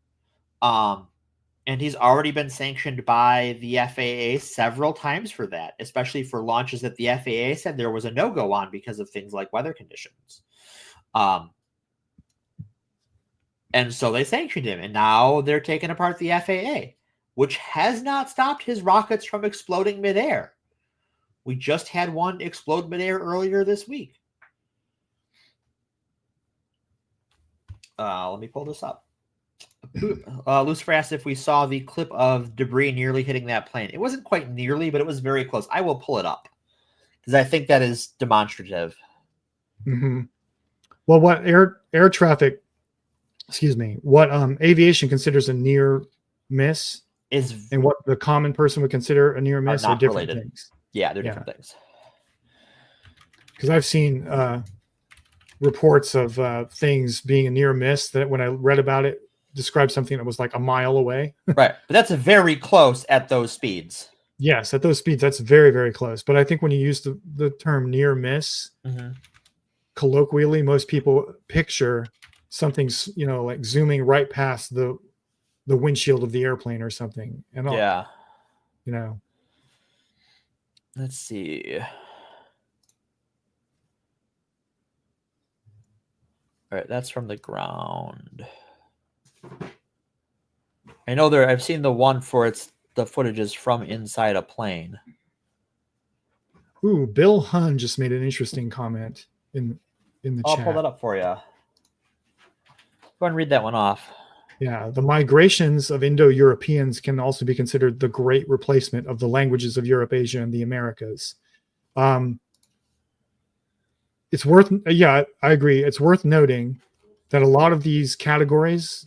And he's already been sanctioned by the FAA several times for that, especially for launches that the FAA said there was a no-go on because of things like weather conditions. And so they sanctioned him, and now they're taking apart the FAA, which has not stopped his rockets from exploding midair. We just had one explode midair earlier this week. Let me pull this up. Lucifer asked if we saw the clip of debris nearly hitting that plane. It wasn't quite nearly, but it was very close. I will pull it up because I think that is demonstrative. Mm-hmm. Well, what air traffic, what aviation considers a near miss is, and what the common person would consider a near miss are different related. things. Yeah, they're different things. Because I've seen reports of things being a near miss that when I read about it, described something that was like a mile away. Right. But that's very close at those speeds. Yes, at those speeds, that's very, very close. But I think when you use the term near miss, colloquially, most people picture something, like zooming right past the windshield of the airplane or something. And yeah. Let's see. All right, that's from the ground. I know I've seen the one for the footage is from inside a plane. Ooh, Bill Hunn just made an interesting comment in the chat. I'll pull that up for you. Go ahead and read that one off. Yeah, the migrations of Indo-Europeans can also be considered the great replacement of the languages of Europe, Asia, and the Americas. It's worth, yeah, I agree. It's worth noting that a lot of these categories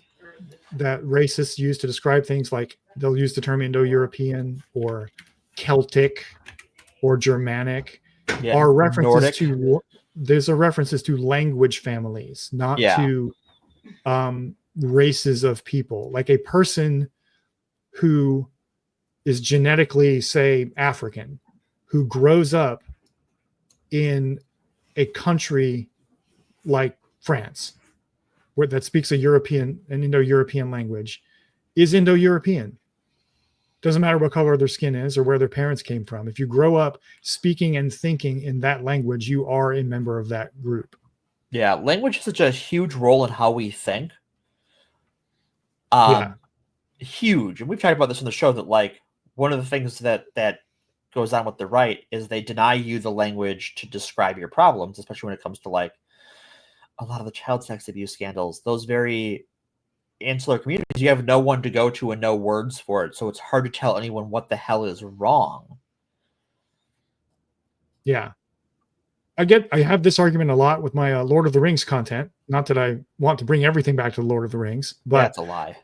that racists use to describe things, like they'll use the term Indo-European or Celtic or Germanic, are references Nordic. to, there's a references to language families, not to races of people. Like a person who is genetically, say, African, who grows up in a country like France, where that speaks an Indo-European language, is Indo-European. Doesn't matter what color their skin is or where their parents came from. If you grow up speaking and thinking in that language, you are a member of that group. Yeah, language has such a huge role in how we think. Huge. And we've talked about this on the show, that like one of the things that goes on with the right is they deny you the language to describe your problems, especially when it comes to like a lot of the child sex abuse scandals. Those very insular communities, you have no one to go to and no words for it, so it's hard to tell anyone what the hell is wrong. Yeah. I have this argument a lot with my Lord of the Rings content. Not that I want to bring everything back to the Lord of the Rings, but that's a lie.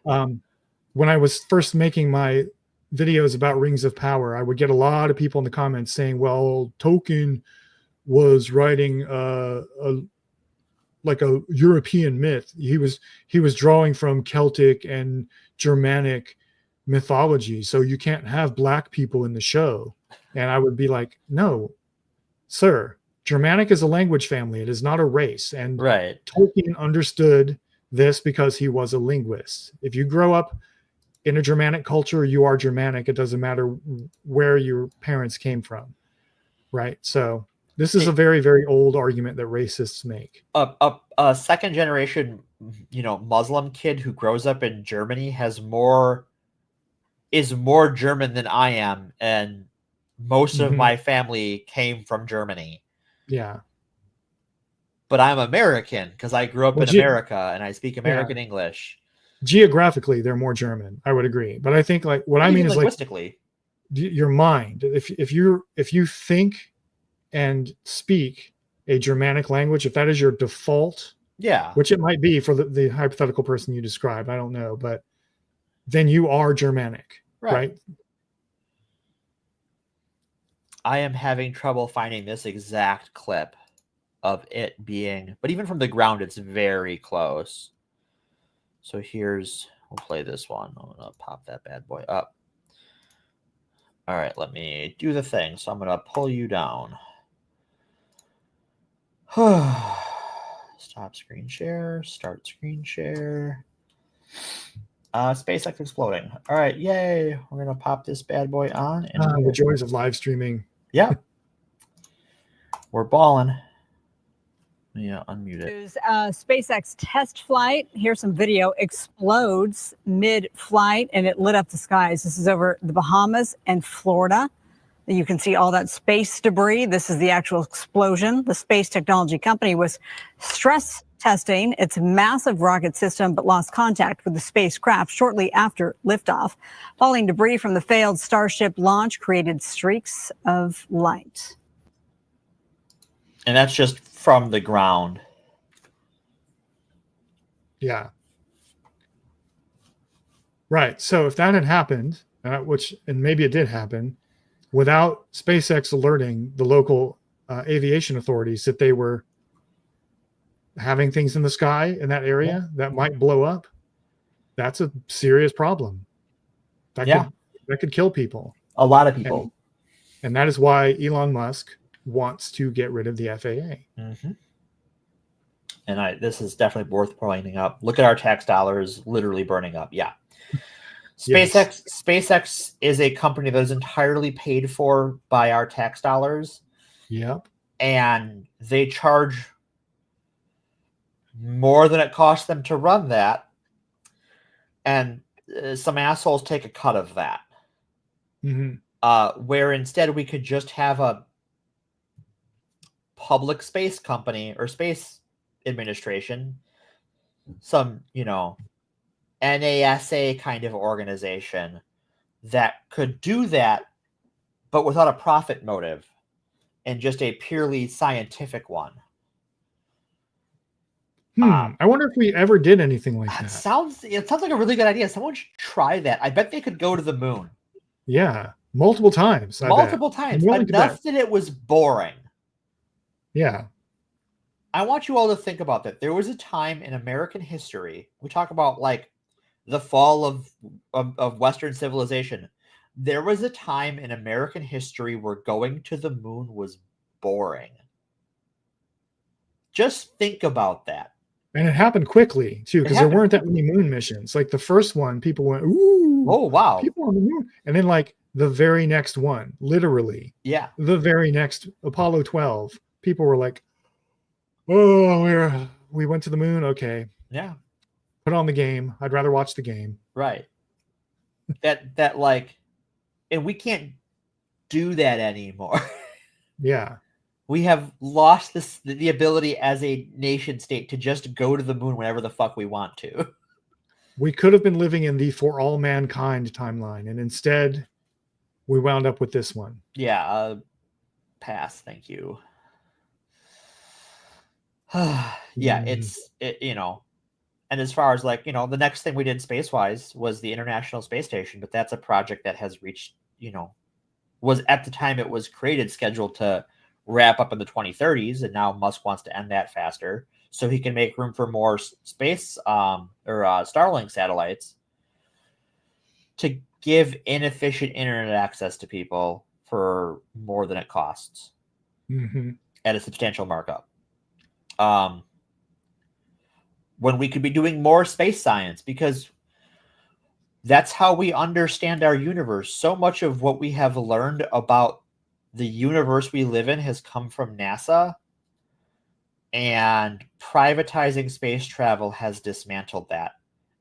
When I was first making my videos about Rings of Power, I would get a lot of people in the comments saying, well, Tolkien was writing like a European myth. He was drawing from Celtic and Germanic mythology, so you can't have black people in the show. And I would be like, no, sir, Germanic is a language family. It is not a race. And Tolkien understood this because he was a linguist. If you grow up in a Germanic culture, you are Germanic. It doesn't matter where your parents came from, right? So this is a very, very old argument that racists make. A second generation, Muslim kid who grows up in Germany is more German than I am, and most of my family came from Germany. Yeah. But I'm American because I grew up in America and I speak American English. Geographically, they're more German. I would agree. But I think like what I mean is linguistically, like your mind. If you think and speak a Germanic language, if that is your default, which it might be for the hypothetical person you described, I don't know, but then you are Germanic, right? I am having trouble finding this exact clip of it being, but even from the ground, it's very close. So we'll play this one. I'm going to pop that bad boy up. All right, let me do the thing. So I'm going to pull you down. Stop screen share, start screen share. SpaceX exploding. All right, yay. We're going to pop this bad boy on. And the joys of live streaming. Yeah. We're balling. Yeah, unmute it. SpaceX test flight. Here's some video. Explodes mid-flight, and it lit up the skies. This is over the Bahamas and Florida. You can see all that space debris. This is the actual explosion. The space technology company was stress testing its massive rocket system, but lost contact with the spacecraft shortly after liftoff. Falling debris from the failed Starship launch created streaks of light. And that's just from the ground. Yeah. Right. So if that had happened, and maybe it did happen, without SpaceX alerting the local aviation authorities that they were having things in the sky in that area that might blow up, that's a serious problem. That could kill people. A lot of people. And that is why Elon Musk wants to get rid of the FAA. Mm-hmm. And this is definitely worth pointing up. Look at our tax dollars literally burning up. Yeah. SpaceX is a company that is entirely paid for by our tax dollars. Yep. And they charge more than it costs them to run that. And some assholes take a cut of that. Mm-hmm. Where instead we could just have a public space company or space administration, some, NASA kind of organization that could do that, but without a profit motive. and just a purely scientific one. I wonder if we ever did anything like that. It sounds like a really good idea. Someone should try that. I bet they could go to the moon. Yeah, multiple times. Multiple times. Enough that it was boring. Yeah. I want you all to think about that. There was a time in American history, we talk about like the fall of Western civilization. There was a time in American history where going to the moon was boring. Just think about that. And it happened quickly too, because there weren't that many moon missions. Like the first one, people went, "Ooh, oh wow, people on the moon!" And then like the very next one, literally, the very next Apollo 12, people were like, "Oh, we went to the moon. Okay, yeah, put on the game. I'd rather watch the game." Right. that like, and we can't do that anymore. Yeah. We have lost the ability as a nation state to just go to the moon whenever the fuck we want to. We could have been living in the for all mankind timeline, and instead we wound up with this one. Yeah, pass. Thank you. Yeah, it's and as far as like, the next thing we did space-wise was the International Space Station, but that's a project that has reached, was at the time it was created scheduled to wrap up in the 2030s, and now Musk wants to end that faster so he can make room for more space or Starlink satellites to give inefficient internet access to people for more than it costs at a substantial markup. When we could be doing more space science, because that's how we understand our universe. So much of what we have learned about the universe we live in has come from NASA, and privatizing space travel has dismantled that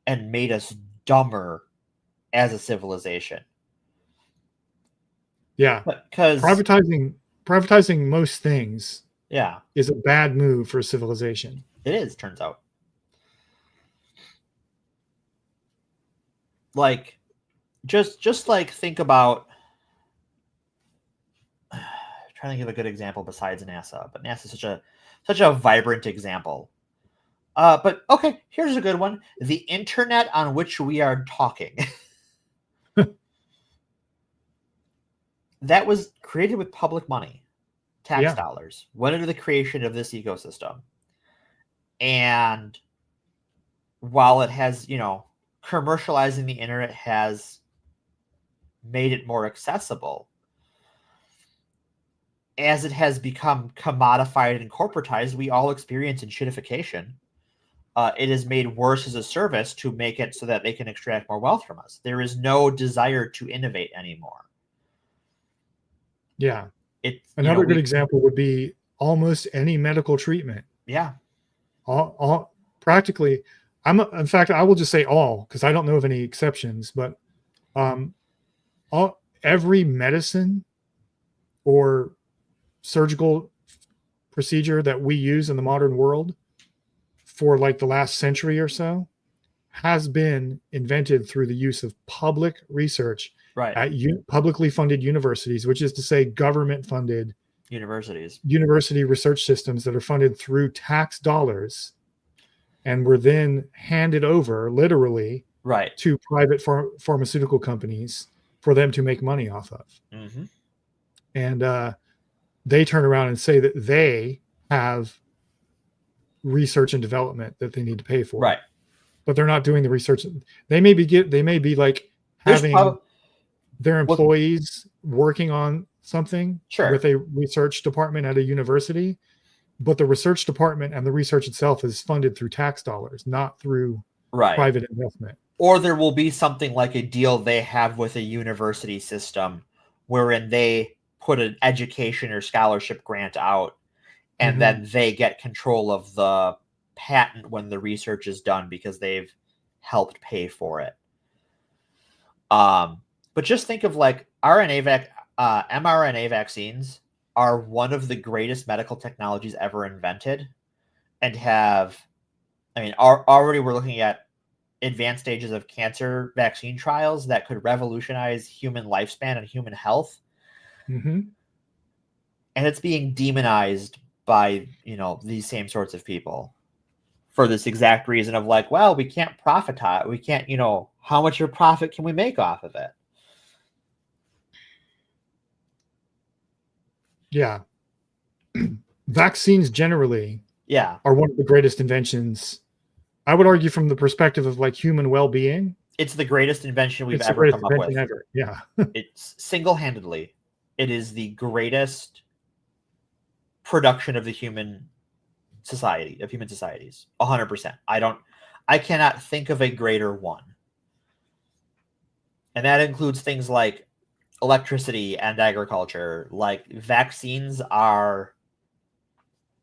and made us dumber as a civilization. Yeah, because privatizing most things, is a bad move for civilization. It is, turns out. Like, just like think about. Trying to give a good example besides NASA, but NASA is such a vibrant example. But okay, here's a good one: the internet on which we are talking. That was created with public money, tax dollars, went into the creation of this ecosystem. And while it has, commercializing the internet has made it more accessible, as it has become commodified and corporatized, we all experience enshittification. It is made worse as a service to make it so that they can extract more wealth from us. There is no desire to innovate anymore. Yeah. Another good example would be almost any medical treatment. Yeah. All practically, in fact, I will just say all, because I don't know of any exceptions, but every medicine or surgical procedure that we use in the modern world for like the last century or so has been invented through the use of public research at publicly funded universities, which is to say government funded university research systems that are funded through tax dollars and were then handed over literally to private pharmaceutical companies for them to make money off of. And they turn around and say that they have research and development that they need to pay for, but they're not doing the research. They may be like having their employees working on something with a research department at a university, but the research department and the research itself is funded through tax dollars, not through private investment. Or there will be something like a deal they have with a university system wherein they put an education or scholarship grant out, and then they get control of the patent when the research is done because they've helped pay for it. But just think of like mRNA vaccines are one of the greatest medical technologies ever invented, and already we're looking at advanced stages of cancer vaccine trials that could revolutionize human lifespan and human health. And it's being demonized by, these same sorts of people for this exact reason of like, well, we can't profit. We can't, how much of profit can we make off of it? Yeah. Vaccines generally are one of the greatest inventions. I would argue from the perspective of like human well-being. It's the greatest invention we've ever come up with. Ever. Yeah. It's single-handedly. It is the greatest production of the human societies. 100%. I cannot think of a greater one. And that includes things like electricity and agriculture. Like vaccines are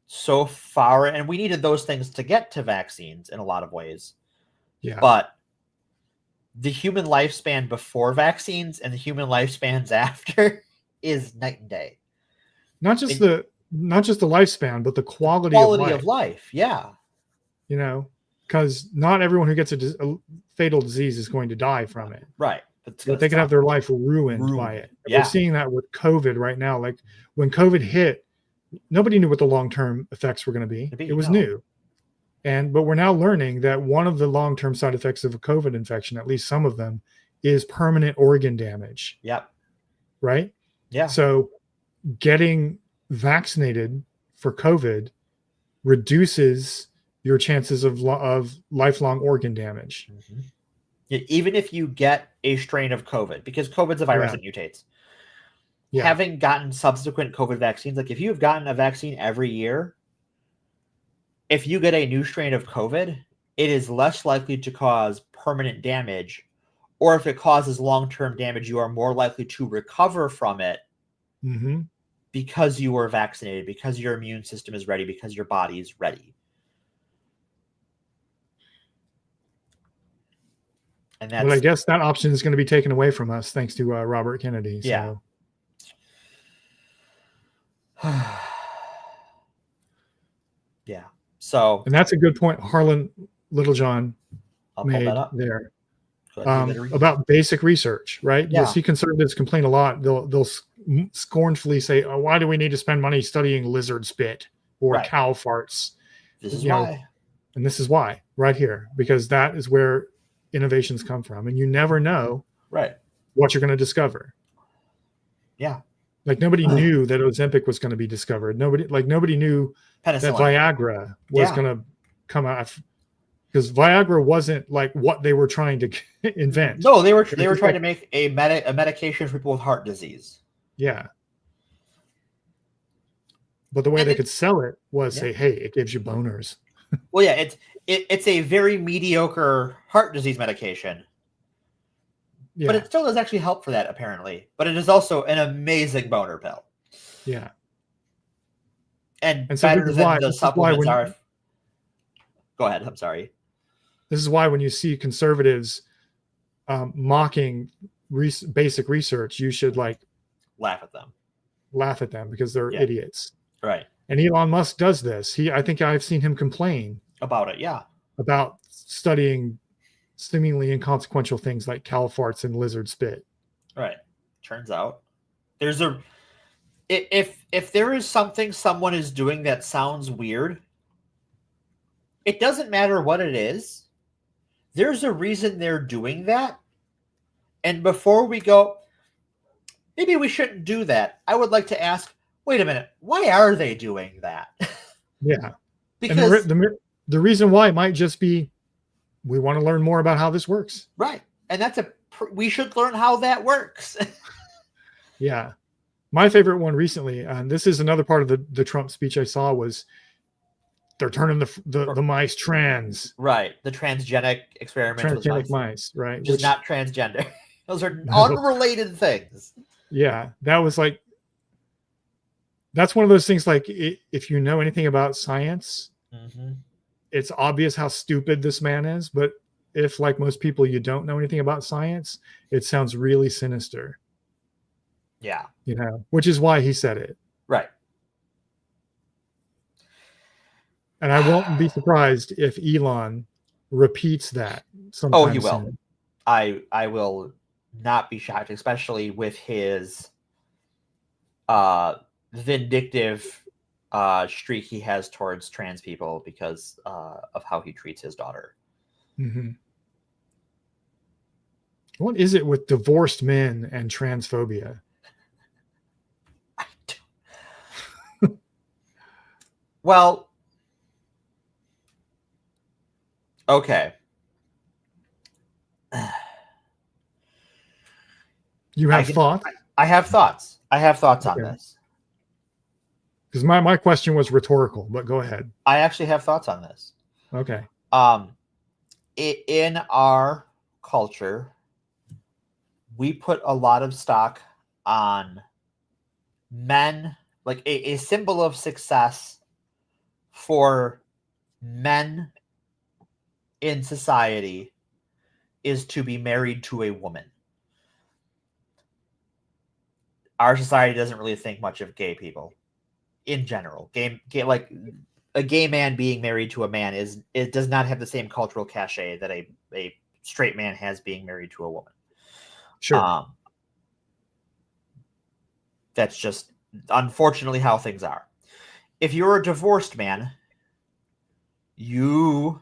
so far, and we needed those things to get to vaccines in a lot of ways. Yeah. But the human lifespan before vaccines and the human lifespans after is night and day. Not just the lifespan, but the quality of life. Yeah. Because not everyone who gets a fatal disease is going to die from it. Right. But they can have their life ruined by it. Yeah. We're seeing that with COVID right now. Like when COVID hit, nobody knew what the long-term effects were going to be. It was new. But we're now learning that one of the long-term side effects of a COVID infection, at least some of them, is permanent organ damage. Yep. Right? Yeah. So getting vaccinated for COVID reduces your chances of lifelong organ damage. Mm-hmm. Even if you get a strain of COVID, because COVID's a virus that mutates. Yeah. Having gotten subsequent COVID vaccines, like if you've gotten a vaccine every year, if you get a new strain of COVID, it is less likely to cause permanent damage, or if it causes long-term damage, you are more likely to recover from it because you were vaccinated, because your immune system is ready, because your body is ready. And that's, well, I guess that option is going to be taken away from us thanks to Robert Kennedy. Yeah. So. Yeah. So, and that's a good point Harlan Littlejohn made there about basic research, right? Yeah. You'll see conservatives complain a lot. They'll scornfully say, "Oh, why do we need to spend money studying lizard spit or cow farts?" This is why. And this is why, right here, because that is where innovations come from, and you never know what you're going to discover. Yeah. Like nobody knew that Ozempic was going to be discovered. Nobody knew that Viagra was going to come out, because Viagra wasn't like what they were trying to invent. No, they were trying to make a medication for people with heart disease. Yeah. But the way they could sell it was say, "Hey, it gives you boners." Well, yeah, it's a very mediocre heart disease medication. Yeah. But it still does actually help for that, apparently. But it is also an amazing boner pill. Yeah. And so better than the supplements are. Go ahead. I'm sorry. This is why when you see conservatives mocking basic research, you should laugh at them because they're idiots. Right. And Elon Musk does this. I think I've seen him complain about it. Yeah. About studying seemingly inconsequential things like cow farts and lizard spit. Right. Turns out if there is something someone is doing that sounds weird, it doesn't matter what it is. There's a reason they're doing that. And before we go, maybe we shouldn't do that, I would like to ask, wait a minute, why are they doing that? Yeah. Because the reason why might just be we want to learn more about how this works. Right. And we should learn how that works. Yeah. My favorite one recently, and this is another part of the Trump speech I saw, was they're turning the mice trans. Right. The transgenic experiment. Transgenic mice, right. Which is not transgender. Those are unrelated things. Yeah. That was that's one of those things, like if you know anything about science, it's obvious how stupid this man is. But if, like most people, you don't know anything about science, it sounds really sinister. Yeah. Which is why he said it. Right. And I won't be surprised if Elon repeats that sometime. Oh, he will. Soon. I will not be shocked, especially with his vindictive streak he has towards trans people because of how he treats his daughter. Mm-hmm. What is it with divorced men and transphobia? Well, okay. You have thoughts? I have thoughts. I have thoughts on this. Because my question was rhetorical, but go ahead. I actually have thoughts on this. Okay. In our culture, we put a lot of stock on men, like a symbol of success for men in society is to be married to a woman. Our society doesn't really think much of gay people in general. Gay like a gay man being married to a man it does not have the same cultural cachet that a straight man has being married to a woman. Sure. That's just unfortunately how things are. If you're a divorced man, either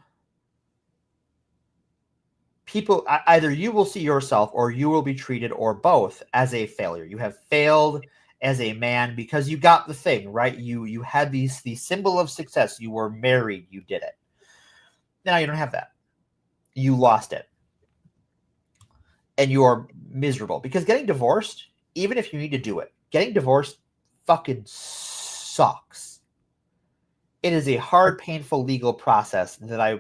you will see yourself or you will be treated, or both, as a failure. You have failed as a man because you got the thing, right? You had the symbol of success. You were married. You did it. Now you don't have that. You lost it. And you are miserable because getting divorced, even if you need to do it, getting divorced fucking sucks. It is a hard, painful legal process that I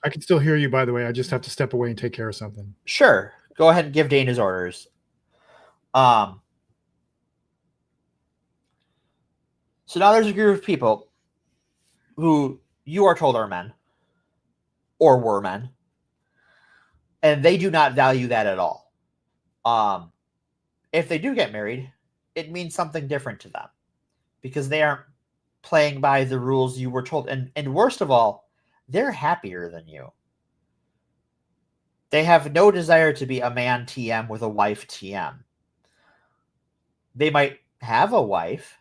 can still hear you, by the way. I just have to step away and take care of something. Sure. Go ahead and give Dane his orders. So now there's a group of people who you are told are men or were men, and they do not value that at all. If they do get married, it means something different to them because they aren't playing by the rules you were told. And worst of all, they're happier than you. They have no desire to be a man TM with a wife TM. They might have a wife.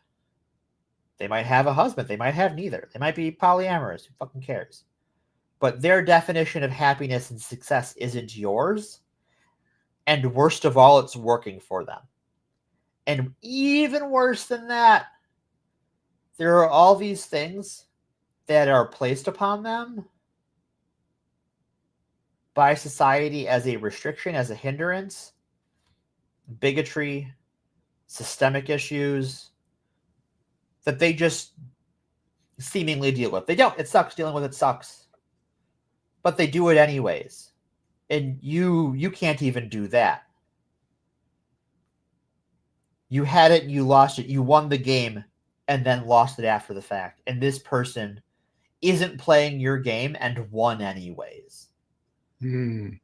They might have a husband. They might have neither. They might be polyamorous. Who fucking cares? But their definition of happiness and success isn't yours. And worst of all, it's working for them. And even worse than that, there are all these things that are placed upon them by society as a restriction, as a hindrance, bigotry, systemic issues that they just seemingly deal with. They don't. It sucks. Dealing with it sucks. But they do it anyways. And you can't even do that. You had it and you lost it. You won the game and then lost it after the fact. And this person isn't playing your game and won anyways. And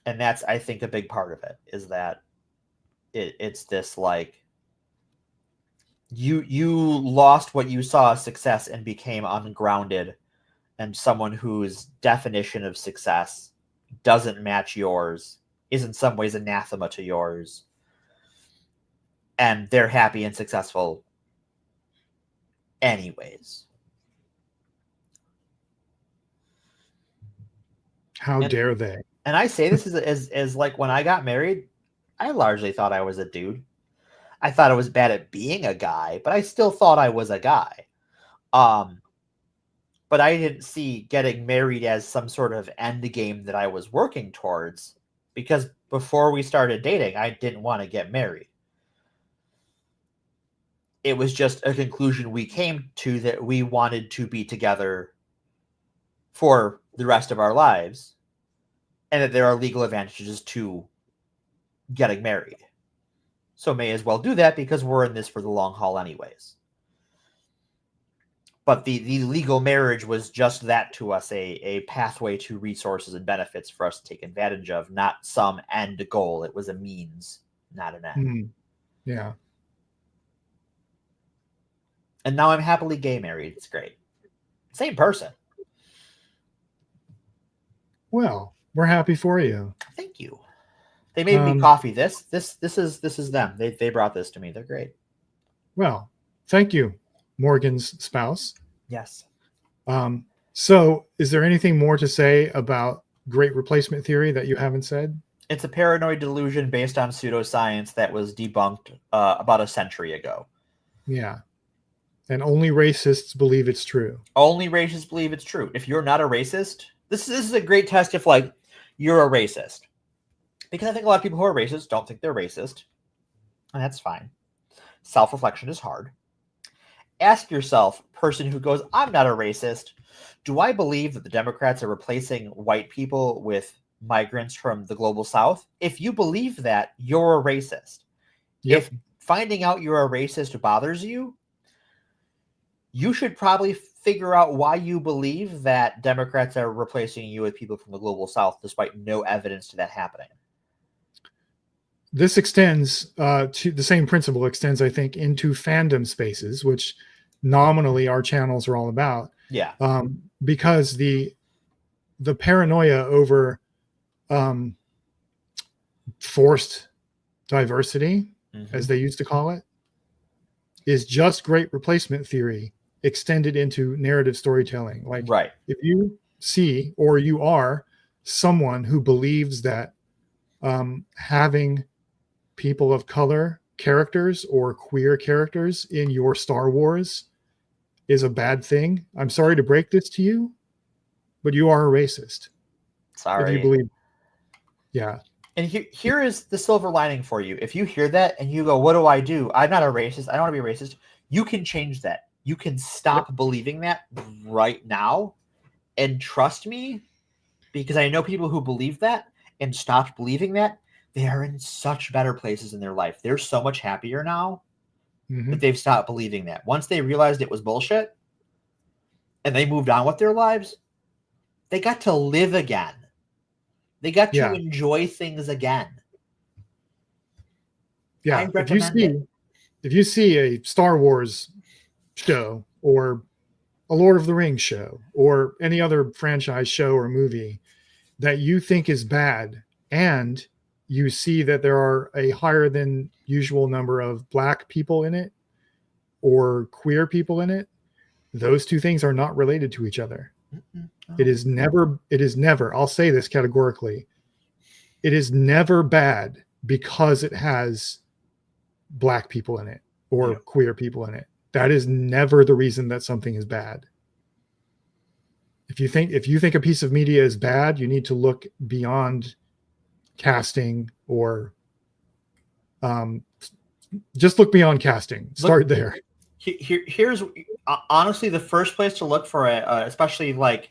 that's, I think, a big part of it is that it's this like you lost what you saw as success and became ungrounded, and someone whose definition of success doesn't match yours is in some ways anathema to yours, and they're happy and successful anyways. How dare they? And I say this as like when I got married, I largely thought I was a dude. I thought I was bad at being a guy, but I still thought I was a guy. But I didn't see getting married as some sort of end game that I was working towards, because before we started dating, I didn't want to get married. It was just a conclusion we came to that we wanted to be together for the rest of our lives, and that there are legal advantages to getting married. So may as well do that because we're in this for the long haul anyways. But the legal marriage was just that to us, a pathway to resources and benefits for us to take advantage of, not some end goal. It was a means, not an end. Yeah. And now I'm happily gay married. It's great. Same person. Well, we're happy for you. Thank you. They made me coffee. This is them. They brought this to me. They're great. Well, thank you, Morgan's spouse. Yes. So is there anything more to say about great replacement theory that you haven't said? It's a paranoid delusion based on pseudoscience that was debunked about a century ago. Yeah. And only racists believe it's true. Only racists believe it's true. If you're not a racist, this is a great test if, like, you're a racist. Because I think a lot of people who are racist don't think they're racist. And that's fine. Self-reflection is hard. Ask yourself, person who goes, I'm not a racist, do I believe that the Democrats are replacing white people with migrants from the global south? If you believe that, you're a racist. Yep. If finding out you're a racist bothers you, you should probably figure out why you believe that Democrats are replacing you with people from the global south, despite no evidence to that happening. This extends to the same principle extends, I think, into fandom spaces, which nominally our channels are all about. Yeah. Because the paranoia over forced diversity, as they used to call it, is just great replacement theory extended into narrative storytelling. Like, right. If you see or you are someone who believes that having people of color characters or queer characters in your Star Wars is a bad thing, I'm sorry to break this to you, but you are a racist. Sorry. If you believe. Yeah. And here is the silver lining for you. If you hear that and you go, what do? I'm not a racist. I don't want to be a racist. You can change that. You can stop believing that right now. And trust me, because I know people who believe that and stopped believing that, they are in such better places in their life. They're so much happier now that they've stopped believing that. Once they realized it was bullshit and they moved on with their lives, they got to live again. They got to enjoy things again. Yeah. If you see a Star Wars show or a Lord of the Rings show or any other franchise show or movie that you think is bad, and you see that there are a higher than usual number of Black people in it or queer people in it, those two things are not related to each other. It is never, I'll say this categorically, it is never bad because it has Black people in it or queer people in it. That is never the reason that something is bad. If you think a piece of media is bad, you need to look beyond casting or just look beyond casting. Start there. Here's honestly the first place to look for it, especially like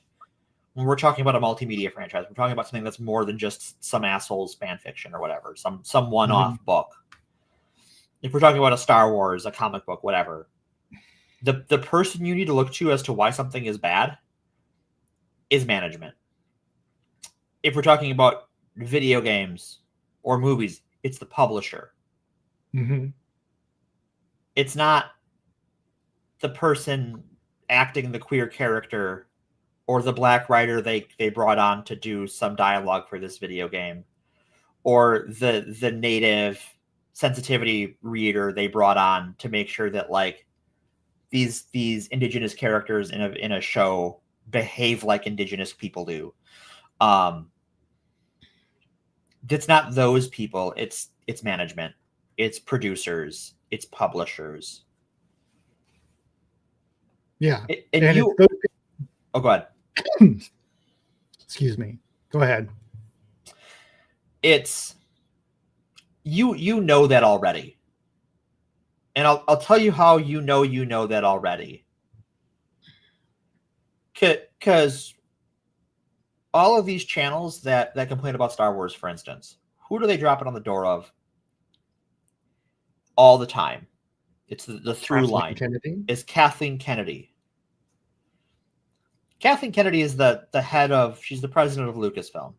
when we're talking about a multimedia franchise. We're talking about something that's more than just some asshole's fan fiction or whatever, some one-off book. If we're talking about a Star Wars, a comic book, whatever, the person you need to look to as to why something is bad is management. If we're talking about video games or movies, it's the publisher. It's not the person acting the queer character or the Black writer they brought on to do some dialogue for this video game, or the native sensitivity reader they brought on to make sure that like these indigenous characters in a show behave like indigenous people do. It's not those people. It's management. It's producers. It's publishers. Yeah. Oh, go ahead. Excuse me. Go ahead. It's you know that already. And I'll tell you how you know that already. Because all of these channels that complain about Star Wars, for instance, who do they drop it on the door of all the time? It's the through line. Is Kathleen Kennedy. Kathleen Kennedy is the head of, she's the president of Lucasfilm.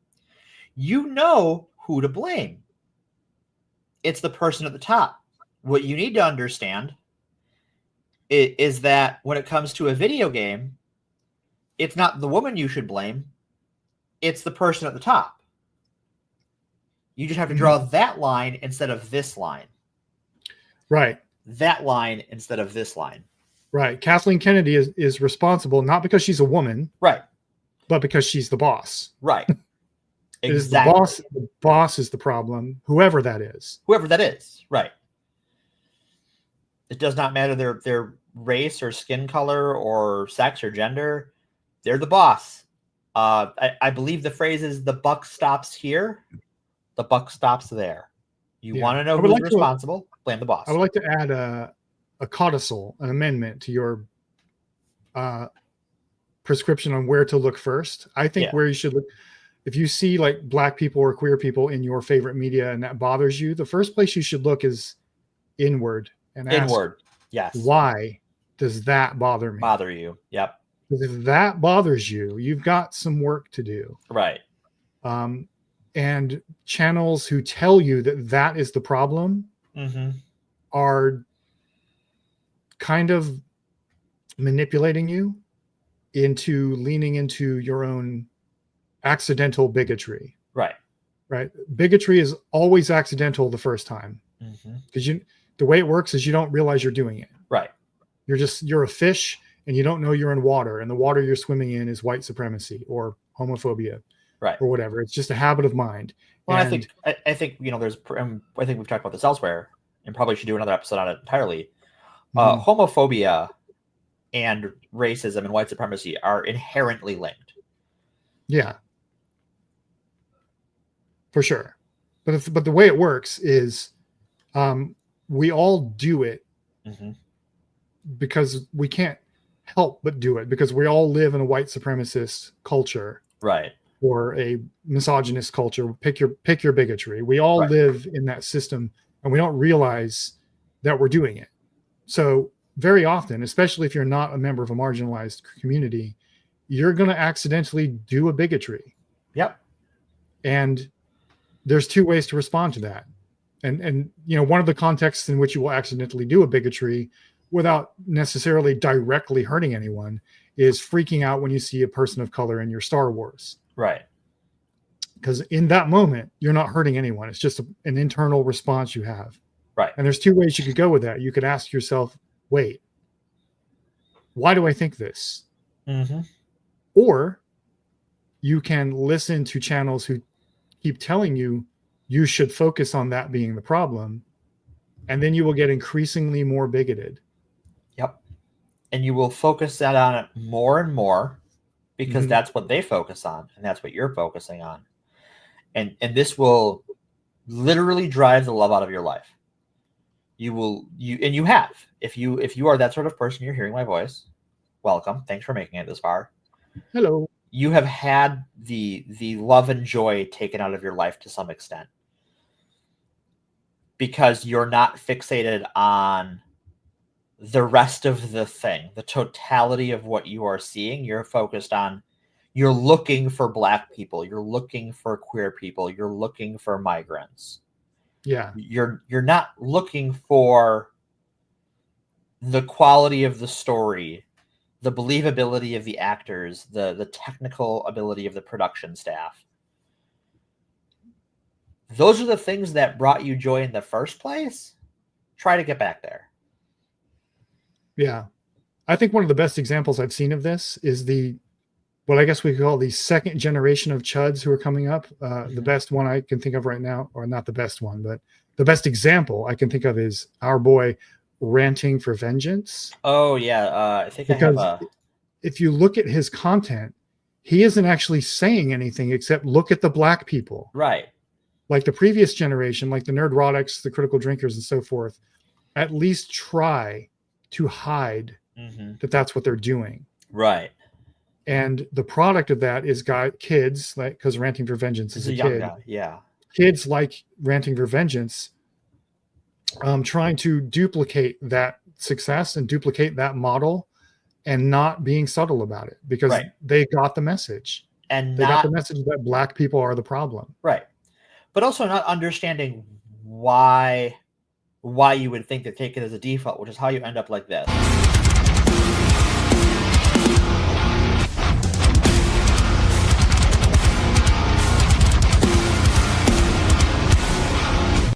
You know who to blame. It's the person at the top. What you need to understand is that when it comes to a video game, it's not the woman you should blame. It's the person at the top. You just have to draw that line instead of this line. Right. That line instead of this line. Right. Kathleen Kennedy is responsible not because she's a woman, right, but because she's the boss. Right. It is the boss. The boss is the problem, whoever that is. Whoever that is. Right. It does not matter their race or skin color or sex or gender. They're the boss. I believe the phrase is the buck stops here. The buck stops there. You want to know who's responsible? Blame the boss. I would like to add a codicil, an amendment to your prescription on where to look first. I think where you should look, if you see like black people or queer people in your favorite media and that bothers you, the first place you should look is inward and ask, yes. Why does that bother me? Bother you? Yep. Because if that bothers you, you've got some work to do. Right. And channels who tell you that that is the problem are kind of manipulating you into leaning into your own accidental bigotry. Right. Right. Bigotry is always accidental the first time. Because the way it works is you don't realize you're doing it. Right. You're a fish and you don't know you're in water, and the water you're swimming in is white supremacy or homophobia. Right. Or whatever. It's just a habit of mind. Well, I think there's I think we've talked about this elsewhere and probably should do another episode on it entirely. Homophobia and racism and white supremacy are inherently linked. Yeah. For sure. But the way it works is we all do it because we can't help but do it, because we all live in a white supremacist culture. Right. Or a misogynist culture. Pick your bigotry. We all live in that system and we don't realize that we're doing it. So very often, especially if you're not a member of a marginalized community, you're going to accidentally do a bigotry. Yep. And there's two ways to respond to that. And one of the contexts in which you will accidentally do a bigotry without necessarily directly hurting anyone is freaking out when you see a person of color in your Star Wars. Right. Because in that moment, you're not hurting anyone. It's just an internal response you have. Right. And there's two ways you could go with that. You could ask yourself, wait, why do I think this? Or you can listen to channels who keep telling you you should focus on that being the problem. And then you will get increasingly more bigoted. Yep. And you will focus that on it more and more, because that's what they focus on and that's what you're focusing on. And this will literally drive the love out of your life. You have. If you are that sort of person, you're hearing my voice, welcome. Thanks for making it this far. Hello. You have had the love and joy taken out of your life to some extent, because you're not fixated on the rest of the thing, the totality of what you are seeing. You're focused on, you're looking for black people, you're looking for queer people, you're looking for migrants. Yeah. You're not looking for the quality of the story, the believability of the actors, the technical ability of the production staff. Those are the things that brought you joy in the first place. Try to get back there. Yeah. I think one of the best examples I've seen of this is what I guess we call the second generation of chuds who are coming up. The best one I can think of right now, or not the best one, but the best example I can think of is our boy Ranting for Vengeance. Oh, yeah. I think because if you look at his content, he isn't actually saying anything except look at the black people. Right. Like the previous generation, like the Nerdrotics, the Critical Drinkers, and so forth, at least try to hide that that's what they're doing. Right. And the product of that is kids, like, because Ranting for Vengeance is a young kid. guy. Yeah. Kids like Ranting for Vengeance, trying to duplicate that success and duplicate that model and not being subtle about it, because they got the message. And they got the message that black people are the problem. Right. But also not understanding why you would think to take it as a default, which is how you end up like this.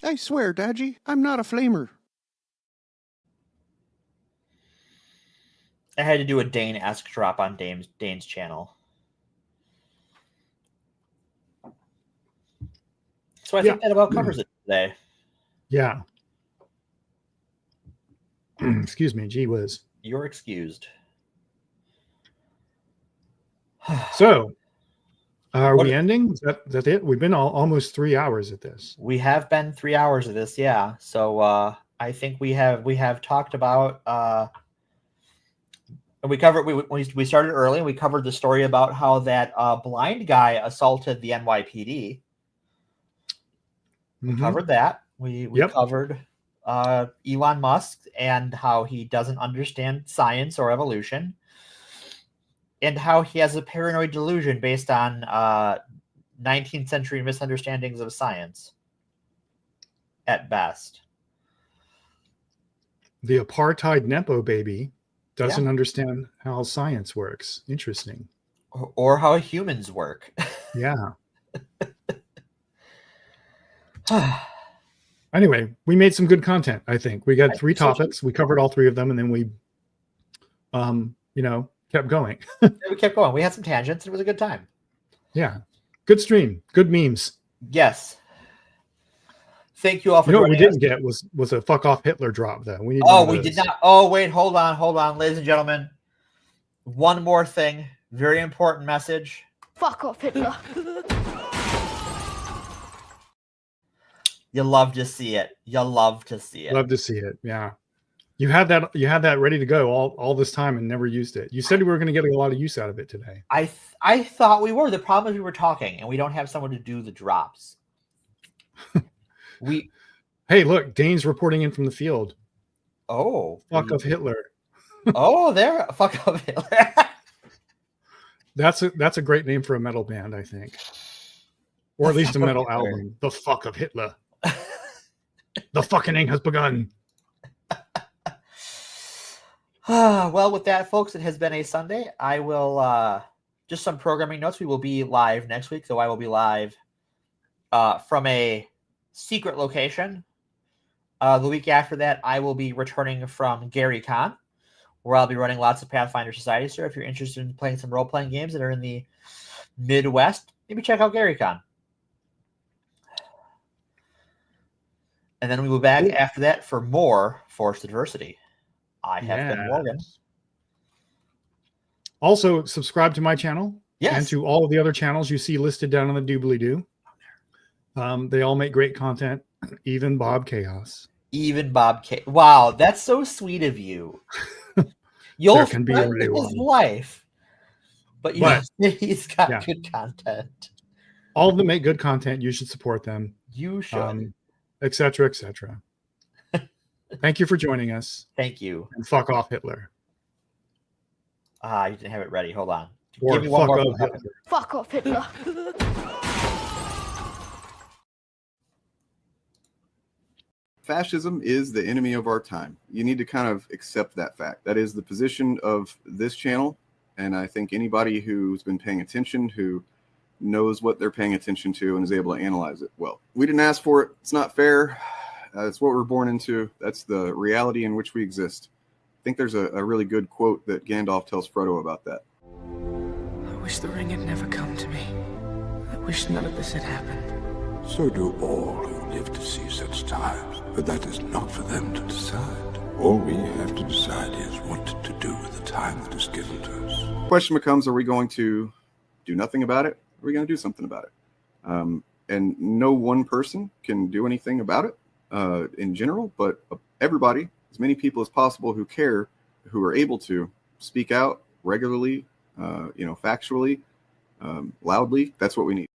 I swear, Dadgy, I'm not a flamer. I had to do a Dane-esque drop on Dane's channel. So I think that about covers it today. Yeah. Excuse me, gee whiz. You're excused. So, are we ending? Is that it? We've been almost 3 hours at this. We have been 3 hours of this, yeah. So I think we have talked about we started early and we covered the story about how that blind guy assaulted the NYPD. We covered that. We covered Elon Musk and how he doesn't understand science or evolution, and how he has a paranoid delusion based on 19th century misunderstandings of science at best. The apartheid Nepo baby doesn't understand how science works. Interesting. Or how humans work. Yeah. Anyway, we made some good content, I think. We got 3 topics. We covered all 3 of them, and then we, kept going. We kept going. We had some tangents. It was a good time. Yeah. Good stream. Good memes. Yes. Thank you all for what we joining didn't us. get was a fuck off Hitler drop, though. We did not. Oh, wait. Hold on. Ladies and gentlemen. One more thing. Very important message. Fuck off, Hitler. You love to see it. Love to see it. Yeah. You had that ready to go all this time and never used it. You said we were going to get a lot of use out of it today. I thought we were. The problem is we were talking and we don't have someone to do the drops. Hey, look, Dane's reporting in from the field. Oh. Fuck of Hitler. Oh, there. Fuck of Hitler. That's a great name for a metal band, I think. Or at least a metal album. The fuck of Hitler. The fucking has begun. Well, with that, folks, it has been a Sunday. I will just some programming notes. We will be live next week, so I will be live from a secret location. The week after that, I will be returning from GaryCon, where I'll be running lots of Pathfinder Society. So if you're interested in playing some role-playing games that are in the Midwest, maybe check out GaryCon. And then we will be back after that for more Forced Adversity. I have been Morgan. Also, subscribe to my channel. Yes. And to all of the other channels you see listed down on the doobly-doo. They all make great content. Even Bob Chaos. Wow, that's so sweet of you. You'll can be a really his life. But he's got good content. All of them make good content. You should support them. You should. Et cetera, et cetera. Thank you for joining us. Thank you. And fuck off Hitler. You didn't have it ready. Hold on. Or give me one more. Hitler. Fuck off Hitler. Fascism is the enemy of our time. You need to kind of accept that fact. That is the position of this channel. And I think anybody who's been paying attention, who knows what they're paying attention to and is able to analyze it well. We didn't ask for it. It's not fair. It's what we're born into. That's the reality in which we exist. I think there's a really good quote that Gandalf tells Frodo about that. I wish the ring had never come to me. I wish none of this had happened. So do all who live to see such times. But that is not for them to decide. All we have to decide is what to do with the time that is given to us. The question becomes, are we going to do nothing about it? Or are we going to do something about it? And no one person can do anything about it in general, but everybody, as many people as possible who care, who are able to speak out regularly, factually, loudly, that's what we need.